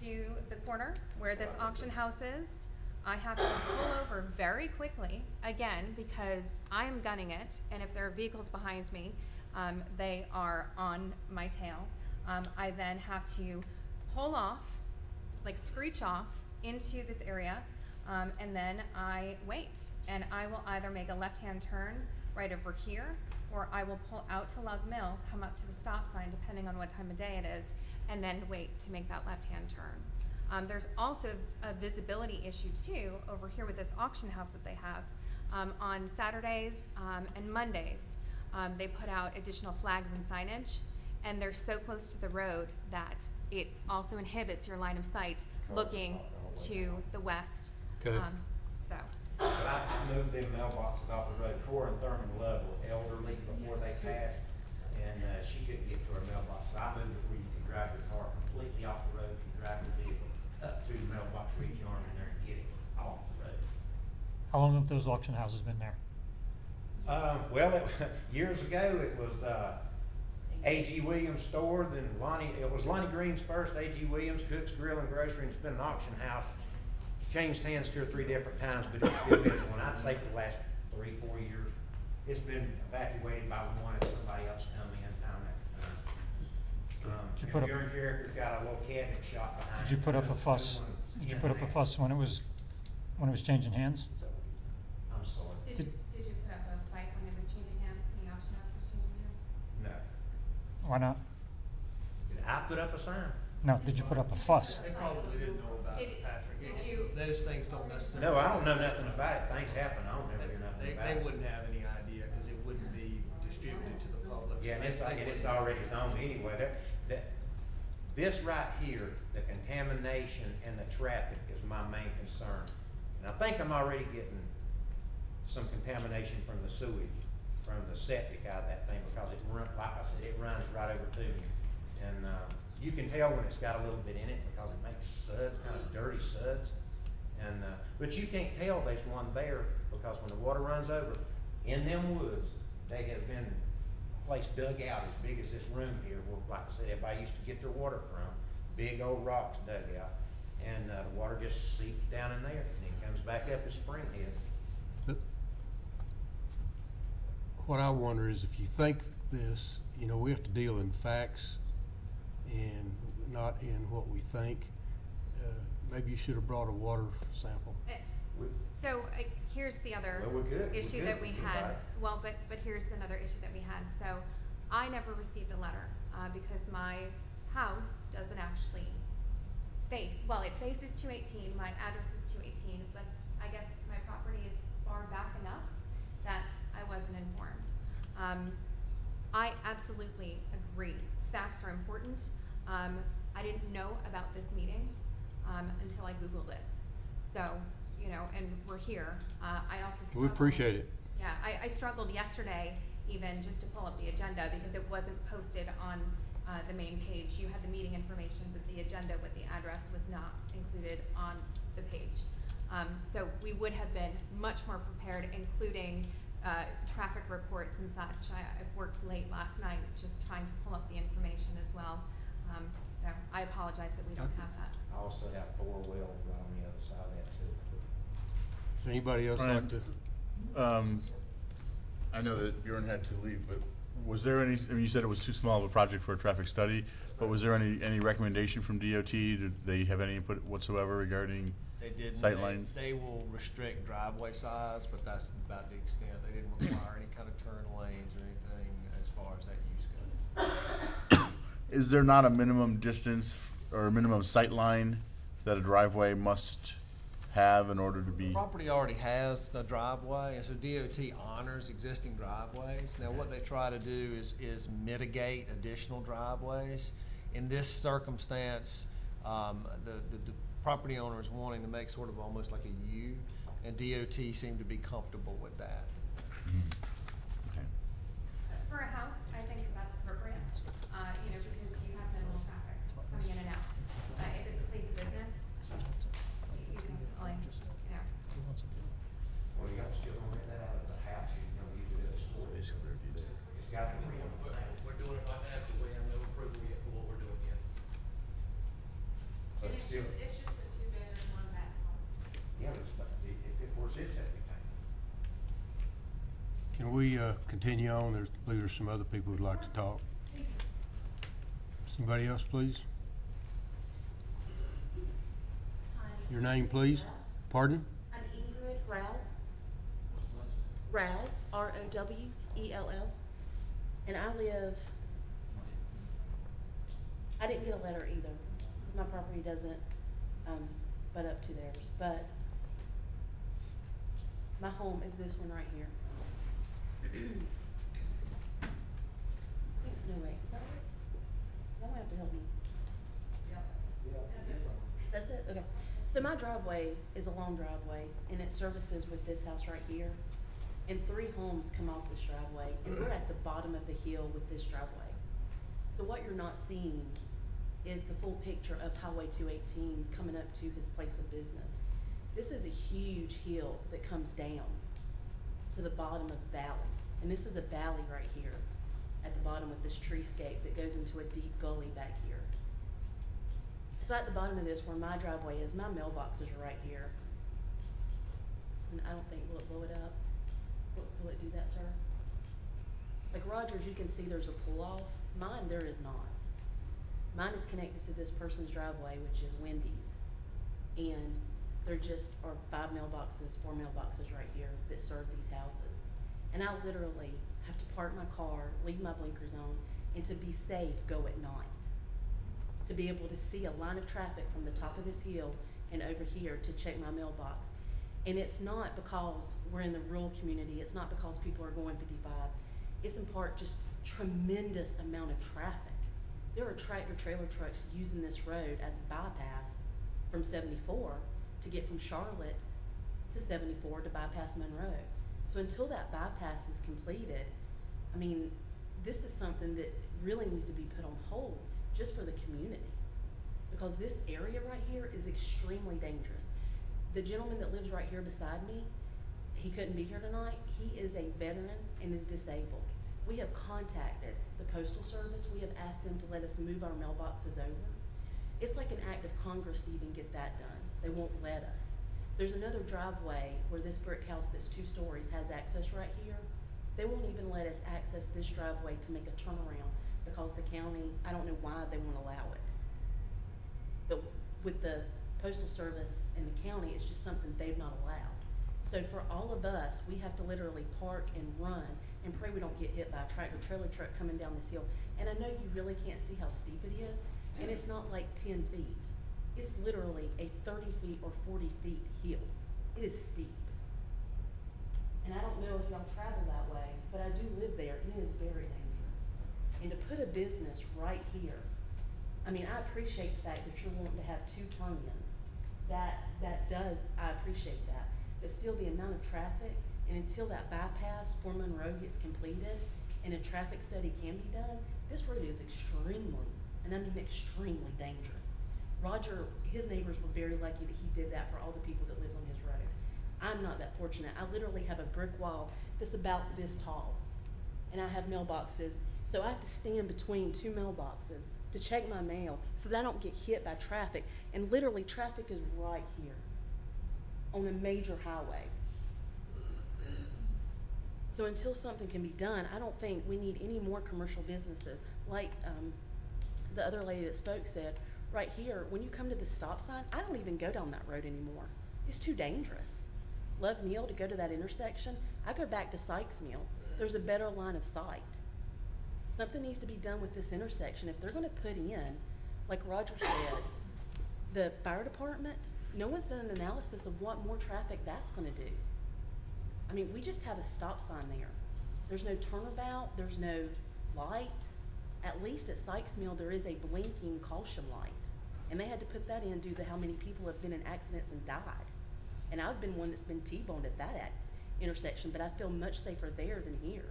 to the corner where this auction house is. I have to pull over very quickly, again, because I'm gunning it, and if there are vehicles behind me, they are on my tail. I then have to pull off, like screech off into this area, and then I wait. And I will either make a left-hand turn right over here, or I will pull out to Love Mill, come up to the stop sign, depending on what time of day it is, and then wait to make that left-hand turn. There's also a visibility issue too over here with this auction house that they have. On Saturdays and Mondays, they put out additional flags and signage, and they're so close to the road that it also inhibits your line of sight looking to the west. Okay. So. But I moved them mailboxes off the road. Cora and Thurman Love were elderly before they passed, and she couldn't get to her mailbox. So I moved it where you can drive your car completely off the road. You can drive your vehicle up to the mailbox, reach your arm in there and get it off the road. How long have those auction houses been there? Well, years ago it was A.G. Williams store, then it was Lonnie Green's first, A.G. Williams, Cook's Grill and Grocery, and it's been an auction house. Changed hands 2 or 3 different times, but it's still been one. I'd say for the last 3, 4 years. It's been evacuated by one and somebody else come in time after time. Did you put up- Your character's got a little cabinet shop behind. Did you put up a it. fuss? Did you put up a fuss when it was changing hands? I'm sorry. Did you put up a fight when it was changing hands, and the auction house was changing hands? No. Why not? Did I put up a sign? No, did you put up a fuss? They probably didn't know about it, Patrick. Did you- Those things don't necessarily. No, I don't know nothing about it. Things happen. I don't never hear nothing They, about it. they wouldn't have any idea, cause it wouldn't be distributed to the public. Yeah, and So they it's wouldn't- already zoned anyway. This right here, the contamination and the traffic is my main concern. And I think I'm already getting some contamination from the sewage, from the septic out of that thing, because it like I said, it runs right over to me. And, you can tell when it's got a little bit in it because it makes suds, kind of dirty suds. And, but you can't tell there's one there because when the water runs over, in them woods, they have been a place dug out as big as this room here, where, like I said, everybody used to get their water from. Big old rocks dug out. And, the water just seeps down in there and then comes back up as spring head. What I wonder is if you think this, you know, we have to deal in facts and not in what we think. Maybe you should have brought a water sample. So here's the other Well, we're good. We're issue good. that we We can had. buy it. Well, but here's another issue that we had. So I never received a letter because my house doesn't actually face, well, it faces 218, my address is 218, but I guess my property is far back enough that I wasn't informed. I absolutely agree. Facts are important. I didn't know about this meeting until I Googled it. So, you know, and we're here. I also struggled. We appreciate it. Yeah, I struggled yesterday even just to pull up the agenda because it wasn't posted on the main page. You had the meeting information, but the agenda with the address was not included on the page. So we would have been much more prepared, including traffic reports and such. I worked late last night just trying to pull up the information as well. So I apologize that we don't have that. I also have 4 wells right on the other side of that too. Does anybody else like to? I know that Bjorn had to leave, but was there any, I mean, you said it was too small of a project for a traffic study, but was there any recommendation from DOT? Did they have any input whatsoever regarding They didn't. sightlines? They will restrict driveway size, but that's about the extent. They didn't require any kind of turn lanes or anything as far as that use goes. Is there not a minimum distance or a minimum sight line that a driveway must have in order to be? Property already has a driveway, and so DOT honors existing driveways. Now, what they try to do is mitigate additional driveways. In this circumstance, the property owner is wanting to make sort of almost like a U, and DOT seemed to be comfortable with that. Okay. For a house, I think that's appropriate, you know, because you have minimal traffic coming in and out. If it's a place of business, you can only, you know. Well, you got still on that out as a house, you know, use it as a store. It's got the real. We're doing it right now because we have no approval yet for what we're doing yet. But And it's still, just a 2-bedroom, 1-bath home. yeah, but if it was its septic tank. Can we continue on? I believe there's some other people who'd like to talk. Somebody else, please? Hi. Your name, please? Pardon? I'm Ingrid Rowell. Rowell, R-O-W-E-L-L. And I didn't get a letter either, because my property doesn't butt up to theirs, but my home is this one right here. No, wait, is that right? Y'all might have to help me. That's it? Okay. So my driveway is a long driveway, and it services with this house right here. And 3 homes come off this driveway, and we're at the bottom of the hill with this driveway. So what you're not seeing is the full picture of Highway 218 coming up to his place of business. This is a huge hill that comes down to the bottom of the valley. And this is a valley right here at the bottom with this treescape that goes into a deep gully back here. So at the bottom of this, where my driveway is, my mailboxes are right here. And I don't think, will it blow it up? Will it do that, sir? Like Rogers, you can see there's a pull-off. Mine, there is not. Mine is connected to this person's driveway, which is Wendy's. And there just are 5 mailboxes, 4 mailboxes right here that serve these houses. And I literally have to park my car, leave my blinkers on, and to be safe, go at night. To be able to see a line of traffic from the top of this hill and over here to check my mailbox. And it's not because we're in the rural community, it's not because people are going 55. It's in part just tremendous amount of traffic. There are tractor trailer trucks using this road as a bypass from 74 to get from Charlotte to 74 to bypass Monroe. So until that bypass is completed, I mean, this is something that really needs to be put on hold just for the community. Because this area right here is extremely dangerous. The gentleman that lives right here beside me, he couldn't be here tonight. He is a veteran and is disabled. We have contacted the Postal Service. We have asked them to let us move our mailboxes over. It's like an act of Congress to even get that done. They won't let us. There's another driveway where this brick house that's 2 stories has access right here. They won't even let us access this driveway to make a turnaround because the county, I don't know why they won't allow it. But with the Postal Service and the county, it's just something they've not allowed. So for all of us, we have to literally park and run and pray we don't get hit by a tractor trailer truck coming down this hill. And I know you really can't see how steep it is, and it's not like 10 feet. It's literally a 30 feet or 40 feet hill. It is steep. And I don't know if y'all travel that way, but I do live there, and it is very dangerous. And to put a business right here, I mean, I appreciate the fact that you're wanting to have 2 turn-ins. I appreciate that. But still, the amount of traffic, and until that bypass for Monroe gets completed and a traffic study can be done, this road is extremely, and I mean extremely dangerous. Roger, his neighbors were very lucky that he did that for all the people that lives on his road. I'm not that fortunate. I literally have a brick wall that's about this tall, and I have mailboxes, so I have to stand between 2 mailboxes to check my mail so that I don't get hit by traffic. And literally, traffic is right here on a major highway. So until something can be done, I don't think we need any more commercial businesses. Like the other lady that spoke said, right here, when you come to the stop sign, I don't even go down that road anymore. It's too dangerous. Love Mill, to go to that intersection, I go back to Sykes Mill. There's a better line of sight. Something needs to be done with this intersection. If they're gonna put in, like Roger said, the fire department, no one's done an analysis of what more traffic that's gonna do. I mean, we just have a stop sign there. There's no turnabout, there's no light. At least at Sykes Mill, there is a blinking caution light. And they had to put that in due to how many people have been in accidents and died. And I've been one that's been T-boned at that intersection, but I feel much safer there than here.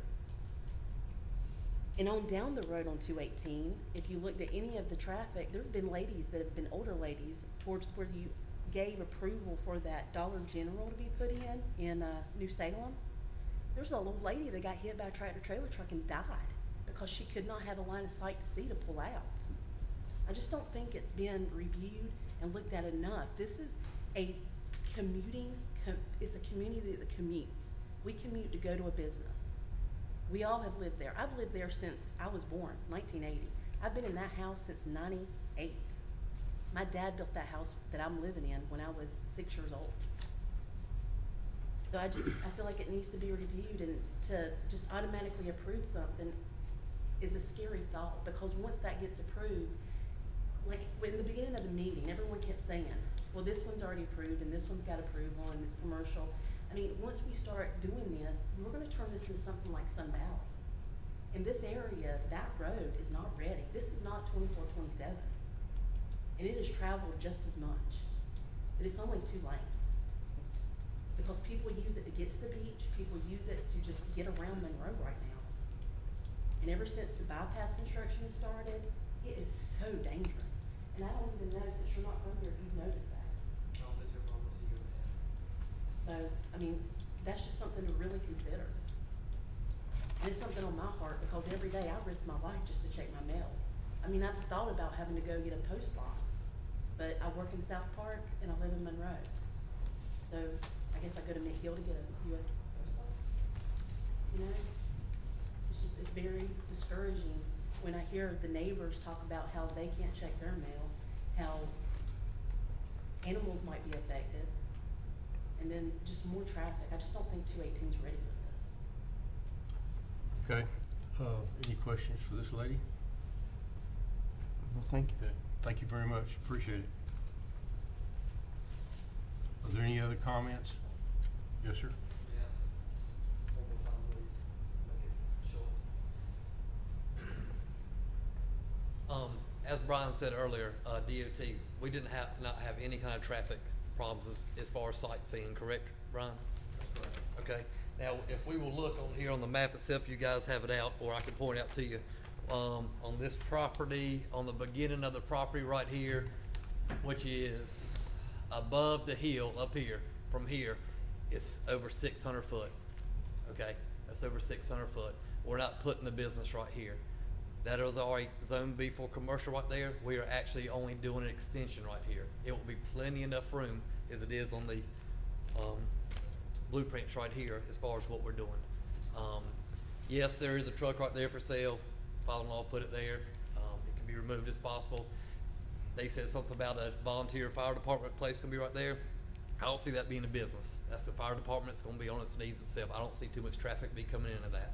And on down the road on 218, if you looked at any of the traffic, there have been ladies that have been older ladies towards where you gave approval for that Dollar General to be put in New Salem. There's an old lady that got hit by a tractor trailer truck and died because she could not have a line of sight to see to pull out. I just don't think it's been reviewed and looked at enough. This is a it's a community that commutes. We commute to go to a business. We all have lived there. I've lived there since I was born, 1980. I've been in that house since 98. My dad built that house that I'm living in when I was 6 years old. So I feel like it needs to be reviewed, and to just automatically approve something is a scary thought, because once that gets approved, like in the beginning of the meeting, everyone kept saying, well, this one's already approved and this one's got approval and it's commercial. I mean, once we start doing this, we're gonna turn this into something like Sun Valley. In this area, that road is not ready. This is not 24/27. And it is traveled just as much, but it's only 2 lanes. Because people use it to get to the beach, people use it to just get around Monroe right now. And ever since the bypass construction has started, it is so dangerous. And I don't even know, since you're not from here, if you've noticed that. So, I mean, that's just something to really consider. And it's something on my heart, because every day I risk my life just to check my mail. I mean, I've thought about having to go get a post box, but I work in South Park and I live in Monroe. So I guess I go to McGill to get a US post box. You know, it's very discouraging when I hear the neighbors talk about how they can't check their mail, how animals might be affected, and then just more traffic, I just don't think 218's ready for this. Okay. Any questions for this lady? Well, thank you. Okay. Thank you very much. Appreciate it. Are there any other comments? Yes, sir. As Brian said earlier, DOT, we didn't not have any kind of traffic problems as far as sightseeing, correct, Brian? That's correct. Okay. Now, if we will look on here on the map itself, you guys have it out, or I can point out to you. On this property, on the beginning of the property right here, which is above the hill up here, from here, it's over 600 foot. Okay, that's over 600 foot. We're not putting the business right here. That is already Zone B for commercial right there. We are actually only doing an extension right here. It will be plenty enough room as it is on the blueprints right here as far as what we're doing. Yes, there is a truck right there for sale. Father-in-law put it there. It can be removed as possible. They said something about a volunteer fire department place gonna be right there. I don't see that being a business. That's the fire department. It's gonna be on its knees itself. I don't see too much traffic be coming into that.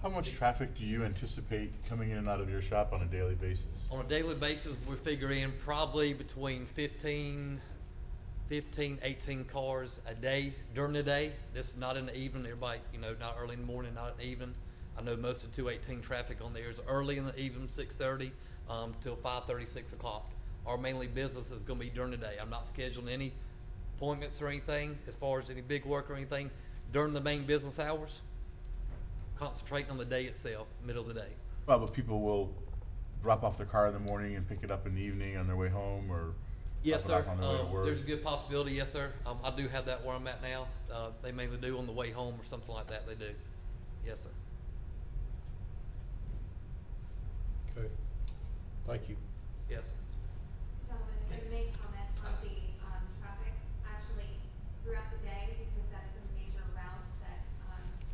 How much traffic do you anticipate coming in and out of your shop on a daily basis? On a daily basis, we figure in probably between 15, 18 cars a day during the day. This is not in the evening. Everybody, not early in the morning, not in the evening. I know most of 218 traffic on there is early in the evening, 6:30 till 5:30, 6 o'clock. Our mainly business is going to be during the day. I'm not scheduling any appointments or anything as far as any big work or anything during the main business hours. Concentrating on the day itself, middle of the day. Well, but people will drop off their car in the morning and pick it up in the evening on their way home, or Yes, drop it sir. off on their way to work? There's a good possibility, yes, sir. I do have that where I'm at now. They mainly do on the way home or something like that. They do. Yes, sir. Okay. Thank you. Yes, sir. Gentlemen, if I may comment on the traffic, actually throughout the day, because that is a major route that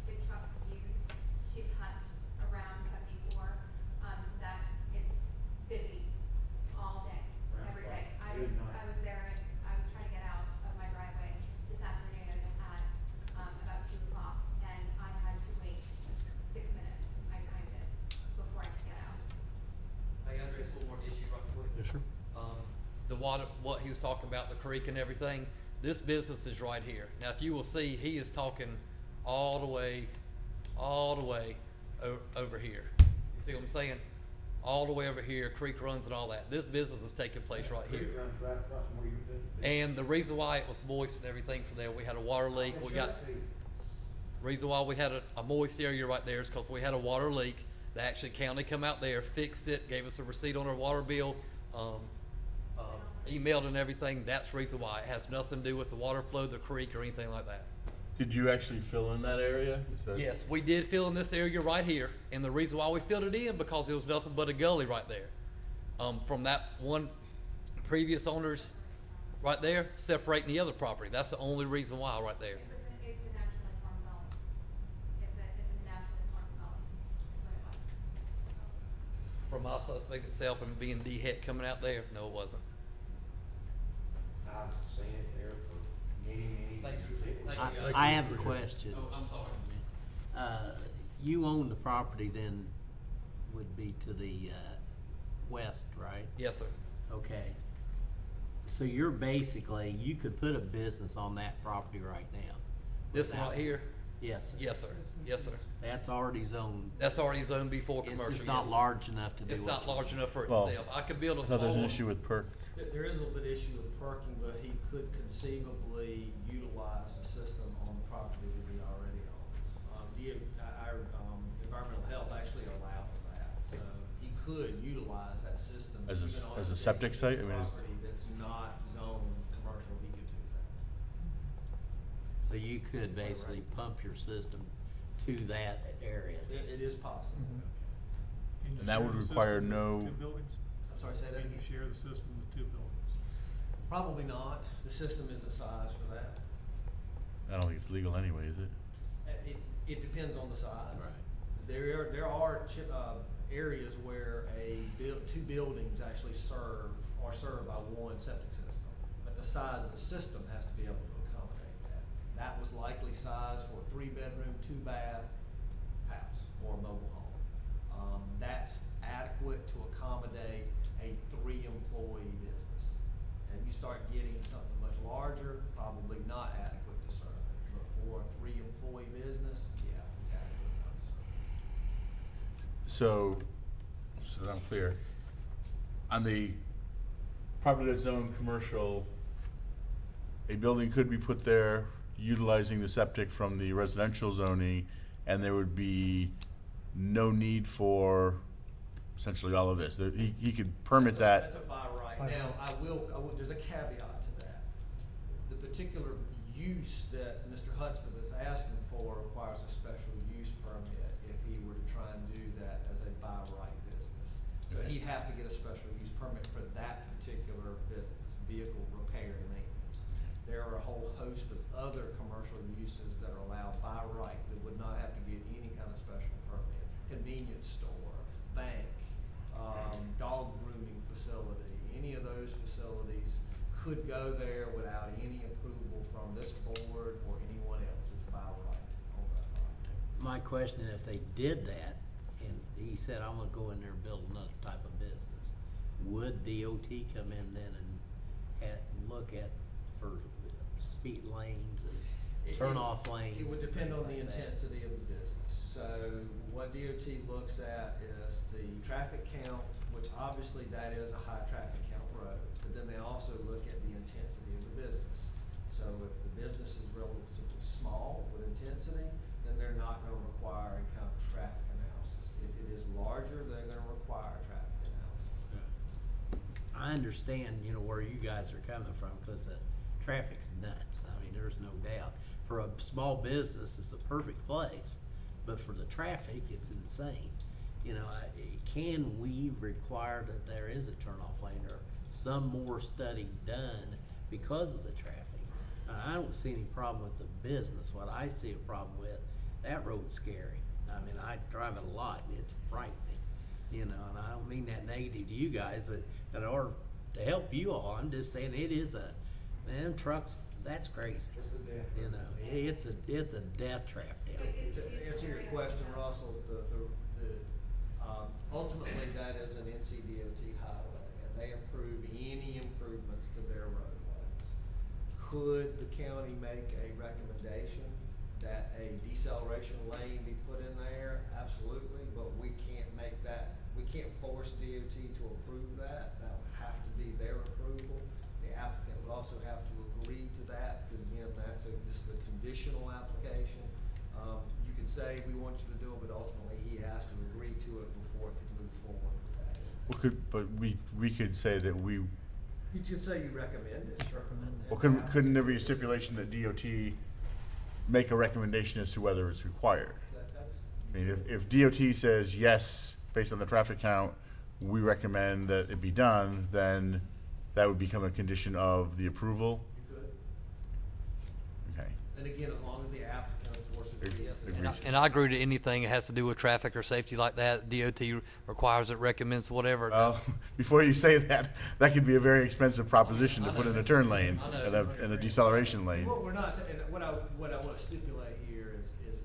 big trucks use to cut around 74, that it's busy all day, every day. I was there, I was trying to get out of my driveway this afternoon at about 2 o'clock, and I had to wait 6 minutes. I timed it before I could get out. Hey, Andres, one more issue right quick. Yes, sir. The water, what he was talking about, the creek and everything, this business is right here. Now, if you will see, he is talking all the way over here. You see what I'm saying? All the way over here, creek runs and all that. This business is taking place right here. Creek runs right across from where you're visiting. And the reason why it was moist and everything from there, we had a water leak. We got, reason why we had a moist area right there is because we had a water leak. The actually county come out there, fixed it, gave us a receipt on our water bill, emailed and everything. That's the reason why. It has nothing to do with the water flow, the creek, or anything like that. Did you actually fill in that area? Yes, we did fill in this area right here, and the reason why we filled it in because it was nothing but a gully right there. From that one previous owner's right there, separating the other property. That's the only reason why right there. It's a naturally formed gully. It's a naturally formed gully. That's what it was. From my suspect itself and being D-Heck coming out there, no, it wasn't. I've seen it there for many, many Thank years. you. It was- Thank you. I have a question. Oh, I'm sorry. You own the property then would be to the west, right? Yes, sir. Okay. So you're basically, you could put a business on that property right now. This one without- right here? Yes, sir. Yes, sir. Yes, sir. That's already zoned. That's already zoned before It's commercial. just not yes, sir. large enough to do It's what not you large want. enough for Well, itself. I could build a I small thought there's an one. issue with perk. There is a little bit issue with parking, but he could conceivably utilize the system on the property that he already owns. Our environmental health actually allows that, so he could utilize that system. As a- even on as a septic adjacent site? I mean, is- Property that's not zoned commercial, he could do that. So you could basically pump your system to that area. It is possible. And that would require no, Two buildings? I'm sorry, say that Can you again? share the system with two buildings? Probably not. The system isn't sized for that. I don't think it's legal anyway, is it? It depends on the size. Right. there are areas where two buildings actually are served by one septic system, but the size of the system has to be able to accommodate that. That was likely size for a 3-bedroom, 2-bath house or mobile home. That's adequate to accommodate a 3-employee business. And you start getting something much larger, probably not adequate to serve it. But for a 3-employee business, yeah, it's adequate enough to serve it. So that I'm clear, on the property that's zoned commercial, a building could be put there utilizing the septic from the residential zoning, and there would be no need for essentially all of this. He could permit that. That's a by right. Now, I will, there's a caveat to that. The particular use that Mr. Hudspeth is asking for requires a special use permit if he were to try and do that as a by right business. So he'd have to get a special use permit for that particular business, vehicle repair and maintenance. There are a whole host of other commercial uses that are allowed by right that would not have to get any kind of special permit. Convenience store, bank, dog grooming facility, any of those facilities could go there without any approval from this board or anyone else. It's by right on that property. My question, if they did that, and he said, I'm gonna go in there and build another type of business, would DOT come in then and look at for speed lanes and turn-off lanes? It would depend things on the like that? intensity of the business. So what DOT looks at is the traffic count, which obviously that is a high traffic count road, but then they also look at the intensity of the business. So if the business is relatively small with intensity, then they're not gonna require any kind of traffic analysis. If it is larger, they're gonna require traffic analysis. I understand, where you guys are coming from, because the traffic's nuts. I mean, there's no doubt. For a small business, it's a perfect place, but for the traffic, it's insane. Can we require that there is a turnoff lane or some more study done because of the traffic? I don't see any problem with the business. What I see a problem with, that road's scary. I mean, I drive it a lot and it's frightening, and I don't mean that negative to you guys that are to help you all. I'm just saying it is man, trucks, that's crazy. It's a death trap down there. To answer your question, Russell, ultimately that is an NCDOT highway, and they approve any improvements to their roadways. Could the county make a recommendation that a deceleration lane be put in there? Absolutely, but we can't make that. We can't force DOT to approve that. That would have to be their approval. The applicant would also have to agree to that, because again, that's just a conditional application. You could say we want you to do it, but ultimately he has to agree to it before it could move forward with that. But we could say that we. You could say you recommend it. Well, couldn't there be a stipulation that DOT make a recommendation as to whether it's required? I mean, if DOT says yes, based on the traffic count, we recommend that it be done, then that would become a condition of the approval? You could. Okay. And again, as long as the applicant, of course, agrees. And I agree to anything that has to do with traffic or safety like that. DOT requires it, recommends, whatever. Well, before you say that, that could be a very expensive proposition to put in a turn lane and a deceleration lane. What we're not, and what I want to stipulate here is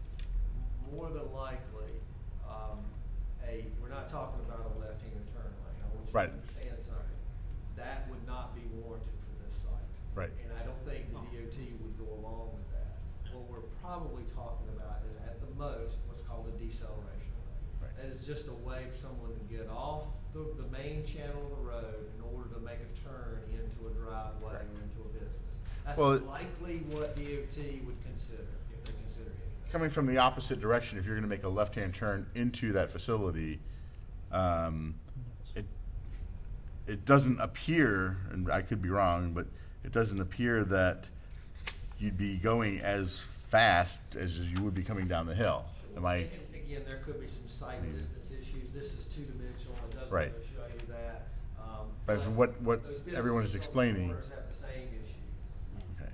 more than likely, we're not talking about a left-hand turn lane. I want you Right. to understand something. That would not be warranted for this site. Right. And I don't think the DOT would go along with that. What we're probably talking about is at the most what's called a deceleration lane. Right. That is just a way for someone to get off the main channel of the road in order to make a turn into a driveway or into a business. That's likely what DOT would consider, if they consider anything. Coming from the opposite direction, if you're going to make a left-hand turn into that facility, it doesn't appear, and I could be wrong, but it doesn't appear that you'd be going as fast as you would be coming down the hill. Am I? And again, there could be some sight distance issues. This is two-dimensional. It doesn't Right. really show you that. But from what those businesses everyone is on the explaining. corners have the same issue. Okay.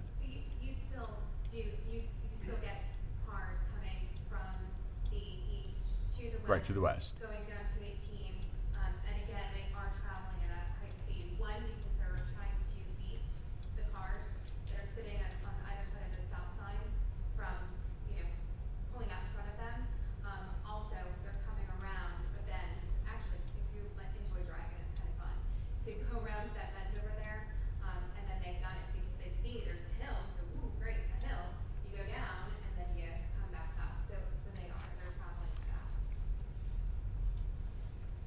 You still do, you still get cars coming from the east to Right, to the west. Going down to 18, and again, they are traveling at a high speed. One, because they're trying to beat the cars that are sitting on either side of the stop sign from, pulling out in front of them. Also, they're coming around a bend. Actually, if you enjoy driving, it's kind of fun to go around that bend over there, and then they've done it because they see there's a hill, so ooh, great, a hill. You go down, and then you come back up. So they're traveling fast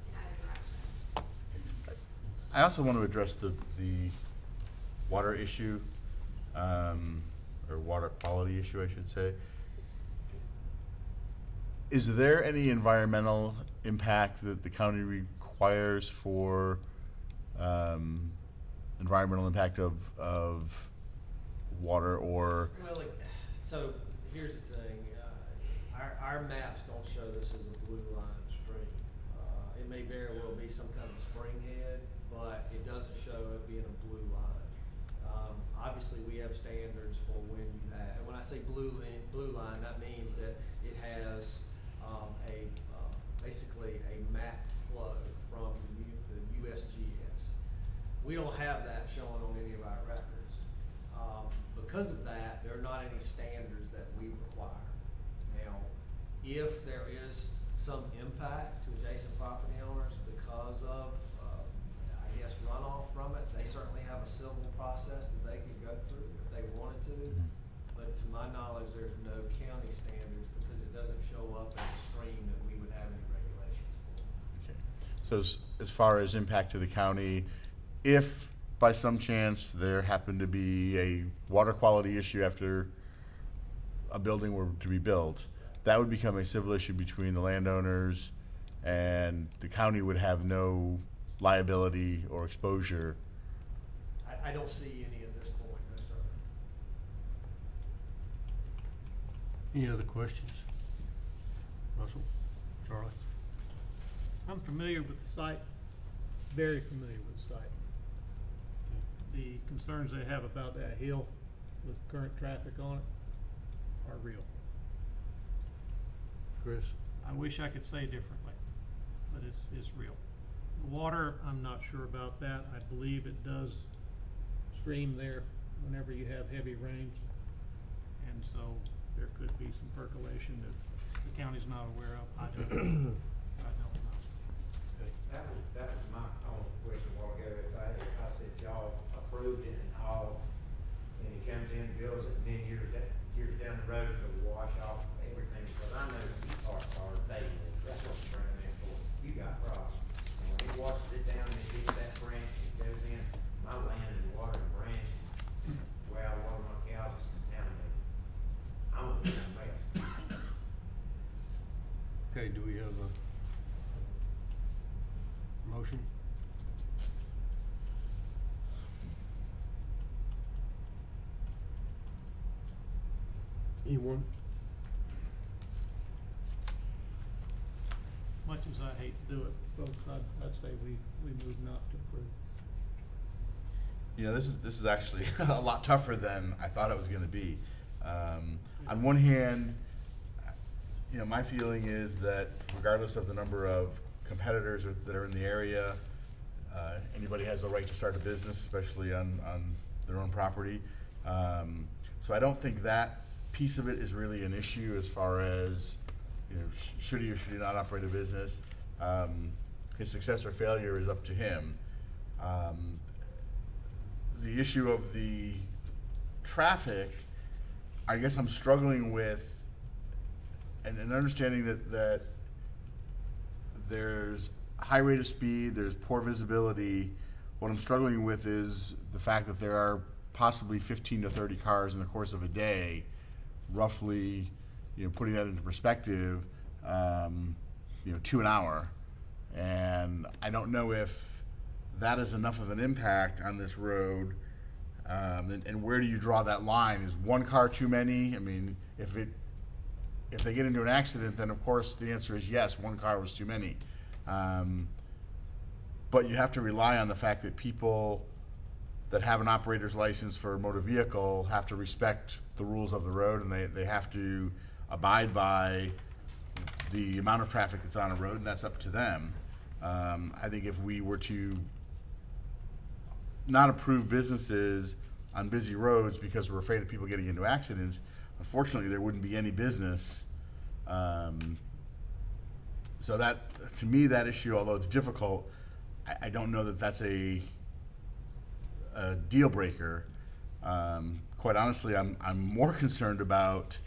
in either direction. I also want to address the water issue, or water quality issue, I should say. Is there any environmental impact that the county requires for environmental impact of water or? Well, so here's the thing, our maps don't show this as a blue line stream. It may very well be some kind of spring head, but it doesn't show it being a blue line. Obviously, we have standards for when you have, and when I say blue line, that means that it has basically a mapped flow from the USGS. We don't have that showing on any of our records. Because of that, there are not any standards that we require. Now, if there is some impact to adjacent property owners because of, runoff from it, they certainly have a civil process that they could go through if they wanted to. But to my knowledge, there's no county standards because it doesn't show up in the stream that we would have any regulations for. Okay. So as far as impact to the county, if by some chance there happened to be a water quality issue after a building were to be built, that would become a civil issue between the landowners, and the county would have no liability or exposure. I don't see any at this point, no, sir. Any other questions? Russell, Charlie? I'm familiar with the site, very familiar with the site. The concerns they have about that hill with current traffic on it are real. Chris? I wish I could say differently, but it's real. The water, I'm not sure about that. I believe it does stream there whenever you have heavy rains. And so there could be some percolation that the county's not aware of. I don't know. That was my only question a while ago. If I said y'all approved it and all, and he comes in, builds it, and then years down the road, it'll wash off everything. Because I know these parts are daily. That's what you're bringing in for. You got problems. And when he washes it down and it hits that branch, it goes in, my land and water and branch, where I water my cows is contaminated. I'm a big mess. Okay, do we have a motion? Anyone? Much as I hate to do it, folks, I'd say we move not to approve. You know, this is actually a lot tougher than I thought it was going to be. On one hand, you know, my feeling is that regardless of the number of competitors that are in the area, anybody has the right to start a business, especially on their own property. So I don't think that piece of it is really an issue as far as, you know, should he or should he not operate a business. His success or failure is up to him. The issue of the traffic, I guess I'm struggling with, and understanding that there's a high rate of speed, there's poor visibility. What I'm struggling with is the fact that there are possibly 15 to 30 cars in the course of a day, roughly, you know, putting that into perspective, you know, 2 an hour. And I don't know if that is enough of an impact on this road. And where do you draw that line? Is one car too many? I mean, if they get into an accident, then of course the answer is yes, one car was too many. But you have to rely on the fact that people that have an operator's license for a motor vehicle have to respect the rules of the road, and they have to abide by the amount of traffic that's on a road, and that's up to them. I think if we were to not approve businesses on busy roads because we're afraid of people getting into accidents, unfortunately, there wouldn't be any business. So that, to me, that issue, although it's difficult, I don't know that that's a deal breaker. Quite honestly, I'm more concerned about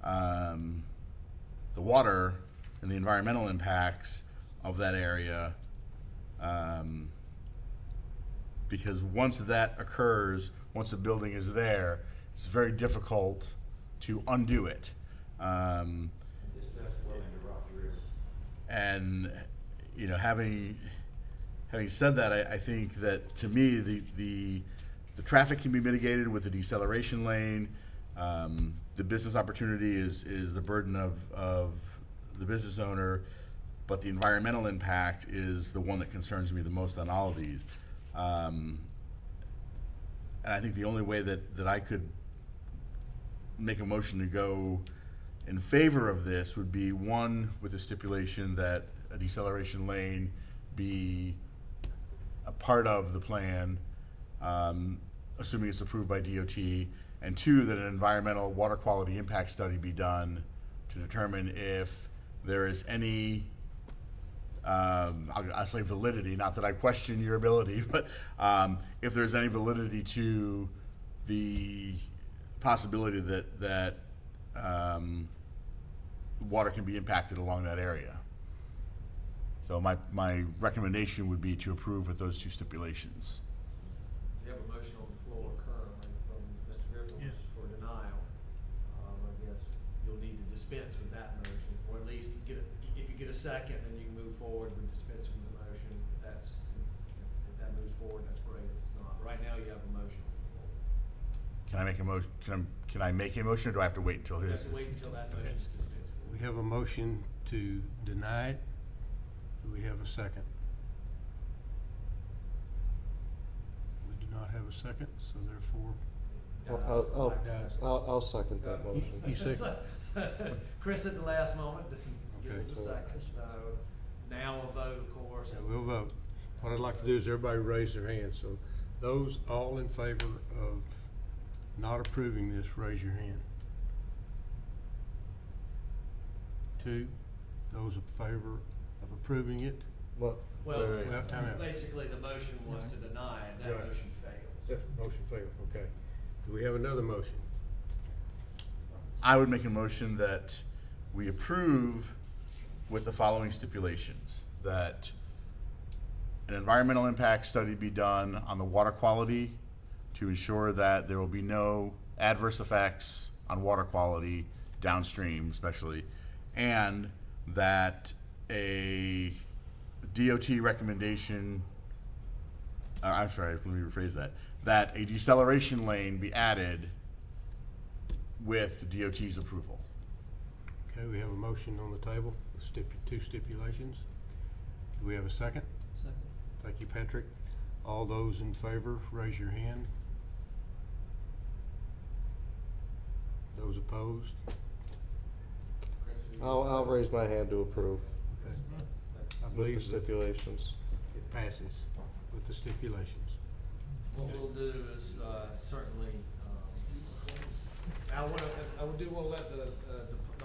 the water and the environmental impacts of that area, because once that occurs, once the building is there, it's very difficult to undo it. And you know, having said that, I think that, to me, the traffic can be mitigated with a deceleration lane. The business opportunity is the burden of the business owner, but the environmental impact is the one that concerns me the most on all of these. And I think the only way that I could make a motion to go in favor of this would be, one, with a stipulation that a deceleration lane be a part of the plan, assuming it's approved by DOT, and two, that an environmental water quality impact study be done to determine if there is any, I'll say validity, not that I question your ability, but if there's any validity to the possibility that water can be impacted along that area. So my recommendation would be to approve with those two stipulations. You have a motion on the floor currently from Mr. Griffin, which is for denial. I guess you'll need to dispense with that motion, or at least if you get a second, then you can move forward with dispensing with the motion. If that moves forward, that's great. If it's not, right now you have a motion on the floor. Can I make a motion? Can I make a motion, or do I have to wait until You his? have to wait until that motion is dispensed. We have a motion to deny it. Do we have a second? We do not have a second, so therefore. I'll second that motion. You second? Chris at the last moment gives Okay. it a second. So now a vote, of course. Yeah, we'll vote. What I'd like to do is everybody raise their hands. So those all in favor of not approving this, raise your hand. 2. Those in favor of approving it? Well, time out. basically the motion was to deny it. That Right. motion fails. That motion failed, okay. Do we have another motion? I would make a motion that we approve with the following stipulations: that an environmental impact study be done on the water quality to ensure that there will be no adverse effects on water quality downstream, especially, and that a DOT recommendation, I'm sorry, let me rephrase that a deceleration lane be added with DOT's approval. Okay, we have a motion on the table with two stipulations. Do we have a second? Second. Thank you, Patrick. All those in favor, raise your hand. Those opposed? I'll raise my hand to approve Okay. I with believe the stipulations. it passes with the stipulations. What we'll do is certainly, we'll let the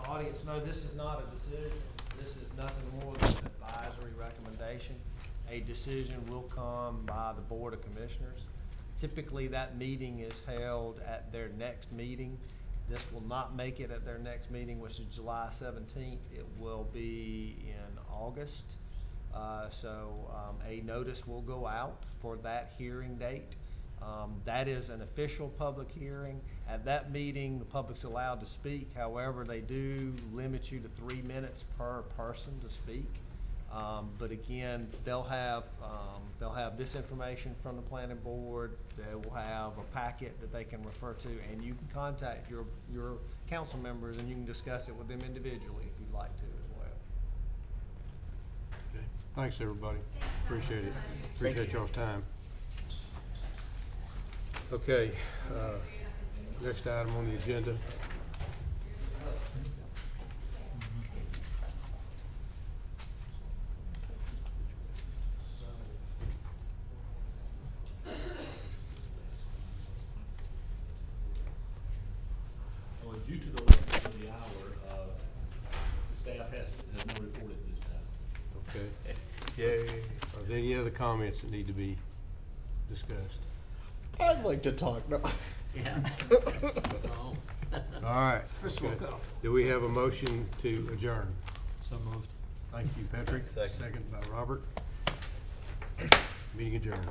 audience know this is not a decision. This is nothing more than an advisory recommendation. A decision will come by the Board of Commissioners. Typically, that meeting is held at their next meeting. This will not make it at their next meeting, which is July 17th. It will be in August. So a notice will go out for that hearing date. That is an official public hearing. At that meeting, the public's allowed to speak. However, they do limit you to 3 minutes per person to speak. But again, they'll have this information from the planning board. They will have a packet that they can refer to, and you can contact your council members and you can discuss it with them individually if you'd like to as well. Okay. Thanks, everybody. Appreciate it. Appreciate y'all's time. Okay, next item on the agenda. Well, due to the length of the hour, staff has no report at this time. Okay. Yay. Are there any other comments that need to be discussed? I'd like to talk now. Yeah. Oh. All right. Chris okay. woke up. Do we have a motion to adjourn? So moved. Thank you, Patrick. Second by Robert. Meeting adjourned.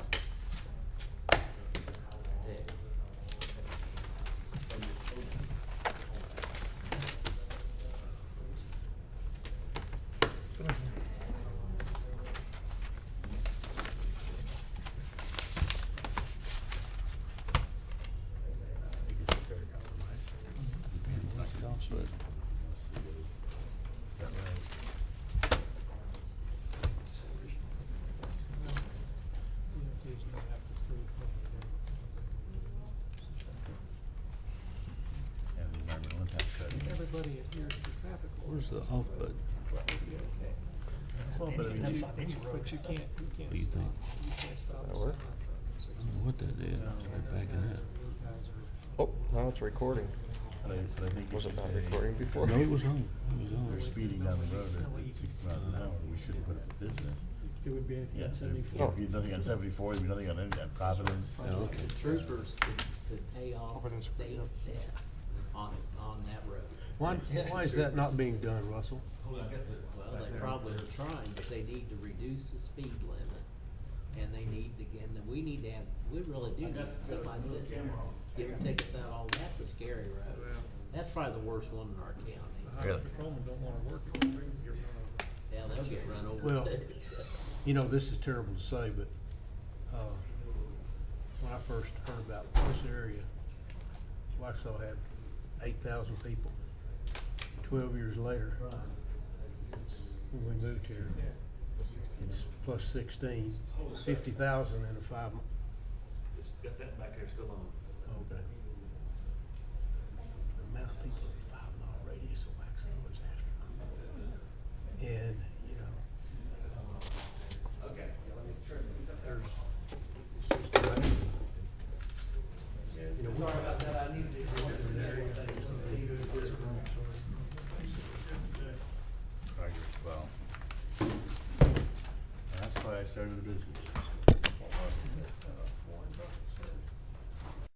Yeah, the environmental impact study. Everybody adheres to traffic laws. Where's the off button? Well, but I mean, But you can't, What do you think? you can't stop a That work? sign. I don't know what that is. Right back in that. Oh, now it's recording. but I think Was if it you not say recording before? No, it was on. It was on. they're speeding down the road at 60 miles an hour, we shouldn't put up a business. There would be anything Yeah, on there'd 74. be nothing on 74, there'd be nothing on any, on Providence. Oh, okay. Troopers could pay off state debt on that road. Why is that not being done, Russell? Well, they probably are trying, but they need to reduce the speed limit. And they need to, and we need to have, we really do need somebody sit there, giving tickets out, all, that's a scary road. That's probably the worst one in our county. Really? Patrolmen don't wanna work it, they're gonna get run over. Yeah, they'll get run over Well, too. you know, this is terrible to say, but, when I first heard about this area, Waxhaw had 8,000 people. 12 years later, when we moved here, it's plus 16, 50,000 in a 5 mi- Just got that back there still on. Okay. The amount of people in a 5 mile radius of Waxhaw is astronomical. And, you know, Okay. there's, it's just amazing. You know, Sorry about that, I need to. Well, and that's why I started the business.